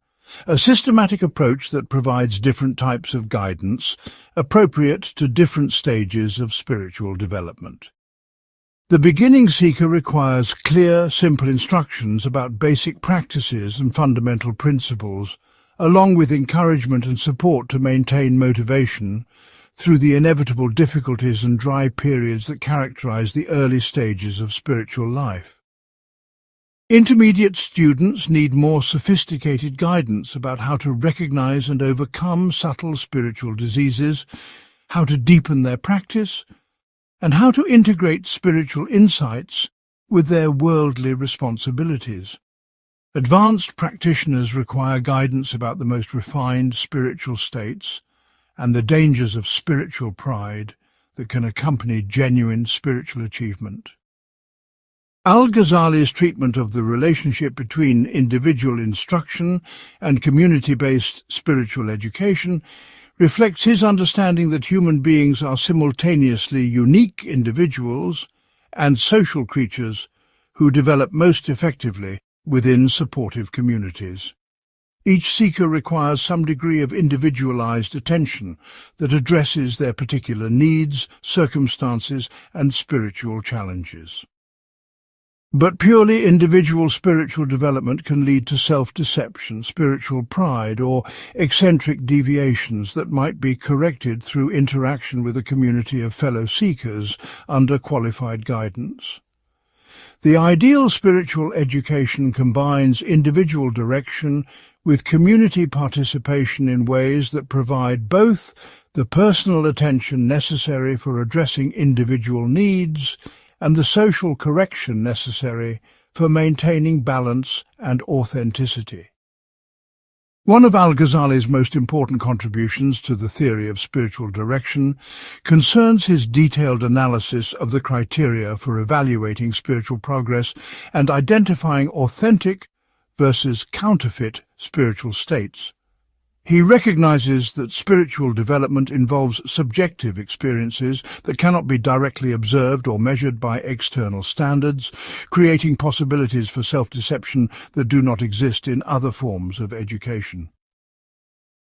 a systematic approach that provides different types of guidance appropriate to different stages of spiritual development. The beginning seeker requires clear, simple instructions about basic practices and fundamental principles, along with encouragement and support to maintain motivation through the inevitable difficulties and dry periods that characterize the early stages of spiritual life. Intermediate students need more sophisticated guidance about how to recognize and overcome subtle spiritual diseases, how to deepen their practice, and how to integrate spiritual insights with their worldly responsibilities. Advanced practitioners require guidance about the most refined spiritual states and the dangers of spiritual pride that can accompany genuine spiritual achievement. Al-Ghazali's treatment of the relationship between individual instruction and community-based spiritual education reflects his understanding that human beings are simultaneously unique individuals and social creatures who develop most effectively within supportive communities. Each seeker requires some degree of individualized attention that addresses their particular needs, circumstances, and spiritual challenges. But purely individual spiritual development can lead to self-deception, spiritual pride, or eccentric deviations that might be corrected through interaction with a community of fellow seekers under qualified guidance. The ideal spiritual education combines individual direction with community participation in ways that provide both the personal attention necessary for addressing individual needs and the social correction necessary for maintaining balance and authenticity. One of Al-Ghazali's most important contributions to the theory of spiritual direction concerns his detailed analysis of the criteria for evaluating spiritual progress and identifying authentic versus counterfeit spiritual states. He recognizes that spiritual development involves subjective experiences that cannot be directly observed or measured by external standards, creating possibilities for self-deception that do not exist in other forms of education.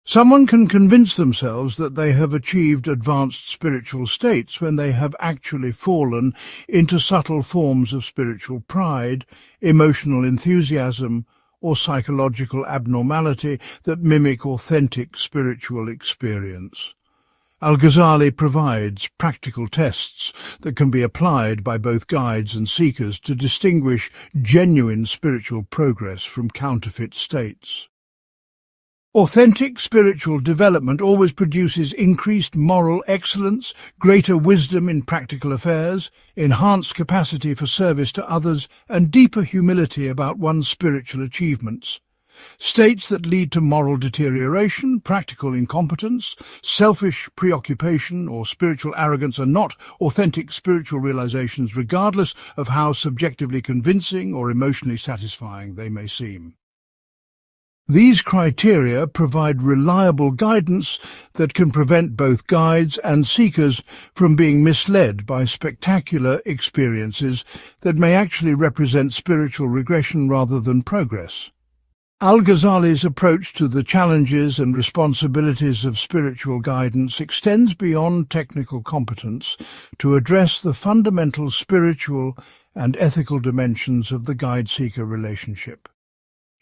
Someone can convince themselves that they have achieved advanced spiritual states when they have actually fallen into subtle forms of spiritual pride, emotional enthusiasm, or psychological abnormality that mimic authentic spiritual experience. Al-Ghazali provides practical tests that can be applied by both guides and seekers to distinguish genuine spiritual progress from counterfeit states. Authentic spiritual development always produces increased moral excellence, greater wisdom in practical affairs, enhanced capacity for service to others, and deeper humility about one's spiritual achievements. States that lead to moral deterioration, practical incompetence, selfish preoccupation, or spiritual arrogance are not authentic spiritual realizations, regardless of how subjectively convincing or emotionally satisfying they may seem. These criteria provide reliable guidance that can prevent both guides and seekers from being misled by spectacular experiences that may actually represent spiritual regression rather than progress. Al-Ghazali's approach to the challenges and responsibilities of spiritual guidance extends beyond technical competence to address the fundamental spiritual and ethical dimensions of the guide-seeker relationship.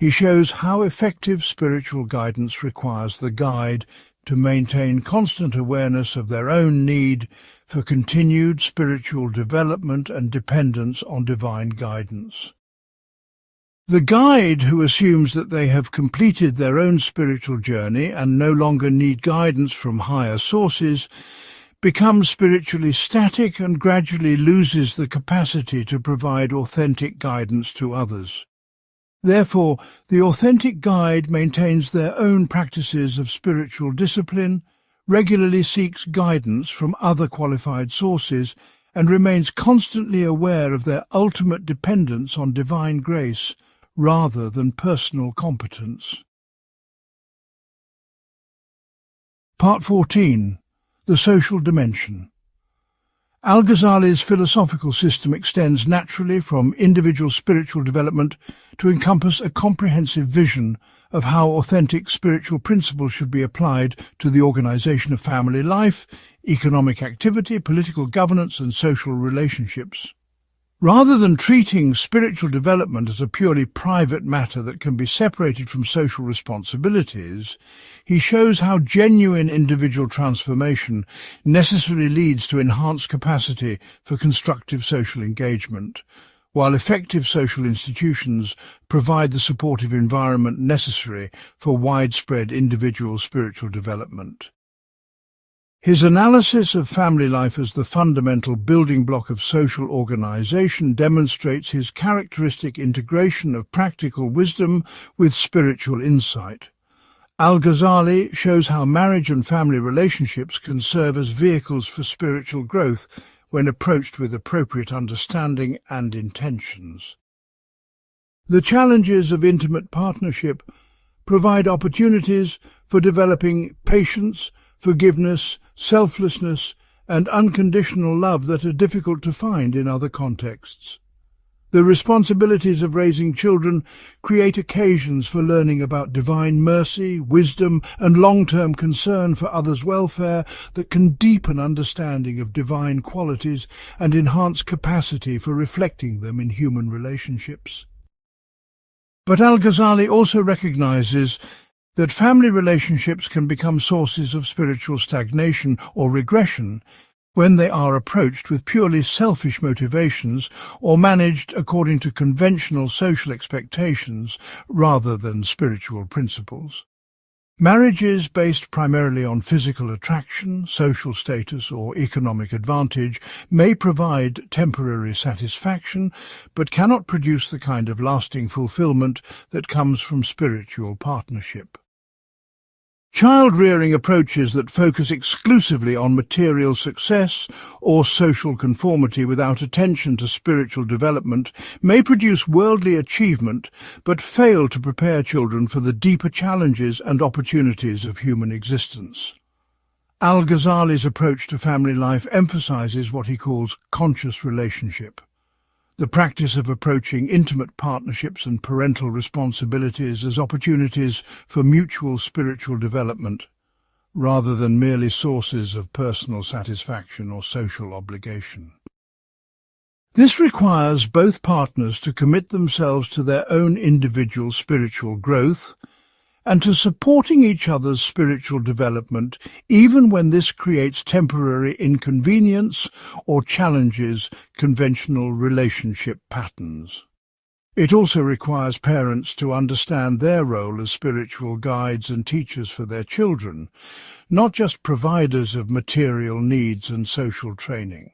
He shows how effective spiritual guidance requires the guide to maintain constant awareness of their own need for continued spiritual development and dependence on divine guidance. The guide who assumes that they have completed their own spiritual journey and no longer need guidance from higher sources becomes spiritually static and gradually loses the capacity to provide authentic guidance to others. Therefore, the authentic guide maintains their own practices of spiritual discipline, regularly seeks guidance from other qualified sources, and remains constantly aware of their ultimate dependence on divine grace rather than personal competence. Part 14. The Social Dimension. Al-Ghazali's philosophical system extends naturally from individual spiritual development to encompass a comprehensive vision of how authentic spiritual principles should be applied to the organization of family life, economic activity, political governance, and social relationships. Rather than treating spiritual development as a purely private matter that can be separated from social responsibilities, he shows how genuine individual transformation necessarily leads to enhanced capacity for constructive social engagement, while effective social institutions provide the supportive environment necessary for widespread individual spiritual development. His analysis of family life as the fundamental building block of social organization demonstrates his characteristic integration of practical wisdom with spiritual insight. Al-Ghazali shows how marriage and family relationships can serve as vehicles for spiritual growth when approached with appropriate understanding and intentions. The challenges of intimate partnership provide opportunities for developing patience, forgiveness, selflessness, and unconditional love that are difficult to find in other contexts. The responsibilities of raising children create occasions for learning about divine mercy, wisdom, and long-term concern for others' welfare that can deepen understanding of divine qualities and enhance capacity for reflecting them in human relationships. But Al-Ghazali also recognizes that family relationships can become sources of spiritual stagnation or regression when they are approached with purely selfish motivations or managed according to conventional social expectations rather than spiritual principles. Marriages based primarily on physical attraction, social status, or economic advantage may provide temporary satisfaction, but cannot produce the kind of lasting fulfillment that comes from spiritual partnership. Child-rearing approaches that focus exclusively on material success or social conformity without attention to spiritual development may produce worldly achievement but fail to prepare children for the deeper challenges and opportunities of human existence. Al-Ghazali's approach to family life emphasizes what he calls conscious relationship, the practice of approaching intimate partnerships and parental responsibilities as opportunities for mutual spiritual development, rather than merely sources of personal satisfaction or social obligation. This requires both partners to commit themselves to their own individual spiritual growth and to supporting each other's spiritual development, even when this creates temporary inconvenience or challenges conventional relationship patterns. It also requires parents to understand their role as spiritual guides and teachers for their children, not just providers of material needs and social training.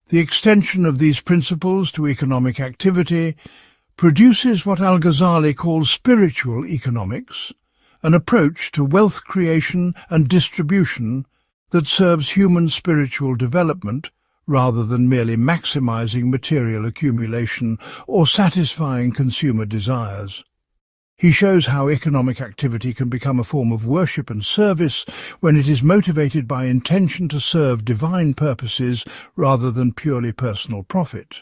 The extension of these principles to economic activity produces what Al-Ghazali calls spiritual economics, an approach to wealth creation and distribution that serves human spiritual development rather than merely maximizing material accumulation or satisfying consumer desires. He shows how economic activity can become a form of worship and service when it is motivated by intention to serve divine purposes rather than purely personal profit,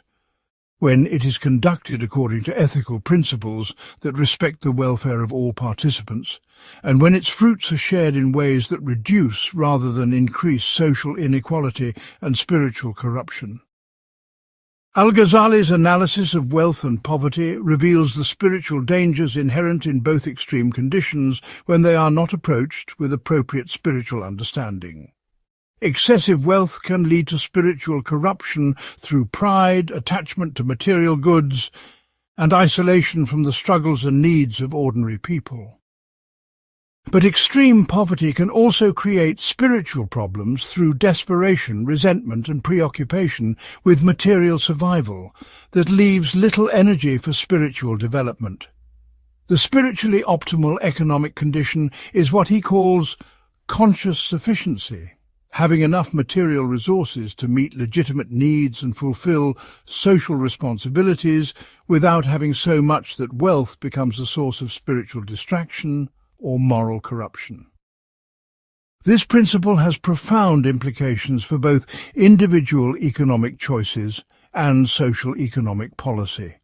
when it is conducted according to ethical principles that respect the welfare of all participants, and when its fruits are shared in ways that reduce rather than increase social inequality and spiritual corruption. Al-Ghazali's analysis of wealth and poverty reveals the spiritual dangers inherent in both extreme conditions when they are not approached with appropriate spiritual understanding. Excessive wealth can lead to spiritual corruption through pride, attachment to material goods, and isolation from the struggles and needs of ordinary people. But extreme poverty can also create spiritual problems through desperation, resentment, and preoccupation with material survival that leaves little energy for spiritual development. The spiritually optimal economic condition is what he calls conscious sufficiency, having enough material resources to meet legitimate needs and fulfill social responsibilities without having so much that wealth becomes a source of spiritual distraction or moral corruption. This principle has profound implications for both individual economic choices and social economic policy.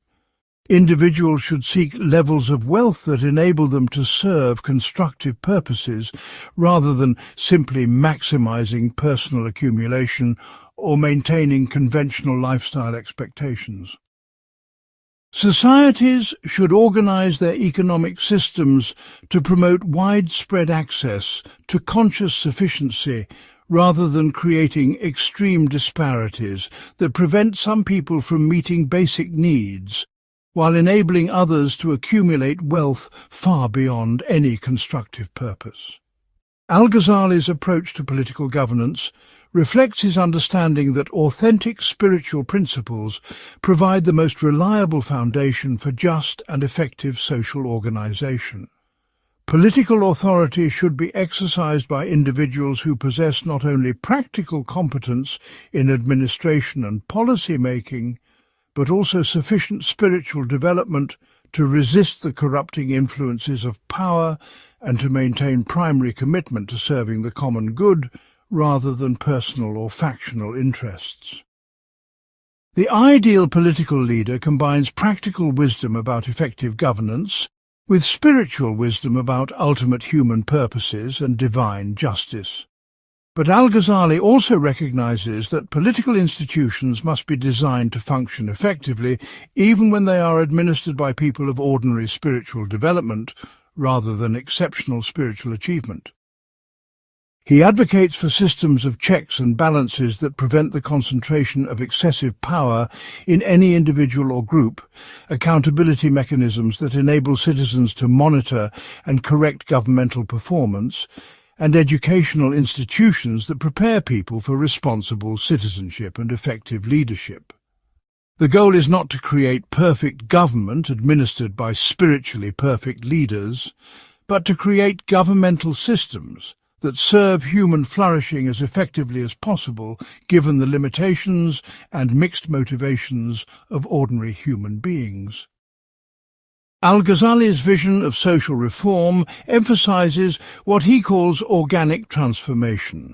Individuals should seek levels of wealth that enable them to serve constructive purposes rather than simply maximizing personal accumulation or maintaining conventional lifestyle expectations. Societies should organize their economic systems to promote widespread access to conscious sufficiency rather than creating extreme disparities that prevent some people from meeting basic needs, while enabling others to accumulate wealth far beyond any constructive purpose. Al-Ghazali's approach to political governance reflects his understanding that authentic spiritual principles provide the most reliable foundation for just and effective social organization. Political authority should be exercised by individuals who possess not only practical competence in administration and policy making, but also sufficient spiritual development to resist the corrupting influences of power and to maintain primary commitment to serving the common good rather than personal or factional interests. The ideal political leader combines practical wisdom about effective governance with spiritual wisdom about ultimate human purposes and divine justice. But Al-Ghazali also recognizes that political institutions must be designed to function effectively even when they are administered by people of ordinary spiritual development rather than exceptional spiritual achievement. He advocates for systems of checks and balances that prevent the concentration of excessive power in any individual or group, accountability mechanisms that enable citizens to monitor and correct governmental performance, and educational institutions that prepare people for responsible citizenship and effective leadership. The goal is not to create perfect government administered by spiritually perfect leaders, but to create governmental systems that serve human flourishing as effectively as possible given the limitations and mixed motivations of ordinary human beings. Al-Ghazali's vision of social reform emphasizes what he calls organic transformation,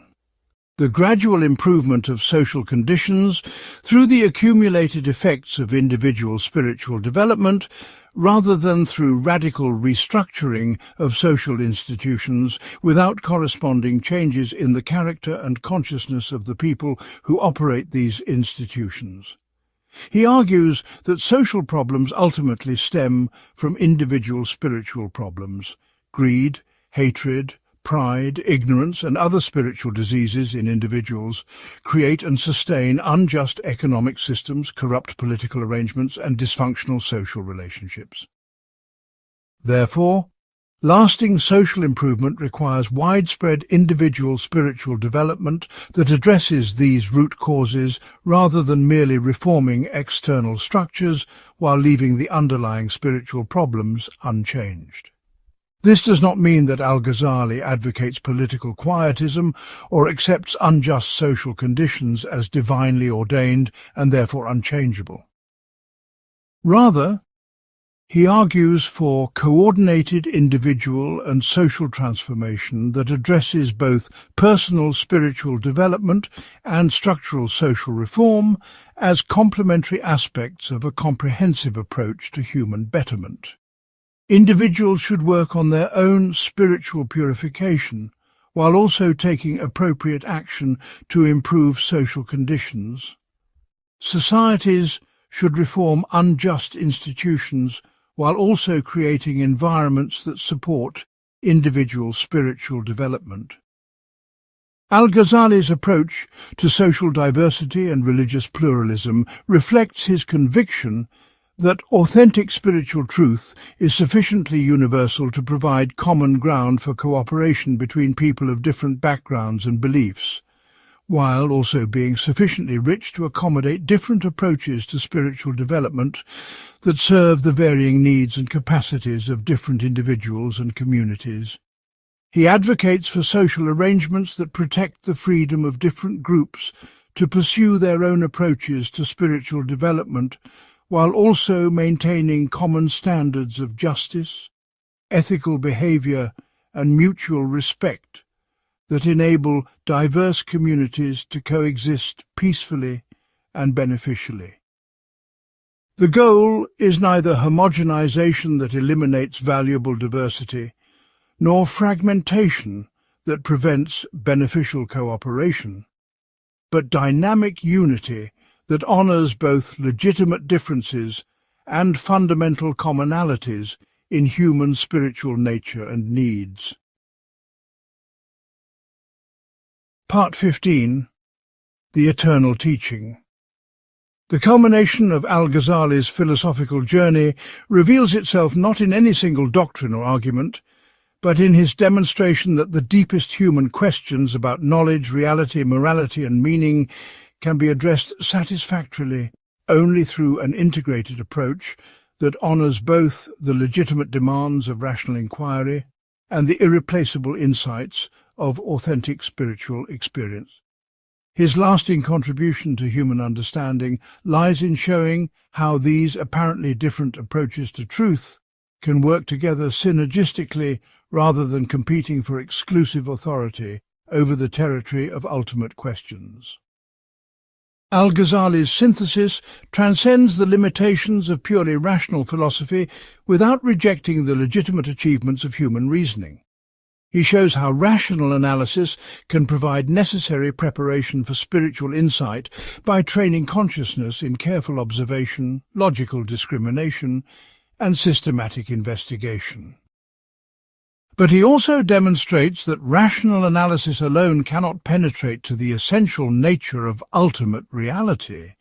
the gradual improvement of social conditions through the accumulated effects of individual spiritual development rather than through radical restructuring of social institutions without corresponding changes in the character and consciousness of the people who operate these institutions. He argues that social problems ultimately stem from individual spiritual problems. Greed, hatred, pride, ignorance, and other spiritual diseases in individuals create and sustain unjust economic systems, corrupt political arrangements, and dysfunctional social relationships. Therefore, lasting social improvement requires widespread individual spiritual development that addresses these root causes rather than merely reforming external structures while leaving the underlying spiritual problems unchanged. This does not mean that Al-Ghazali advocates political quietism or accepts unjust social conditions as divinely ordained and therefore unchangeable. Rather, he argues for coordinated individual and social transformation that addresses both personal spiritual development and structural social reform as complementary aspects of a comprehensive approach to human betterment. Individuals should work on their own spiritual purification while also taking appropriate action to improve social conditions. Societies should reform unjust institutions while also creating environments that support individual spiritual development. Al-Ghazali's approach to social diversity and religious pluralism reflects his conviction that authentic spiritual truth is sufficiently universal to provide common ground for cooperation between people of different backgrounds and beliefs, while also being sufficiently rich to accommodate different approaches to spiritual development that serve the varying needs and capacities of different individuals and communities. He advocates for social arrangements that protect the freedom of different groups to pursue their own approaches to spiritual development, while also maintaining common standards of justice, ethical behavior, and mutual respect that enable diverse communities to coexist peacefully and beneficially. The goal is neither homogenization that eliminates valuable diversity, nor fragmentation that prevents beneficial cooperation, but dynamic unity that honors both legitimate differences and fundamental commonalities in human spiritual nature and needs. Part 15. The Eternal Teaching. The culmination of Al-Ghazali's philosophical journey reveals itself not in any single doctrine or argument, but in his demonstration that the deepest human questions about knowledge, reality, morality, and meaning can be addressed satisfactorily only through an integrated approach that honors both the legitimate demands of rational inquiry and the irreplaceable insights of authentic spiritual experience. His lasting contribution to human understanding lies in showing how these apparently different approaches to truth can work together synergistically rather than competing for exclusive authority over the territory of ultimate questions. Al-Ghazali's synthesis transcends the limitations of purely rational philosophy without rejecting the legitimate achievements of human reasoning. He shows how rational analysis can provide necessary preparation for spiritual insight by training consciousness in careful observation, logical discrimination, and systematic investigation. But he also demonstrates that rational analysis alone cannot penetrate to the essential nature of ultimate reality,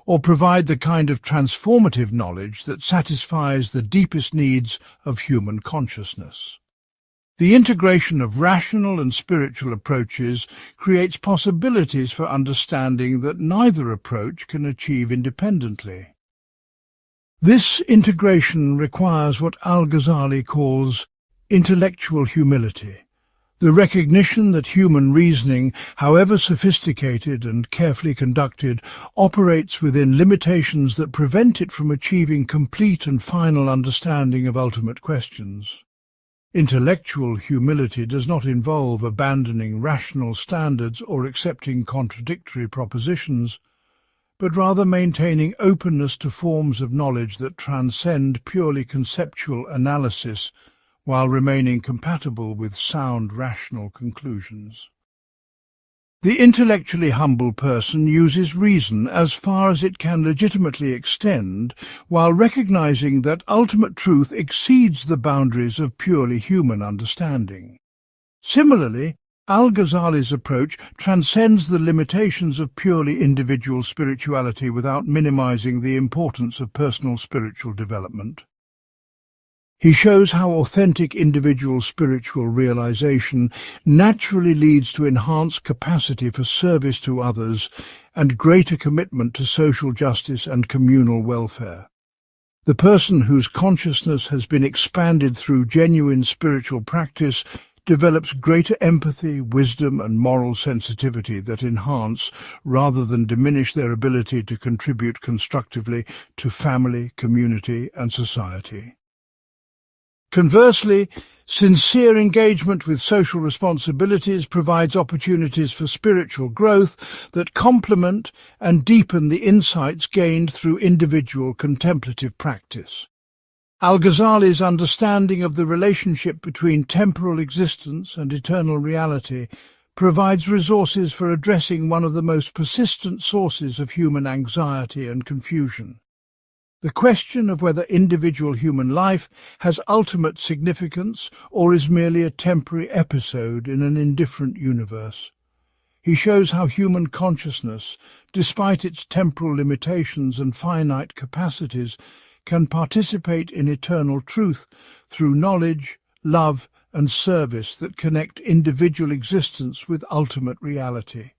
or provide the kind of transformative knowledge that satisfies the deepest needs of human consciousness. The integration of rational and spiritual approaches creates possibilities for understanding that neither approach can achieve independently. This integration requires what Al-Ghazali calls intellectual humility, the recognition that human reasoning, however sophisticated and carefully conducted, operates within limitations that prevent it from achieving complete and final understanding of ultimate questions. Intellectual humility does not involve abandoning rational standards or accepting contradictory propositions, but rather maintaining openness to forms of knowledge that transcend purely conceptual analysis while remaining compatible with sound rational conclusions. The intellectually humble person uses reason as far as it can legitimately extend, while recognizing that ultimate truth exceeds the boundaries of purely human understanding. Similarly, Al-Ghazali's approach transcends the limitations of purely individual spirituality without minimizing the importance of personal spiritual development. He shows how authentic individual spiritual realization naturally leads to enhanced capacity for service to others and greater commitment to social justice and communal welfare. The person whose consciousness has been expanded through genuine spiritual practice develops greater empathy, wisdom, and moral sensitivity that enhance rather than diminish their ability to contribute constructively to family, community, and society. Conversely, sincere engagement with social responsibilities provides opportunities for spiritual growth that complement and deepen the insights gained through individual contemplative practice. Al-Ghazali's understanding of the relationship between temporal existence and eternal reality provides resources for addressing one of the most persistent sources of human anxiety and confusion: the question of whether individual human life has ultimate significance or is merely a temporary episode in an indifferent universe. He shows how human consciousness, despite its temporal limitations and finite capacities, can participate in eternal truth through knowledge, love, and service that connect individual existence with ultimate reality.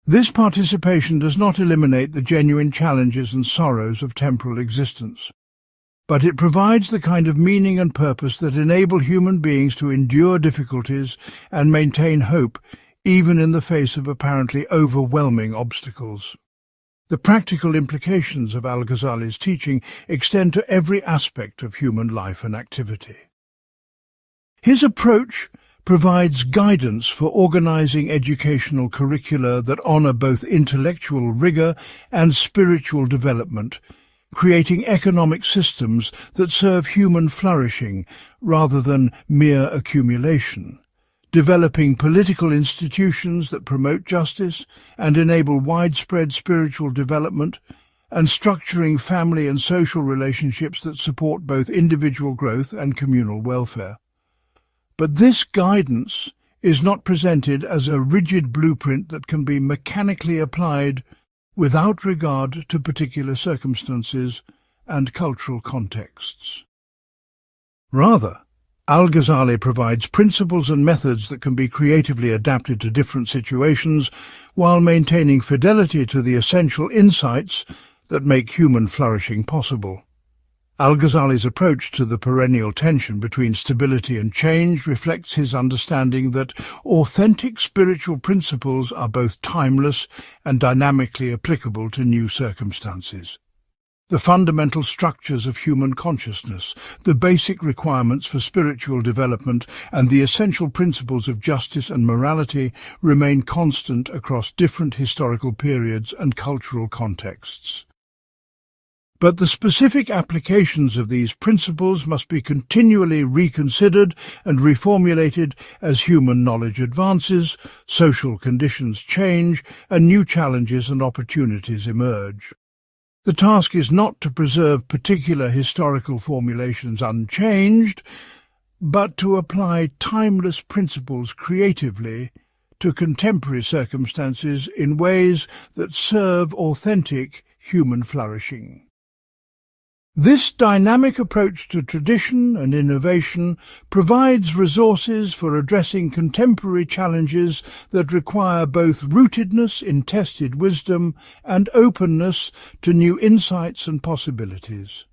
This participation does not eliminate the genuine challenges and sorrows of temporal existence, but it provides the kind of meaning and purpose that enable human beings to endure difficulties and maintain hope even in the face of apparently overwhelming obstacles. The practical implications of Al-Ghazali's teaching extend to every aspect of human life and activity. His approach provides guidance for organizing educational curricula that honor both intellectual rigor and spiritual development, creating economic systems that serve human flourishing rather than mere accumulation, developing political institutions that promote justice and enable widespread spiritual development, and structuring family and social relationships that support both individual growth and communal welfare. But this guidance is not presented as a rigid blueprint that can be mechanically applied without regard to particular circumstances and cultural contexts. Rather, Al-Ghazali provides principles and methods that can be creatively adapted to different situations while maintaining fidelity to the essential insights that make human flourishing possible. Al-Ghazali's approach to the perennial tension between stability and change reflects his understanding that authentic spiritual principles are both timeless and dynamically applicable to new circumstances. The fundamental structures of human consciousness, the basic requirements for spiritual development, and the essential principles of justice and morality remain constant across different historical periods and cultural contexts. But the specific applications of these principles must be continually reconsidered and reformulated as human knowledge advances, social conditions change, and new challenges and opportunities emerge. The task is not to preserve particular historical formulations unchanged, but to apply timeless principles creatively to contemporary circumstances in ways that serve authentic human flourishing. This dynamic approach to tradition and innovation provides resources for addressing contemporary challenges that require both rootedness in tested wisdom and openness to new insights and possibilities.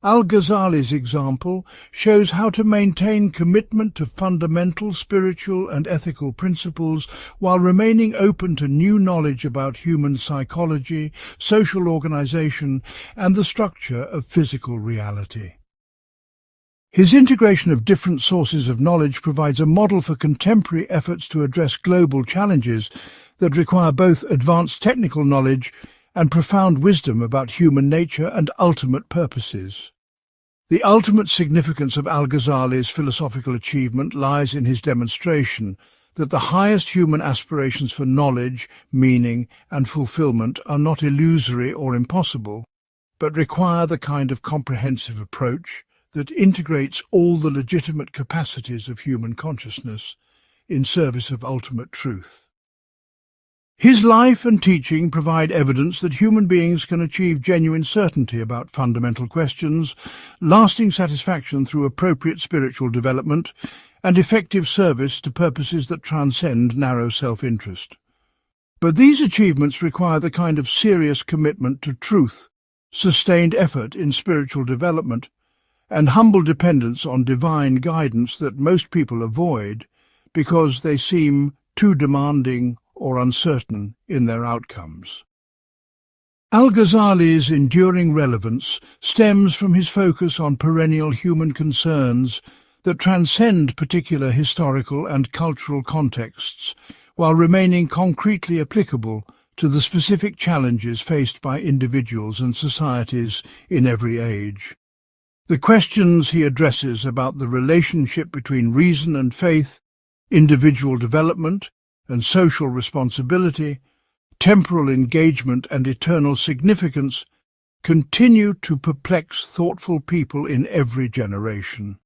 Al-Ghazali's example shows how to maintain commitment to fundamental spiritual and ethical principles while remaining open to new knowledge about human psychology, social organization, and the structure of physical reality. His integration of different sources of knowledge provides a model for contemporary efforts to address global challenges that require both advanced technical knowledge and profound wisdom about human nature and ultimate purposes. The ultimate significance of Al-Ghazali's philosophical achievement lies in his demonstration that the highest human aspirations for knowledge, meaning, and fulfillment are not illusory or impossible, but require the kind of comprehensive approach that integrates all the legitimate capacities of human consciousness in service of ultimate truth. His life and teaching provide evidence that human beings can achieve genuine certainty about fundamental questions, lasting satisfaction through appropriate spiritual development, and effective service to purposes that transcend narrow self-interest. But these achievements require the kind of serious commitment to truth, sustained effort in spiritual development, and humble dependence on divine guidance that most people avoid because they seem too demanding or uncertain in their outcomes. Al-Ghazali's enduring relevance stems from his focus on perennial human concerns that transcend particular historical and cultural contexts while remaining concretely applicable to the specific challenges faced by individuals and societies in every age. The questions he addresses about the relationship between reason and faith, individual development, and social responsibility, temporal engagement and eternal significance continue to perplex thoughtful people in every generation.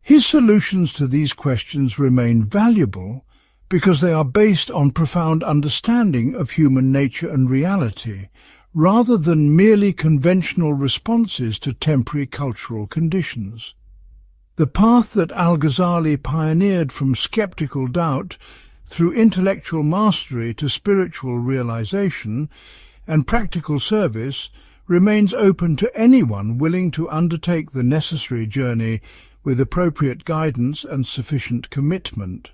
His solutions to these questions remain valuable because they are based on profound understanding of human nature and reality, rather than merely conventional responses to temporary cultural conditions. The path that Al-Ghazali pioneered from skeptical doubt through intellectual mastery to spiritual realization and practical service remains open to anyone willing to undertake the necessary journey with appropriate guidance and sufficient commitment.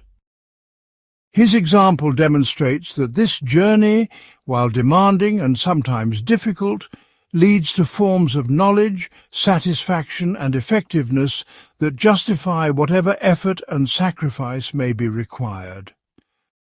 His example demonstrates that this journey, while demanding and sometimes difficult, leads to forms of knowledge, satisfaction and effectiveness that justify whatever effort and sacrifice may be required.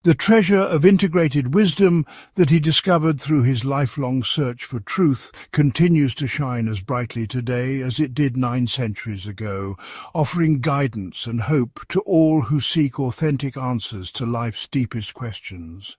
The treasure of integrated wisdom that he discovered through his lifelong search for truth continues to shine as brightly today as it did 9 centuries ago, offering guidance and hope to all who seek authentic answers to life's deepest questions.